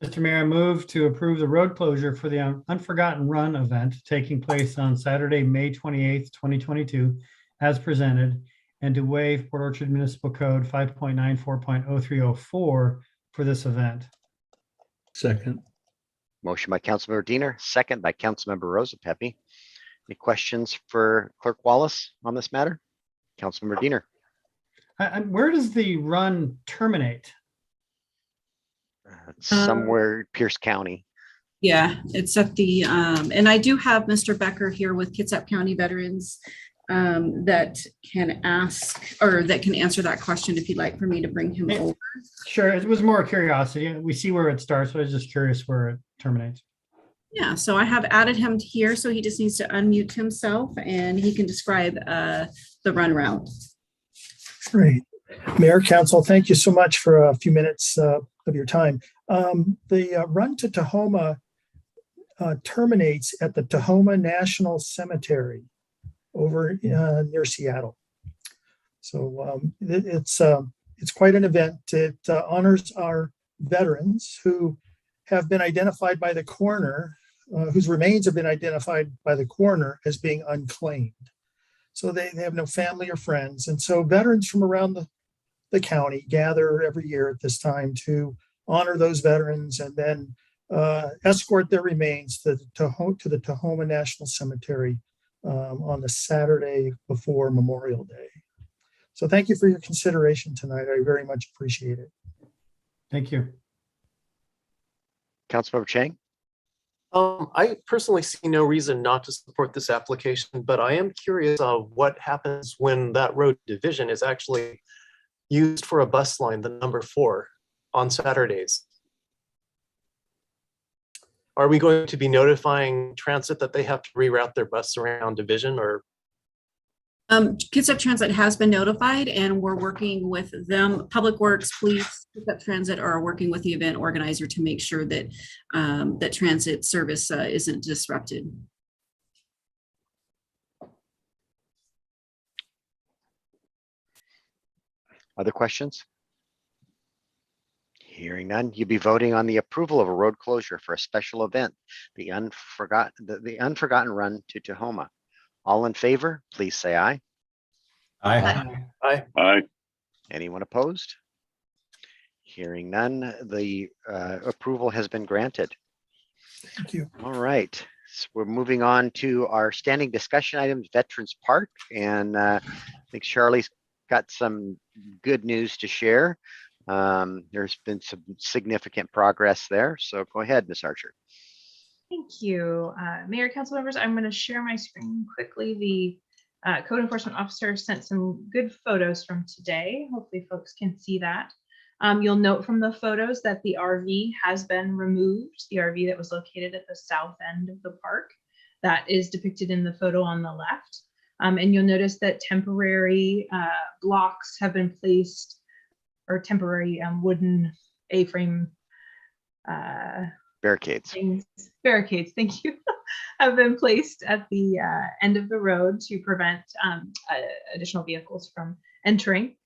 Speaker 13: Mr. Mayor, I move to approve the road closure for the Unforgotten Run event taking place on Saturday, May 28th, 2022, as presented, and to waive Port Orchard Municipal Code 5.94.0304 for this event.
Speaker 14: Second.
Speaker 1: Motion by Councilmember Diener, second by Councilmember Rosa Pepe. Any questions for Clerk Wallace on this matter? Councilmember Diener.
Speaker 13: Where does the run terminate?
Speaker 1: Somewhere Pierce County.
Speaker 19: Yeah, it's at the, and I do have Mr. Becker here with Kitsap County Veterans that can ask, or that can answer that question if you'd like for me to bring him over.
Speaker 13: Sure, it was more curiosity. We see where it starts, so I was just curious where it terminates.
Speaker 19: Yeah, so I have added him here, so he just needs to unmute himself and he can describe the run route.
Speaker 20: Great. Mayor, Council, thank you so much for a few minutes of your time. The run to Tahoma terminates at the Tahoma National Cemetery over near Seattle. So it's It's quite an event. It honors our veterans who have been identified by the coroner, whose remains have been identified by the coroner as being unclaimed. So they have no family or friends. And so veterans from around the county gather every year at this time to honor those veterans and then escort their remains to the Tahoma National Cemetery on the Saturday before Memorial Day. So thank you for your consideration tonight. I very much appreciate it.
Speaker 13: Thank you.
Speaker 1: Councilmember Chang?
Speaker 15: I personally see no reason not to support this application, but I am curious what happens when that road division is actually used for a bus line, the number 4, on Saturdays. Are we going to be notifying transit that they have to reroute their bus around division, or?
Speaker 19: Kitsap Transit has been notified, and we're working with them. Public Works, Police, Kitsap Transit are working with the event organizer to make sure that that transit service isn't disrupted.
Speaker 1: Other questions? Hearing none, you'll be voting on the approval of a road closure for a special event, the Unforgotten Run to Tahoma. All in favor, please say aye.
Speaker 12: Aye.
Speaker 15: Aye.
Speaker 3: Aye.
Speaker 1: Anyone opposed? Hearing none, the approval has been granted.
Speaker 20: Thank you.
Speaker 1: All right, so we're moving on to our standing discussion items, Veterans Park, and I think Charlie's got some good news to share. There's been some significant progress there, so go ahead, Ms. Archer.
Speaker 17: Thank you, Mayor, council members. I'm going to share my screen quickly. The code enforcement officer sent some good photos from today. Hopefully folks can see that. You'll note from the photos that the RV has been removed, the RV that was located at the south end of the park. That is depicted in the photo on the left. And you'll notice that temporary blocks have been placed, or temporary wooden A-frame
Speaker 1: barricades.
Speaker 17: Barricades, thank you, have been placed at the end of the road to prevent additional vehicles from entering.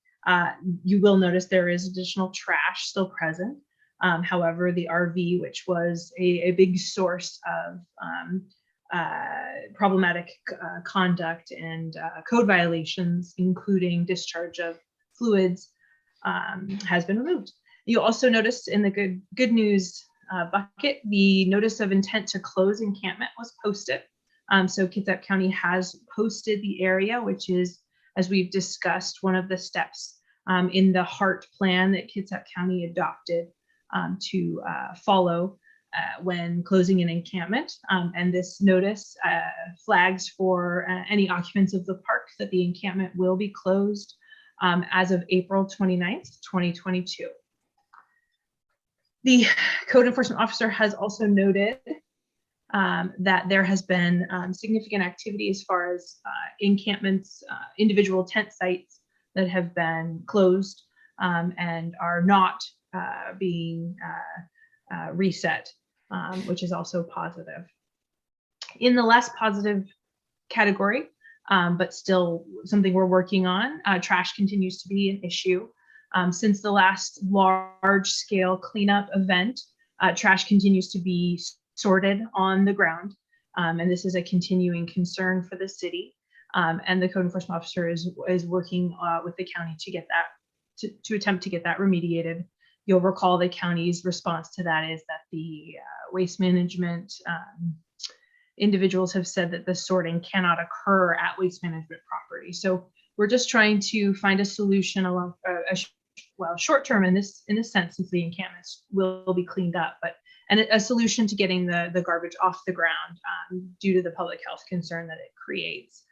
Speaker 17: You will notice there is additional trash still present. However, the RV, which was a big source of problematic conduct and code violations, including discharge of fluids, has been removed. You'll also notice in the good news bucket, the notice of intent to close encampment was posted. So Kitsap County has posted the area, which is, as we've discussed, one of the steps in the HART plan that Kitsap County adopted to follow when closing an encampment. And this notice flags for any occupants of the park that the encampment will be closed as of April 29th, 2022. The code enforcement officer has also noted that there has been significant activity as far as encampments, individual tent sites that have been closed and are not being reset, which is also positive. In the less positive category, but still something we're working on, trash continues to be an issue. Since the last large-scale cleanup event, trash continues to be sorted on the ground, and this is a continuing concern for the city. And the code enforcement officer is working with the county to get that, to attempt to get that remediated. You'll recall the county's response to that is that the waste management individuals have said that the sorting cannot occur at waste management property. So we're just trying to find a solution along short term in this sense, since the encampments will be cleaned up, but a solution to getting the garbage off the ground due to the public health concern that it creates,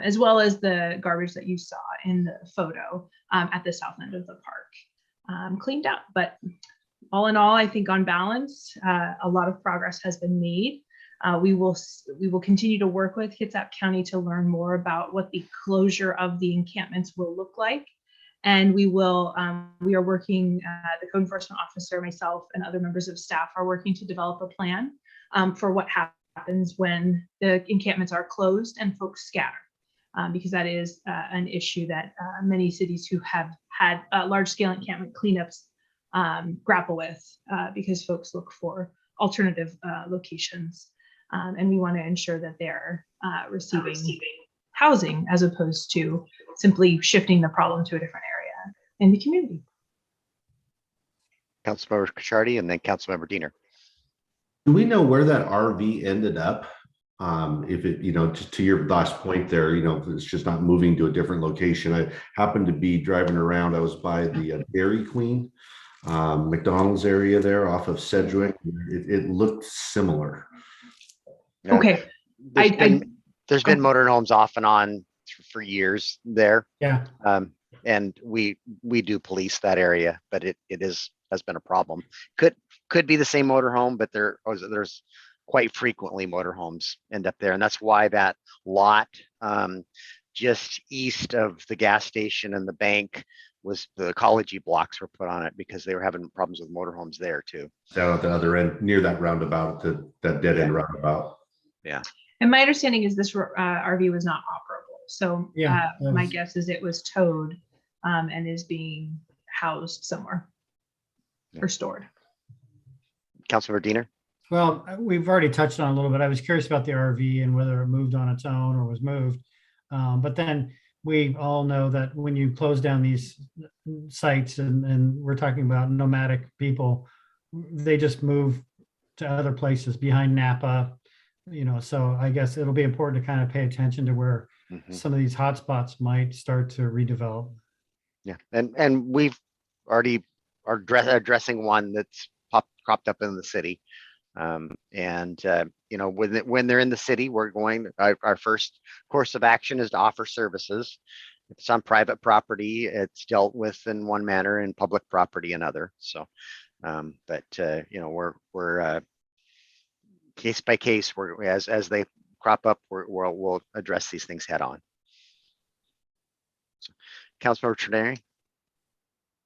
Speaker 17: as well as the garbage that you saw in the photo at the south end of the park cleaned up. But all in all, I think on balance, a lot of progress has been made. We will continue to work with Kitsap County to learn more about what the closure of the encampments will look like. And we are working, the code enforcement officer, myself, and other members of staff are working to develop a plan for what happens when the encampments are closed and folks scatter. because that is an issue that many cities who have had large-scale encampment cleanups grapple with, because folks look for alternative locations, and we want to ensure that they're receiving housing as opposed to simply shifting the problem to a different area in the community.
Speaker 1: Councilmember Cacciardi and then Councilmember Diener.
Speaker 2: Do we know where that RV ended up? If it, just to your last point there, it's just not moving to a different location. I happened to be driving around. I was by the Dairy Queen, McDonald's area there off of Sedgwick. It looked similar.
Speaker 17: Okay.
Speaker 1: There's been motorhomes off and on for years there.
Speaker 13: Yeah.
Speaker 1: And we do police that area, but it has been a problem. Could be the same motorhome, but there's quite frequently motorhomes end up there, and that's why that lot just east of the gas station and the bank was the ecology blocks were put on it because they were having problems with motorhomes there too.
Speaker 2: Down at the other end, near that roundabout, that dead end roundabout.
Speaker 1: Yeah.
Speaker 17: And my understanding is this RV was not operable. So
Speaker 13: Yeah,
Speaker 17: my guess is it was towed and is being housed somewhere or stored.
Speaker 1: Councilmember Diener.
Speaker 13: Well, we've already touched on it a little bit. I was curious about the RV and whether it moved on its own or was moved. But then we all know that when you close down these sites and we're talking about nomadic people, they just move to other places behind Napa, so I guess it'll be important to kind of pay attention to where some of these hotspots might start to redevelop.
Speaker 1: Yeah, and we've already are addressing one that's cropped up in the city. When they're in the city, we're going, our first course of action is to offer services. If it's on private property, it's dealt with in one manner, and public property another. So, we're case by case, as they crop up, we'll address these things head on. So, Councilmember Trenary.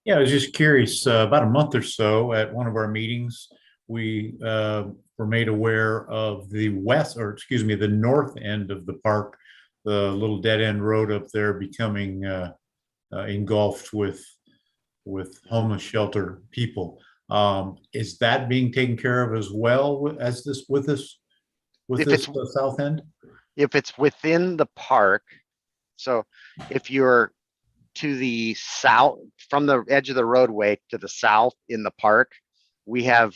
Speaker 12: Yeah, I was just curious, about a month or so at one of our meetings, we were made aware of the north end of the park, the little dead end road up there becoming engulfed with homeless shelter people. Is that being taken care of as well as this south end?
Speaker 1: If it's within the park, so if you're to the south, from the edge of the roadway to the south in the park, we have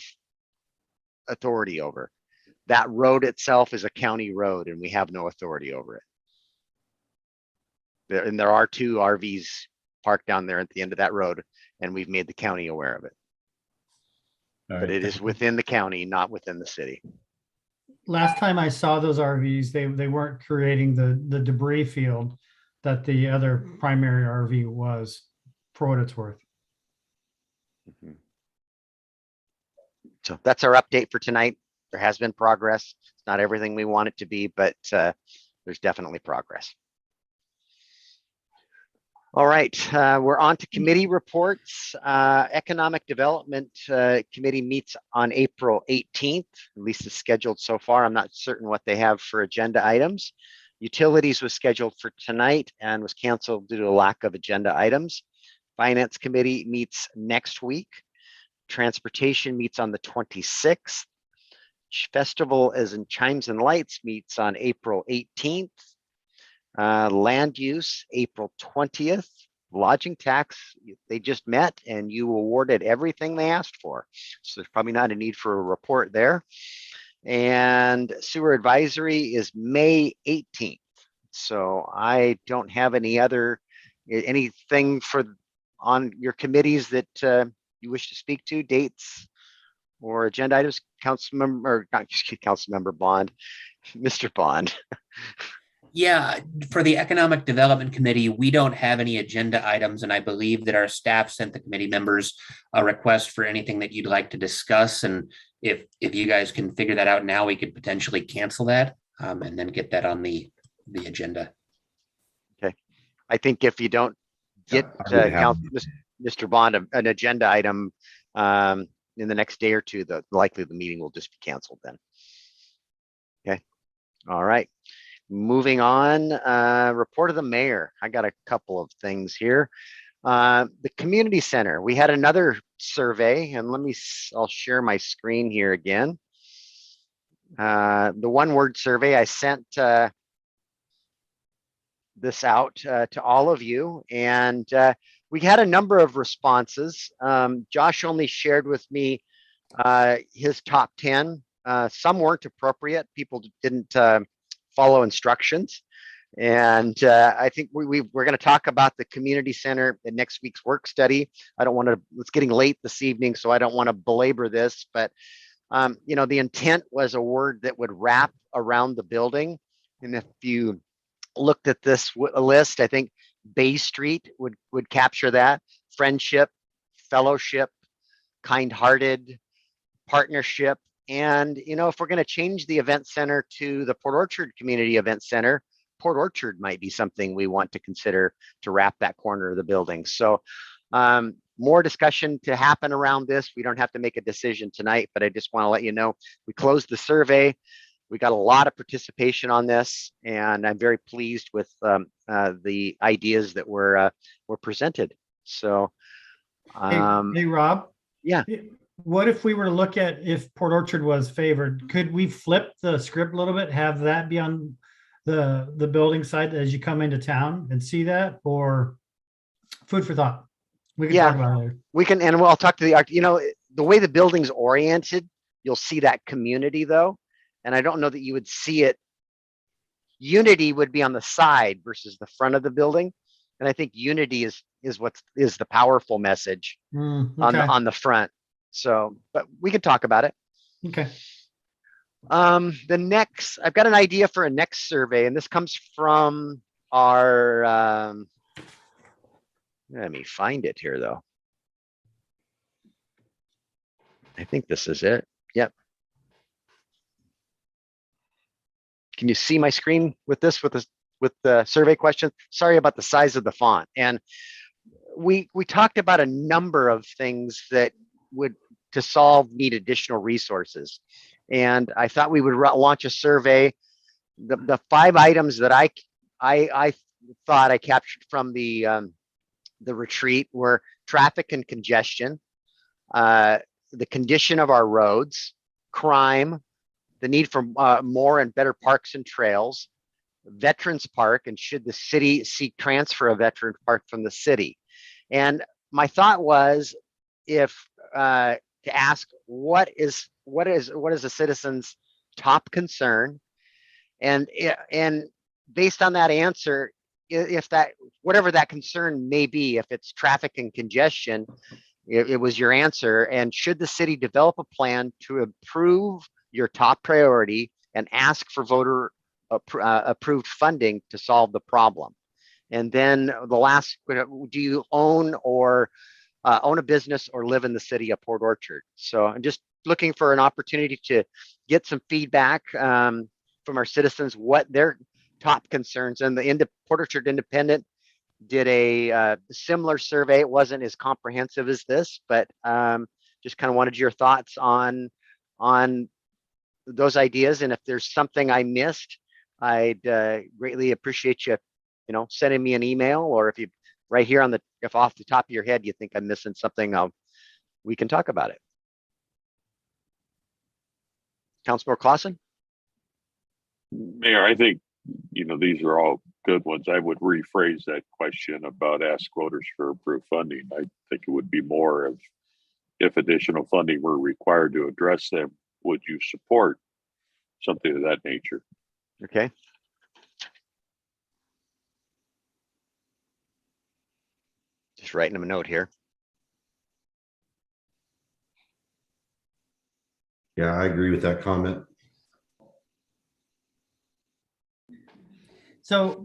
Speaker 1: authority over. That road itself is a county road and we have no authority over it. And there are 2 RVs parked down there at the end of that road, and we've made the county aware of it. But it is within the county, not within the city.
Speaker 13: Last time I saw those RVs, they weren't creating the debris field that the other primary RV was, for what it's worth.
Speaker 1: So that's our update for tonight. There has been progress. It's not everything we want it to be, but there's definitely progress. All right, we're on to committee reports. Economic Development Committee meets on April 18th, at least it's scheduled so far. I'm not certain what they have for agenda items. Utilities was scheduled for tonight and was canceled due to a lack of agenda items. Finance Committee meets next week. Transportation meets on the 26th. Festival as in Chimes and Lights meets on April 18th. Land use, April 20th. Lodging tax, they just met and you awarded everything they asked for. So there's probably not a need for a report there. And sewer advisory is May 18th. So I don't have anything on your committees that you wish to speak to, dates or agenda items. Councilmember Bond, Mr. Bond.
Speaker 11: Yeah, for the Economic Development Committee, we don't have any agenda items, and I believe that our staff sent the committee members a request for anything that you'd like to discuss. And if you guys can figure that out now, we could potentially cancel that and then get that on the agenda. Okay.
Speaker 1: I think if you don't get Mr. Bond an agenda item in the next day or two, likely the meeting will just be canceled then. Okay. All right. Moving on, report of the mayor. I got a couple of things here. The community center, we had another survey, and I'll share my screen here again. The one-word survey, I sent this out to all of you, and we had a number of responses. Josh only shared with me his top 10. Some weren't appropriate. People didn't follow instructions. And I think we're going to talk about the community center in next week's work study. It's getting late this evening, so I don't want to belabor this, but the intent was a word that would wrap around the building. And if you looked at this list, I think Bay Street would capture that. Friendship, fellowship, kind-hearted, partnership. And, if we're going to change the event center to the Port Orchard Community Event Center, Port Orchard might be something we want to consider to wrap that corner of the building. So more discussion to happen around this. We don't have to make a decision tonight, but I just want to let you know, we closed the survey. We got a lot of participation on this, and I'm very pleased with the ideas that were presented. So,
Speaker 13: hey, Rob.
Speaker 1: Yeah.
Speaker 13: What if we were to look at if Port Orchard was favored? Could we flip the script a little bit, have that be on the building side as you come into town and see that, or food for thought? We can talk about it later.
Speaker 1: We can, and I'll talk to the the way the building's oriented, you'll see that community though. And I don't know that you would see it. Unity would be on the side versus the front of the building. And I think unity is the powerful message on the front. So, but we could talk about it.
Speaker 13: Okay.
Speaker 1: I've got an idea for a next survey, and this comes from our, let me find it here though. I think this is it. Yep. Can you see my screen with the survey question? Sorry about the size of the font. And we talked about a number of things that need additional resources. And I thought we would launch a survey. The 5 items that I thought I captured from the retreat were traffic and congestion, the condition of our roads, crime, the need for more and better parks and trails, Veterans Park, and should the city seek transfer of Veterans Park from the city. And my thought was to ask what is a citizen's top concern, and based on that answer, if whatever that concern may be, if it's traffic and congestion, it was your answer. And should the city develop a plan to improve your top priority and ask for voter approved funding to solve the problem? And then the last, do you own a business or live in the city of Port Orchard? So I'm just looking for an opportunity to get some feedback from our citizens, what their top concerns. And the Port Orchard Independent did a similar survey. It wasn't as comprehensive as this, but just kind of wanted your thoughts on those ideas. And if there's something I missed, I'd greatly appreciate you, sending me an email, or if you right here if off the top of your head you think I'm missing something, we can talk about it. Councilmember Clausen?
Speaker 3: Mayor, I think, these are all good ones. I would rephrase that question about ask voters for approved funding. I think it would be more of, if additional funding were required to address them, would you support something of that nature?
Speaker 1: Okay. Just writing them a note here.
Speaker 2: Yeah, I agree with that comment.
Speaker 13: So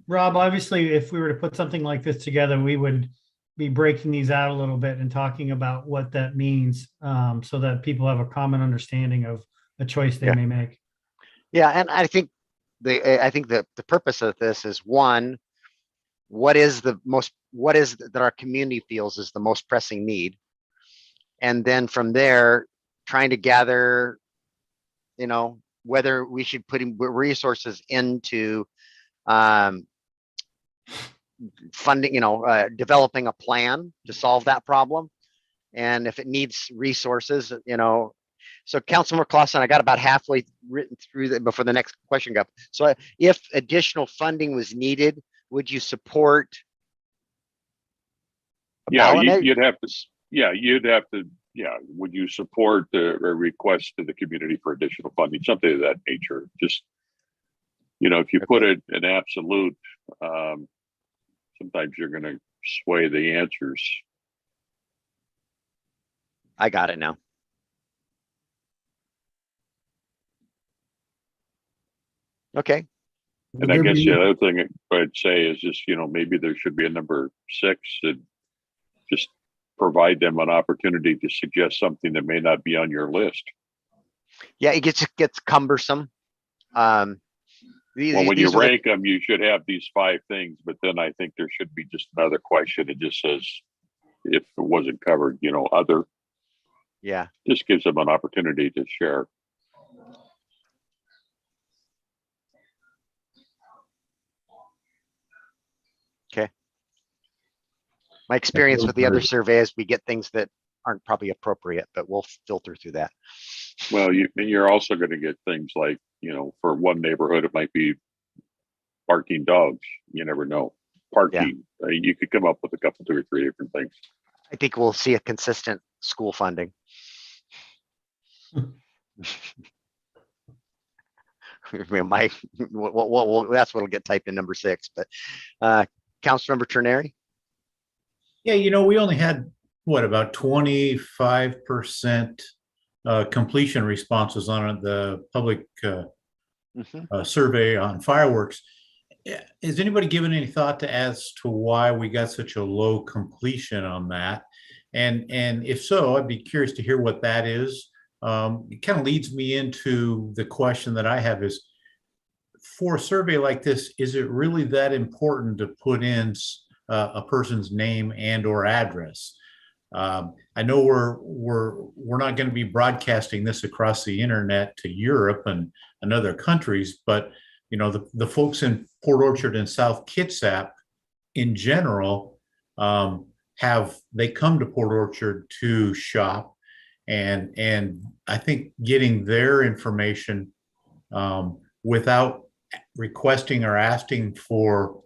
Speaker 13: Rob, obviously, if we were to put something like this together, we would be breaking these out a little bit and talking about what that means, so that people have a common understanding of a choice they may make.
Speaker 1: Yeah, and I think the purpose of this is, one, what is that our community feels is the most pressing need, and then from there, trying to gather, whether we should put in resources into funding, developing a plan to solve that problem. And if it needs resources, so Councilmember Clausen, I got about halfway written through that before the next question got. So if additional funding was needed, would you support?
Speaker 3: Yeah, you'd have to. Yeah, would you support a request to the community for additional funding, something of that nature? Just, if you put it in absolute, sometimes you're going to sway the answers.
Speaker 1: I got it now. Okay.
Speaker 3: And I guess the other thing I'd say is just, maybe there should be a number 6 and just provide them an opportunity to suggest something that may not be on your list.
Speaker 1: Yeah, it gets cumbersome.
Speaker 3: When you rank them, you should have these 5 things, but then I think there should be just another question. It just says, if it wasn't covered, other.
Speaker 1: Yeah.
Speaker 3: Just gives them an opportunity to share.
Speaker 1: Okay. My experience with the other surveys, we get things that aren't probably appropriate, but we'll filter through that.
Speaker 3: Well, you're also going to get things like, for one neighborhood, it might be barking dogs. You never know. Parking. Yeah. You could come up with a couple, 2 or 3 different things.
Speaker 1: I think we'll see a consistent school funding. That's what'll get typed in number 6. But Councilmember Terneri.
Speaker 12: Yeah, we only had about 25% completion responses on the public survey on fireworks. Has anybody given any thought as to why we got such a low completion on that? And if so, I'd be curious to hear what that is. It kind of leads me into the question that I have is, for a survey like this, is it really that important to put in a person's name and or address? I know we're not going to be broadcasting this across the internet to Europe and other countries, but the folks in Port Orchard and South Kitsap in general they come to Port Orchard to shop, and I think getting their information without requesting or asking for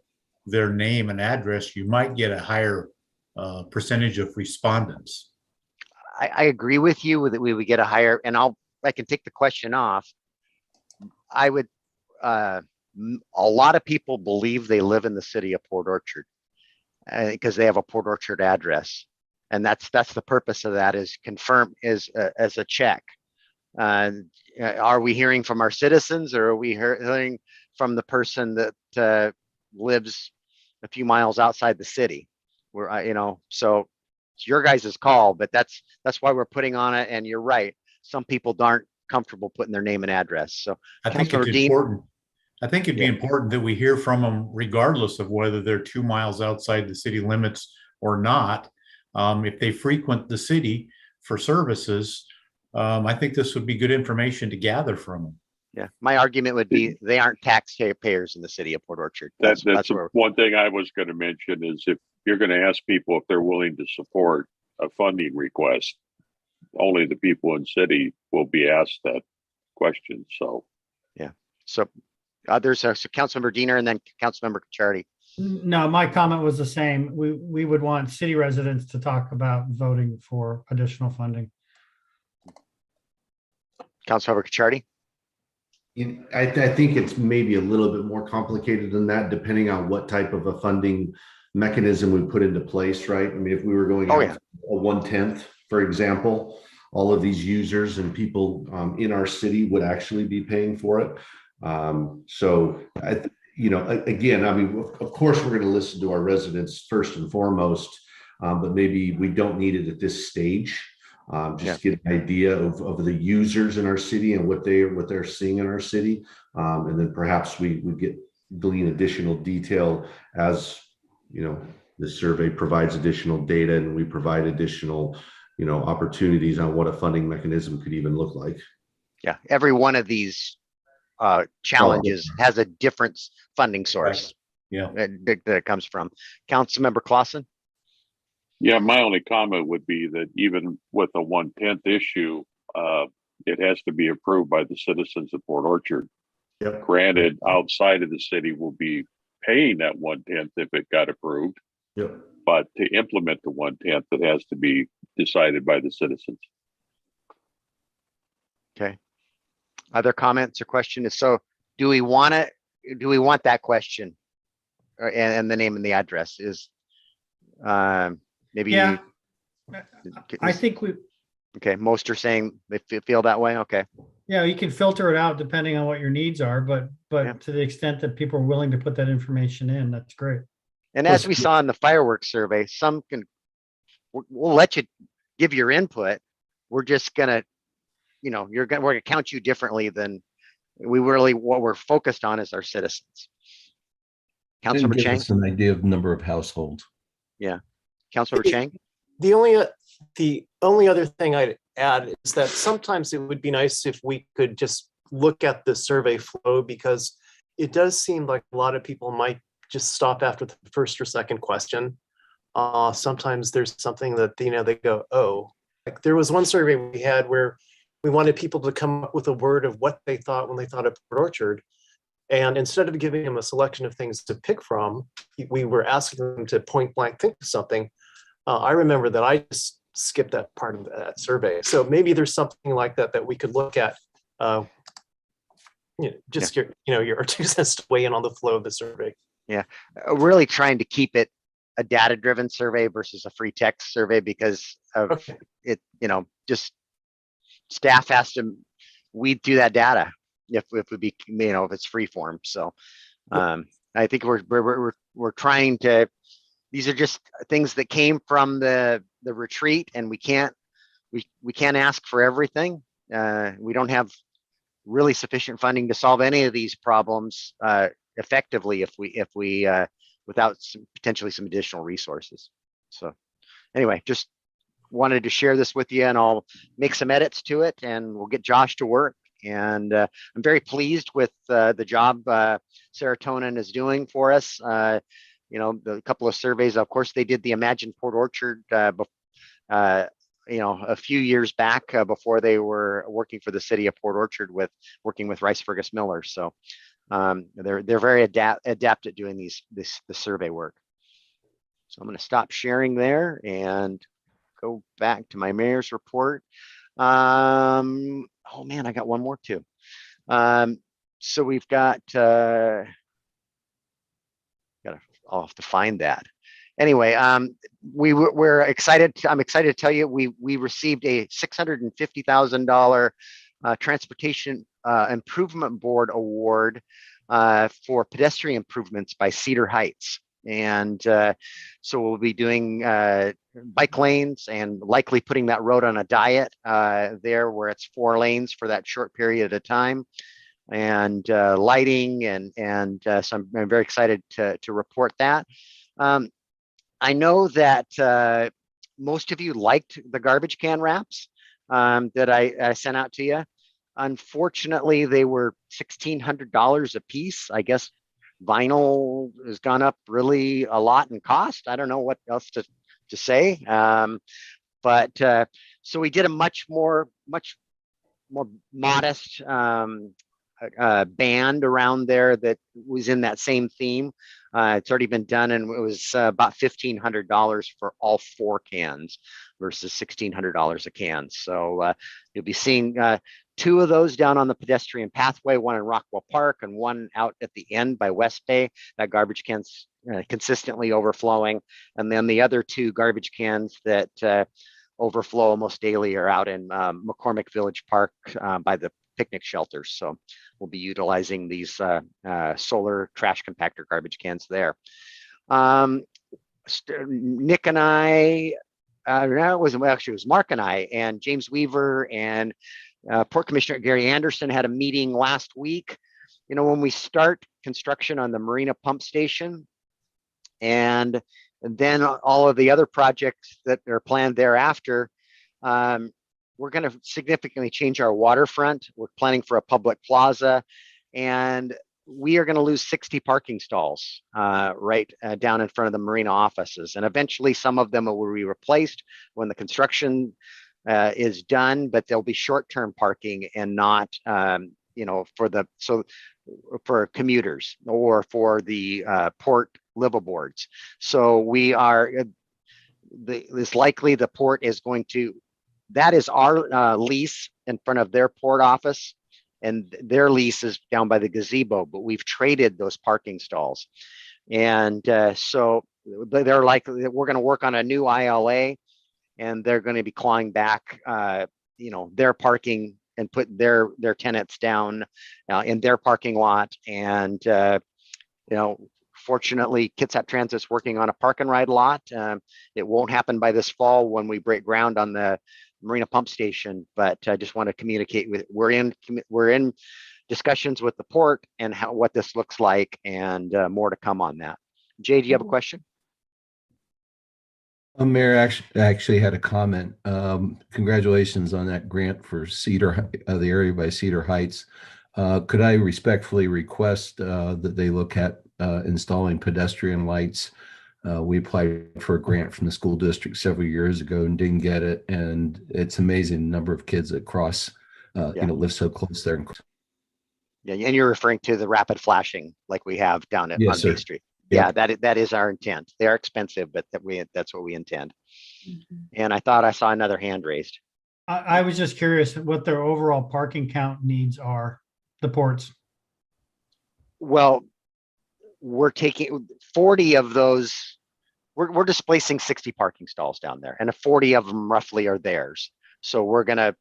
Speaker 12: their name and address, you might get a higher percentage of respondents.
Speaker 1: I agree with you that we would get a higher, and I can take the question off. I would, a lot of people believe they live in the city of Port Orchard because they have a Port Orchard address. And that's the purpose of that, is confirm as a check. Are we hearing from our citizens, or are we hearing from the person that lives a few miles outside the city? So it's your guys' call, but that's why we're putting on it. And you're right, some people aren't comfortable putting their name and address. So
Speaker 12: I think it's important. I think it'd be important that we hear from them regardless of whether they're 2 miles outside the city limits or not. If they frequent the city for services, I think this would be good information to gather from them.
Speaker 1: Yeah, my argument would be they aren't taxpayers in the city of Port Orchard.
Speaker 3: That's one thing I was going to mention is, if you're going to ask people if they're willing to support a funding request, only the people in city will be asked that question. So,
Speaker 1: yeah. So others, so Councilmember Diener and then Councilmember Cacciardi.
Speaker 13: No, my comment was the same. We would want city residents to talk about voting for additional funding.
Speaker 1: Councilmember Cacciardi.
Speaker 2: I think it's maybe a little bit more complicated than that, depending on what type of a funding mechanism we put into place, right? I mean, if we were going a 1/10, for example, all of these users and people in our city would actually be paying for it. Again, I mean, of course, we're going to listen to our residents first and foremost, but maybe we don't need it at this stage. Get an idea of the users in our city and what they're seeing in our city, and then perhaps we glean additional detail as the survey provides additional data and we provide additional opportunities on what a funding mechanism could even look like.
Speaker 1: Yeah, every one of these challenges has a different funding source.
Speaker 12: Yeah.
Speaker 1: That it comes from. Councilmember Clausen?
Speaker 3: Yeah, my only comment would be that even with a 1/10 issue, it has to be approved by the citizens of Port Orchard.
Speaker 2: Yep.
Speaker 3: Granted, outside of the city will be paying that 1/10 if it got approved.
Speaker 2: Yep.
Speaker 3: But to implement the 1/10, it has to be decided by the citizens.
Speaker 1: Okay. Other comments or questions? So do we want that question? And the name and the address is maybe.
Speaker 13: Yeah, I think we,
Speaker 1: okay, most are saying they feel that way. Okay.
Speaker 13: yeah, you can filter it out depending on what your needs are, but
Speaker 1: Yeah.
Speaker 13: to the extent that people are willing to put that information in, that's great.
Speaker 1: And as we saw in the fireworks survey, some can, we'll let you give your input. We're just gonna, we're gonna count you differently than what we're focused on is our citizens.
Speaker 14: Didn't
Speaker 1: Councilmember
Speaker 14: give
Speaker 1: Chang?
Speaker 14: us an idea of number of households.
Speaker 1: Yeah. Councilmember Chang?
Speaker 15: The only other thing I'd add is that sometimes it would be nice if we could just look at the survey flow, because it does seem like a lot of people might just stop after the first or second question. Sometimes there's something that, they go, oh, like there was one survey we had where we wanted people to come up with a word of what they thought when they thought of Port Orchard. And instead of giving them a selection of things to pick from, we were asking them to point blank think of something. I remember that I just skipped that part of that survey. So maybe there's something like that we could look at. Your 2 cents to weigh in on the flow of the survey.
Speaker 1: Yeah, really trying to keep it a data-driven survey versus a free text survey because of it. Just staff has to weed through that data if it's free form. So I think we're trying to. These are just things that came from the retreat, and we can't ask for everything. We don't have really sufficient funding to solve any of these problems effectively if we without potentially some additional resources. So anyway, just wanted to share this with you, and I'll make some edits to it, and we'll get Josh to work. And I'm very pleased with the job Serotonin is doing for us. The couple of surveys, of course, they did the Imagine Port Orchard a few years back before they were working for the city of Port Orchard working with Rice Fergus Miller. So they're very adept at doing the survey work. So I'm going to stop sharing there and go back to my mayor's report. Oh man, I got one more too. So we've got I'll have to find that. Anyway, we're excited. I'm excited to tell you we received a $650,000 Transportation Improvement Board award for pedestrian improvements by Cedar Heights. And so we'll be doing bike lanes and likely putting that road on a diet there where it's 4 lanes for that short period of time, and lighting and so I'm very excited to report that. I know that most of you liked the garbage can wraps that I sent out to you. Unfortunately, they were $1,600 a piece. I guess vinyl has gone up really a lot in cost. I don't know what else to say. But so we did a much more modest band around there that was in that same theme. It's already been done, and it was about $1,500 for all 4 cans versus $1,600 a can. So you'll be seeing 2 of those down on the pedestrian pathway, one in Rockwell Park and one out at the end by West Bay. That garbage can's consistently overflowing. And then the other 2 garbage cans that overflow almost daily are out in McCormick Village Park by the picnic shelters. So we'll be utilizing these solar trash compactor garbage cans there. Nick and I, it was Mark and I and James Weaver and Port Commissioner Gary Anderson had a meeting last week. When we start construction on the Marina Pump Station and then all of the other projects that are planned thereafter, we're going to significantly change our waterfront. We're planning for a public plaza, and we are going to lose 60 parking stalls right down in front of the marina offices. And eventually some of them will be replaced when the construction is done, but there'll be short-term parking and not, for commuters or for the port liveaboards. So we are, it's likely the port is going to, that is our lease in front of their port office, and their lease is down by the gazebo, but we've traded those parking stalls. And so they're likely, we're going to work on a new ILA, and they're going to be clawing back, their parking and put their tenants down in their parking lot. And, fortunately, Kitsap Transit's working on a park and ride lot. It won't happen by this fall when we break ground on the Marina Pump Station, but I just want to communicate with, we're in discussions with the port and what this looks like, and more to come on that. Jay, do you have a question?
Speaker 14: Mayor actually had a comment. Congratulations on that grant for Cedar, the area by Cedar Heights. Could I respectfully request that they look at installing pedestrian lights? We applied for a grant from the school district several years ago and didn't get it. And it's amazing the number of kids that cross, live so close there.
Speaker 1: Yeah, and you're referring to the rapid flashing like we have down at
Speaker 14: Yes,
Speaker 1: on Bay
Speaker 14: sir.
Speaker 1: Street.
Speaker 14: Yep.
Speaker 1: Yeah, that is our intent. They are expensive, but that's what we intend. And I thought I saw another hand raised.
Speaker 13: I was just curious what their overall parking count needs are, the ports.
Speaker 1: Well, we're taking 40 of those. We're displacing 60 parking stalls down there, and 40 of them roughly are theirs. So we're gonna,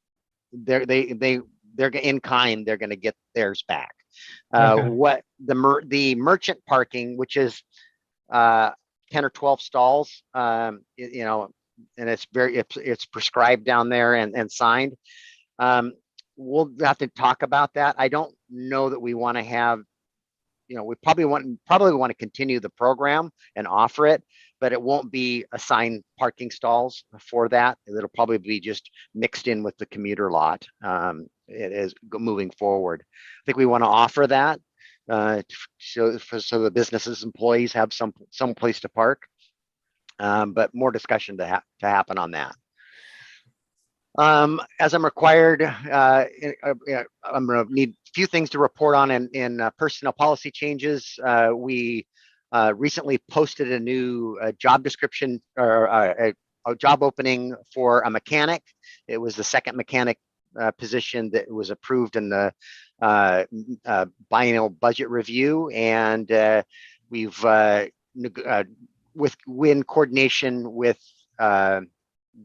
Speaker 1: they're in kind. They're gonna get theirs back.
Speaker 13: Okay.
Speaker 1: What the merchant parking, which is 10 or 12 stalls, and it's prescribed down there and signed. We'll have to talk about that. I don't know that we want to have, we probably want to continue the program and offer it, but it won't be assigned parking stalls for that. It'll probably be just mixed in with the commuter lot. It is moving forward. I think we want to offer that so the businesses, employees have some place to park, but more discussion to happen on that. As I'm required, I'm going to need a few things to report on in personnel policy changes. We recently posted a new job description or a job opening for a mechanic. It was the second mechanic position that was approved in the biennial budget review, and we've in coordination with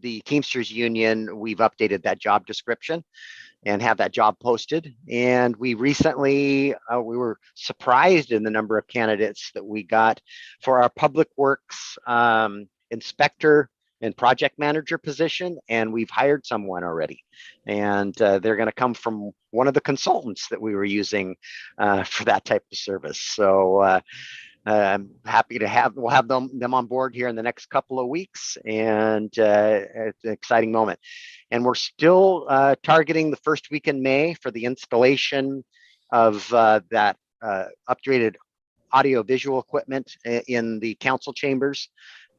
Speaker 1: the Teamsters Union, we've updated that job description and have that job posted. And we recently, we were surprised in the number of candidates that we got for our public works inspector and project manager position. And we've hired someone already. And they're going to come from one of the consultants that we were using for that type of service. So I'm happy to we'll have them on board here in the next couple of weeks, and it's an exciting moment. And we're still targeting the first week in May for the installation of that upgraded audio visual equipment in the council chambers.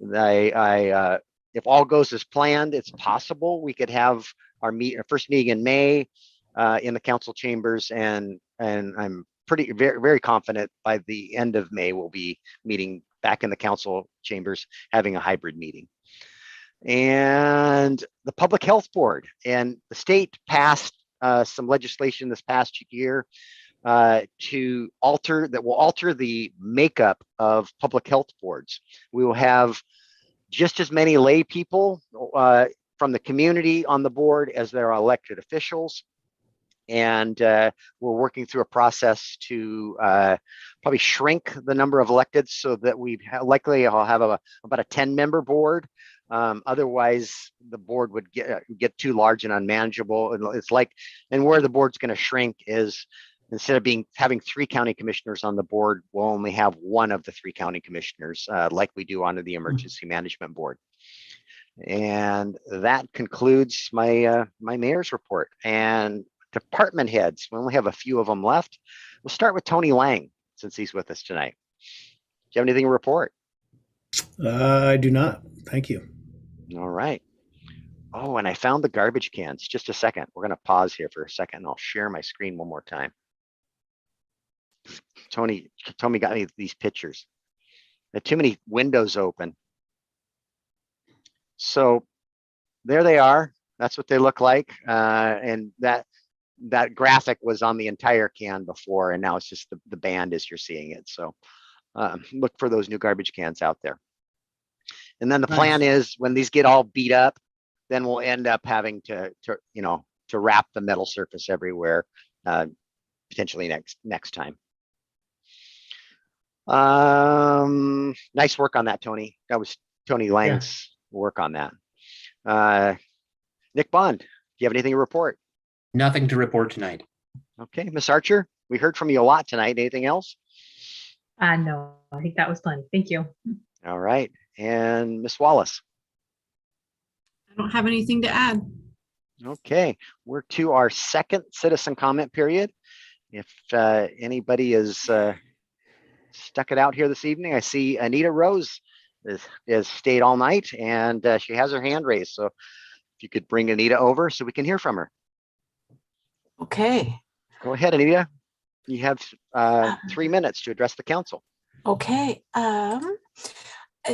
Speaker 1: If all goes as planned, it's possible we could have our first meeting in May in the council chambers, and I'm very, very confident by the end of May we'll be meeting back in the council chambers, having a hybrid meeting. And the Public Health Board and the state passed some legislation this past year to alter the makeup of public health boards. We will have just as many lay people from the community on the board as there are elected officials. And we're working through a process to probably shrink the number of electeds so that likely I'll have about a 10-member board. Otherwise, the board would get too large and unmanageable. And where the board's going to shrink is, instead of having 3 county commissioners on the board, we'll only have 1 of the 3 county commissioners, like we do under the Emergency Management Board. And that concludes my mayor's report. And department heads, we only have a few of them left. We'll start with Tony Lang since he's with us tonight. Do you have anything to report?
Speaker 18: I do not. Thank you.
Speaker 1: All right. Oh, and I found the garbage cans. Just a second. We're going to pause here for a second and I'll share my screen one more time. Tony got me these pictures. There are too many windows open. So there they are. That's what they look like. And that graphic was on the entire can before, and now it's just the band as you're seeing it. So look for those new garbage cans out there. And then the plan is when these get all beat up, then we'll end up having to wrap the metal surface everywhere, potentially next time. Nice work on that, Tony. That was Tony Lang's work on that. Nick Bond, do you have anything to report?
Speaker 11: Nothing to report tonight.
Speaker 1: Okay, Miss Archer, we heard from you a lot tonight. Anything else?
Speaker 17: No, I think that was plenty. Thank you.
Speaker 1: All right, and Miss Wallace.
Speaker 19: I don't have anything to add.
Speaker 1: Okay, we're to our second citizen comment period. If anybody is stuck it out here this evening, I see Anita Rose has stayed all night and she has her hand raised. So if you could bring Anita over so we can hear from her.
Speaker 9: Okay.
Speaker 1: Go ahead, Anita. You have 3 minutes to address the council.
Speaker 9: Okay.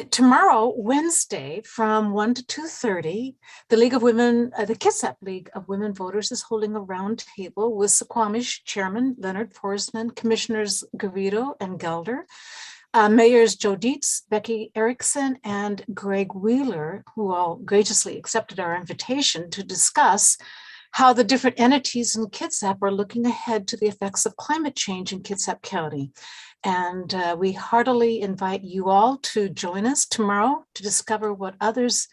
Speaker 9: Tomorrow, Wednesday, from 1 to 2:30, the League of Women, the Kitsap League of Women Voters is holding a round table with Suquamish Chairman Leonard Forsman, Commissioners Garrido and Gelder, Mayors Joe Dietz, Becky Erickson, and Greg Wheeler, who all graciously accepted our invitation to discuss how the different entities in Kitsap are looking ahead to the effects of climate change in Kitsap County. And we heartily invite you all to join us tomorrow to discover what others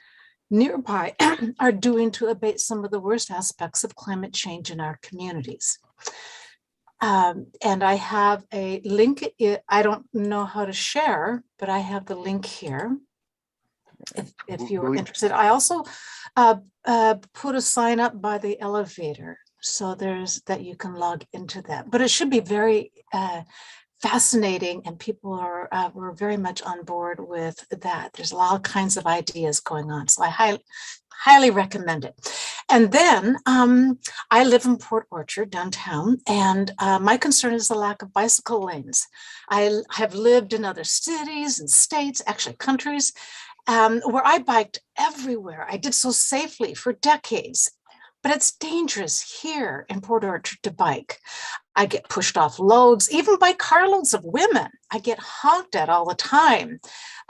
Speaker 9: nearby are doing to abate some of the worst aspects of climate change in our communities. And I have a link. I don't know how to share, but I have the link here. If you're interested, I also put a sign up by the elevator. So there's that you can log into that, but it should be very fascinating, and people were very much on board with that. There's all kinds of ideas going on, so I highly recommend it. And then I live in Port Orchard downtown, and my concern is the lack of bicycle lanes. I have lived in other cities and states, actually countries, where I biked everywhere. I did so safely for decades. But it's dangerous here in Port Orchard to bike. I get pushed off loads, even by carloads of women. I get honked at all the time,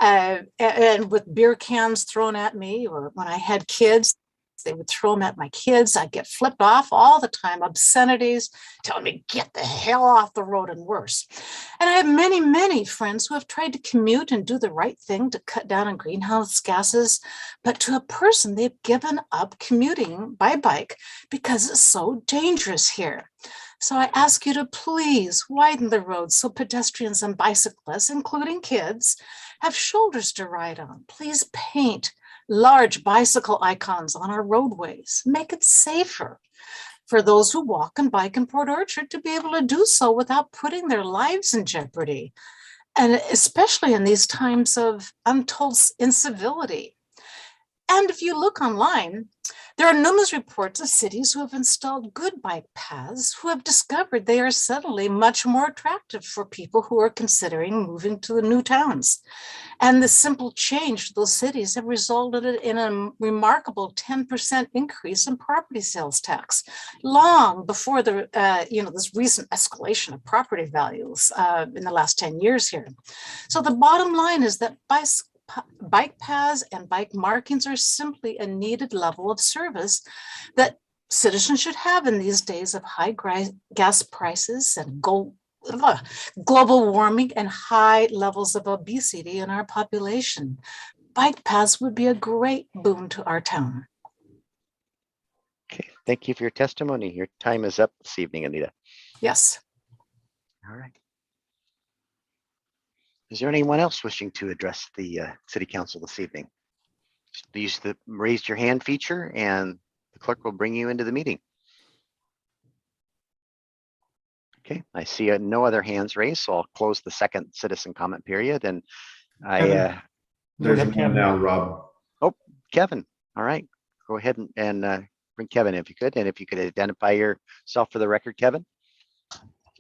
Speaker 9: and with beer cans thrown at me, or when I had kids, they would throw them at my kids. I get flipped off all the time, obscenities, telling me, get the hell off the road, and worse. And I have many, many friends who have tried to commute and do the right thing to cut down on greenhouse gases, but to a person, they've given up commuting by bike because it's so dangerous here. So I ask you to please widen the roads so pedestrians and bicyclists, including kids, have shoulders to ride on. Please paint large bicycle icons on our roadways. Make it safer for those who walk and bike in Port Orchard to be able to do so without putting their lives in jeopardy, and especially in these times of untold incivility. And if you look online, there are numerous reports of cities who have installed good bike paths who have discovered they are suddenly much more attractive for people who are considering moving to the new towns. And the simple change to those cities have resulted in a remarkable 10% increase in property sales tax, long before this recent escalation of property values in the last 10 years here. So the bottom line is that bike paths and bike markings are simply a needed level of service that citizens should have in these days of high gas prices and global warming and high levels of obesity in our population. Bike paths would be a great boon to our town.
Speaker 1: Okay, thank you for your testimony. Your time is up this evening, Anita.
Speaker 9: Yes.
Speaker 1: All right. Is there anyone else wishing to address the City Council this evening? Just use the raise your hand feature and the clerk will bring you into the meeting. Okay, I see no other hands raised, so I'll close the second citizen comment period. And
Speaker 13: Kevin.
Speaker 2: There's
Speaker 13: There's
Speaker 2: one
Speaker 13: Kevin.
Speaker 2: now, Rob.
Speaker 1: Oh, Kevin. All right, go ahead and bring Kevin if you could, and if you could identify yourself for the record, Kevin.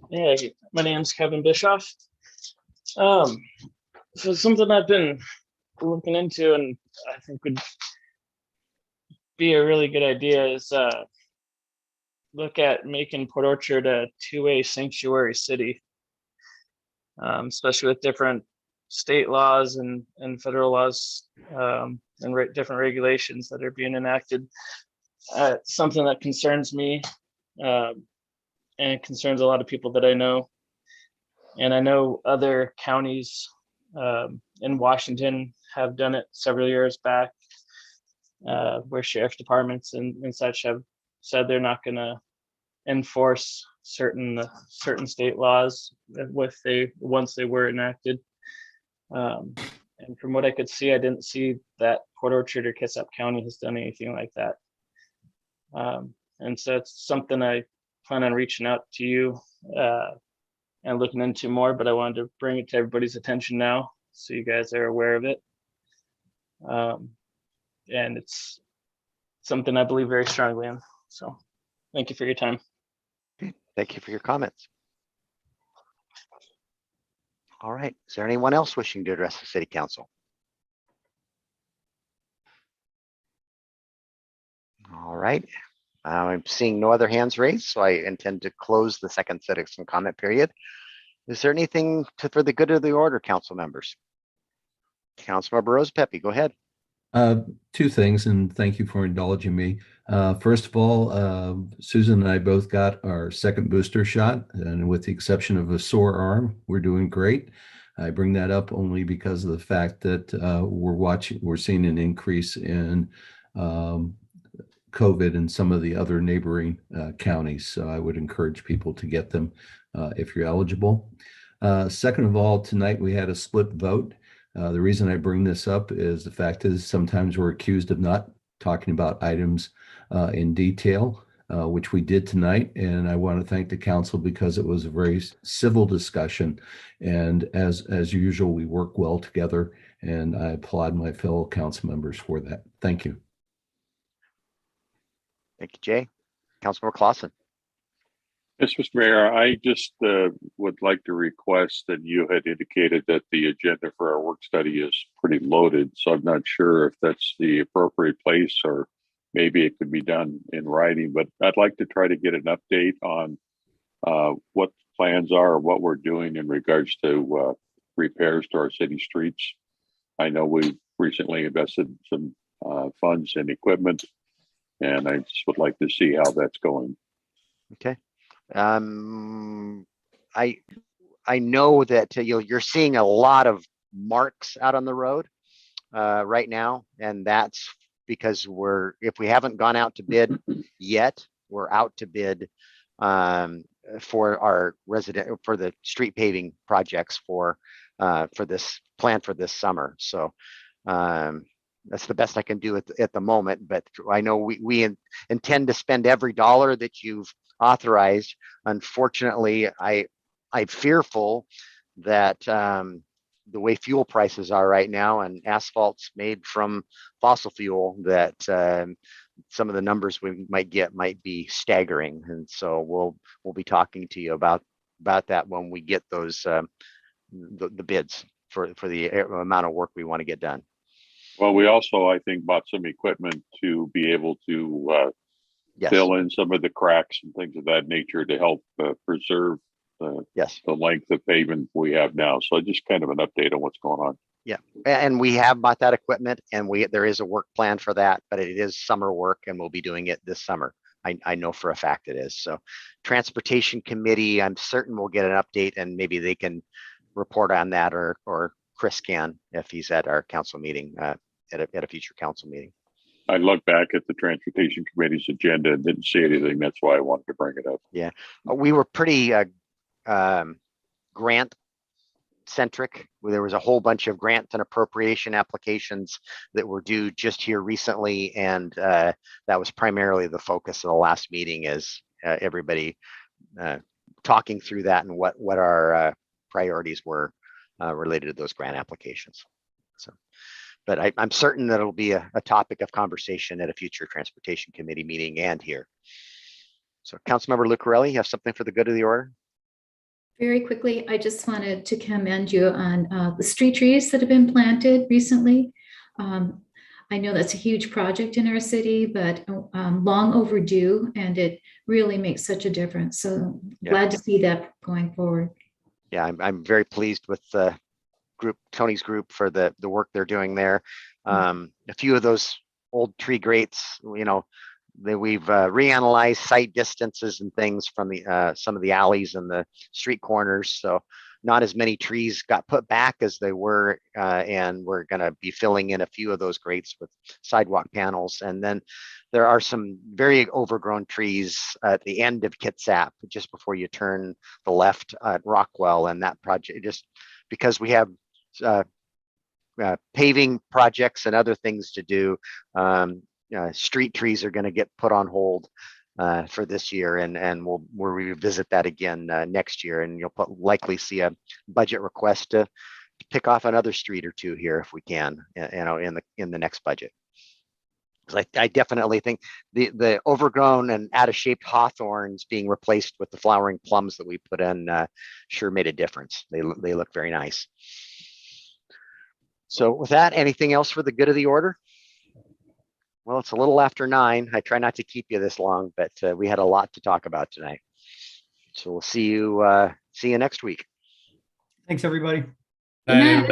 Speaker 10: Yeah, my name's Kevin Bischoff. So something I've been looking into and I think would be a really good idea is look at making Port Orchard a two-way sanctuary city, especially with different state laws and federal laws and different regulations that are being enacted. Something that concerns me and it concerns a lot of people that I know. And I know other counties in Washington have done it several years back, where sheriff departments and such have said they're not going to enforce certain state laws once they were enacted. And from what I could see, I didn't see that Port Orchard or Kitsap County has done anything like that. And so it's something I plan on reaching out to you and looking into more, but I wanted to bring it to everybody's attention now so you guys are aware of it. And it's something I believe very strongly in. So thank you for your time.
Speaker 1: Thank you for your comments. All right, is there anyone else wishing to address the city council? All right, I'm seeing no other hands raised, so I intend to close the second citizen comment period. Is there anything for the good of the order, council members? Councilmember Rose Pepe, go ahead.
Speaker 14: Two things, and thank you for indulging me. First of all, Susan and I both got our second booster shot, and with the exception of a sore arm, we're doing great. I bring that up only because of the fact that we're seeing an increase in COVID in some of the other neighboring counties. So I would encourage people to get them if you're eligible. Second of all, tonight we had a split vote. The reason I bring this up is the fact is sometimes we're accused of not talking about items in detail, which we did tonight. And I want to thank the council because it was a very civil discussion. And as usual, we work well together. And I applaud my fellow council members for that. Thank you.
Speaker 1: Thank you, Jay. Councilmember Clausen.
Speaker 3: Yes, Mr. Mayor, I just would like to request that you had indicated that the agenda for our work study is pretty loaded. So I'm not sure if that's the appropriate place or maybe it could be done in writing, but I'd like to try to get an update on what plans are or what we're doing in regards to repairs to our city streets. I know we recently invested some funds in equipment, and I just would like to see how that's going.
Speaker 1: Okay. I know that you're seeing a lot of marks out on the road right now, and that's because if we haven't gone out to bid yet, we're out to bid for our for the street paving projects for this plan for this summer. So that's the best I can do at the moment, but I know we intend to spend every dollar that you've authorized. Unfortunately, I'm fearful that the way fuel prices are right now and asphalt's made from fossil fuel, that some of the numbers we might get might be staggering. And so we'll be talking to you about that when we get those the bids for the amount of work we want to get done.
Speaker 3: Well, we also, I think, bought some equipment to be able to
Speaker 1: yes.
Speaker 3: fill in some of the cracks and things of that nature to help preserve
Speaker 1: yes.
Speaker 3: the length of pavement we have now. So just kind of an update on what's going on.
Speaker 1: Yeah, and we have bought that equipment, and there is a work plan for that, but it is summer work, and we'll be doing it this summer. I know for a fact it is. So Transportation Committee, I'm certain we'll get an update, and maybe they can report on that, or Chris can if he's at our council meeting at a future council meeting.
Speaker 3: I looked back at the Transportation Committee's agenda and didn't see anything. That's why I wanted to bring it up.
Speaker 1: Yeah, we were pretty grant centric. There was a whole bunch of grant and appropriation applications that were due just here recently, and that was primarily the focus of the last meeting, as everybody talking through that and what our priorities were related to those grant applications. So, but I'm certain that it'll be a topic of conversation at a future Transportation Committee meeting and here. So Councilmember Lucarelli, you have something for the good of the order?
Speaker 4: Very quickly, I just wanted to commend you on the street trees that have been planted recently. I know that's a huge project in our city, but long overdue, and it really makes such a difference. So glad to see that going forward.
Speaker 1: Yeah, I'm very pleased with the group, Tony's group, for the work they're doing there. A few of those old tree grates, you know, that we've reanalyzed site distances and things from the some of the alleys and the street corners. So not as many trees got put back as they were, and we're going to be filling in a few of those grates with sidewalk panels. And then there are some very overgrown trees at the end of Kitsap, just before you turn the left at Rockwell. And that project, just because we have paving projects and other things to do, street trees are going to get put on hold for this year, and we'll revisit that again next year, and you'll likely see a budget request to pick off another street or two here if we can, you know, in the next budget. Because I definitely think the overgrown and out of shape hawthorns being replaced with the flowering plums that we put in sure made a difference. They look very nice. So with that, anything else for the good of the order? Well, it's a little after 9. I try not to keep you this long, but we had a lot to talk about tonight. So we'll see you next week.
Speaker 13: Thanks, everybody.
Speaker 3: Thank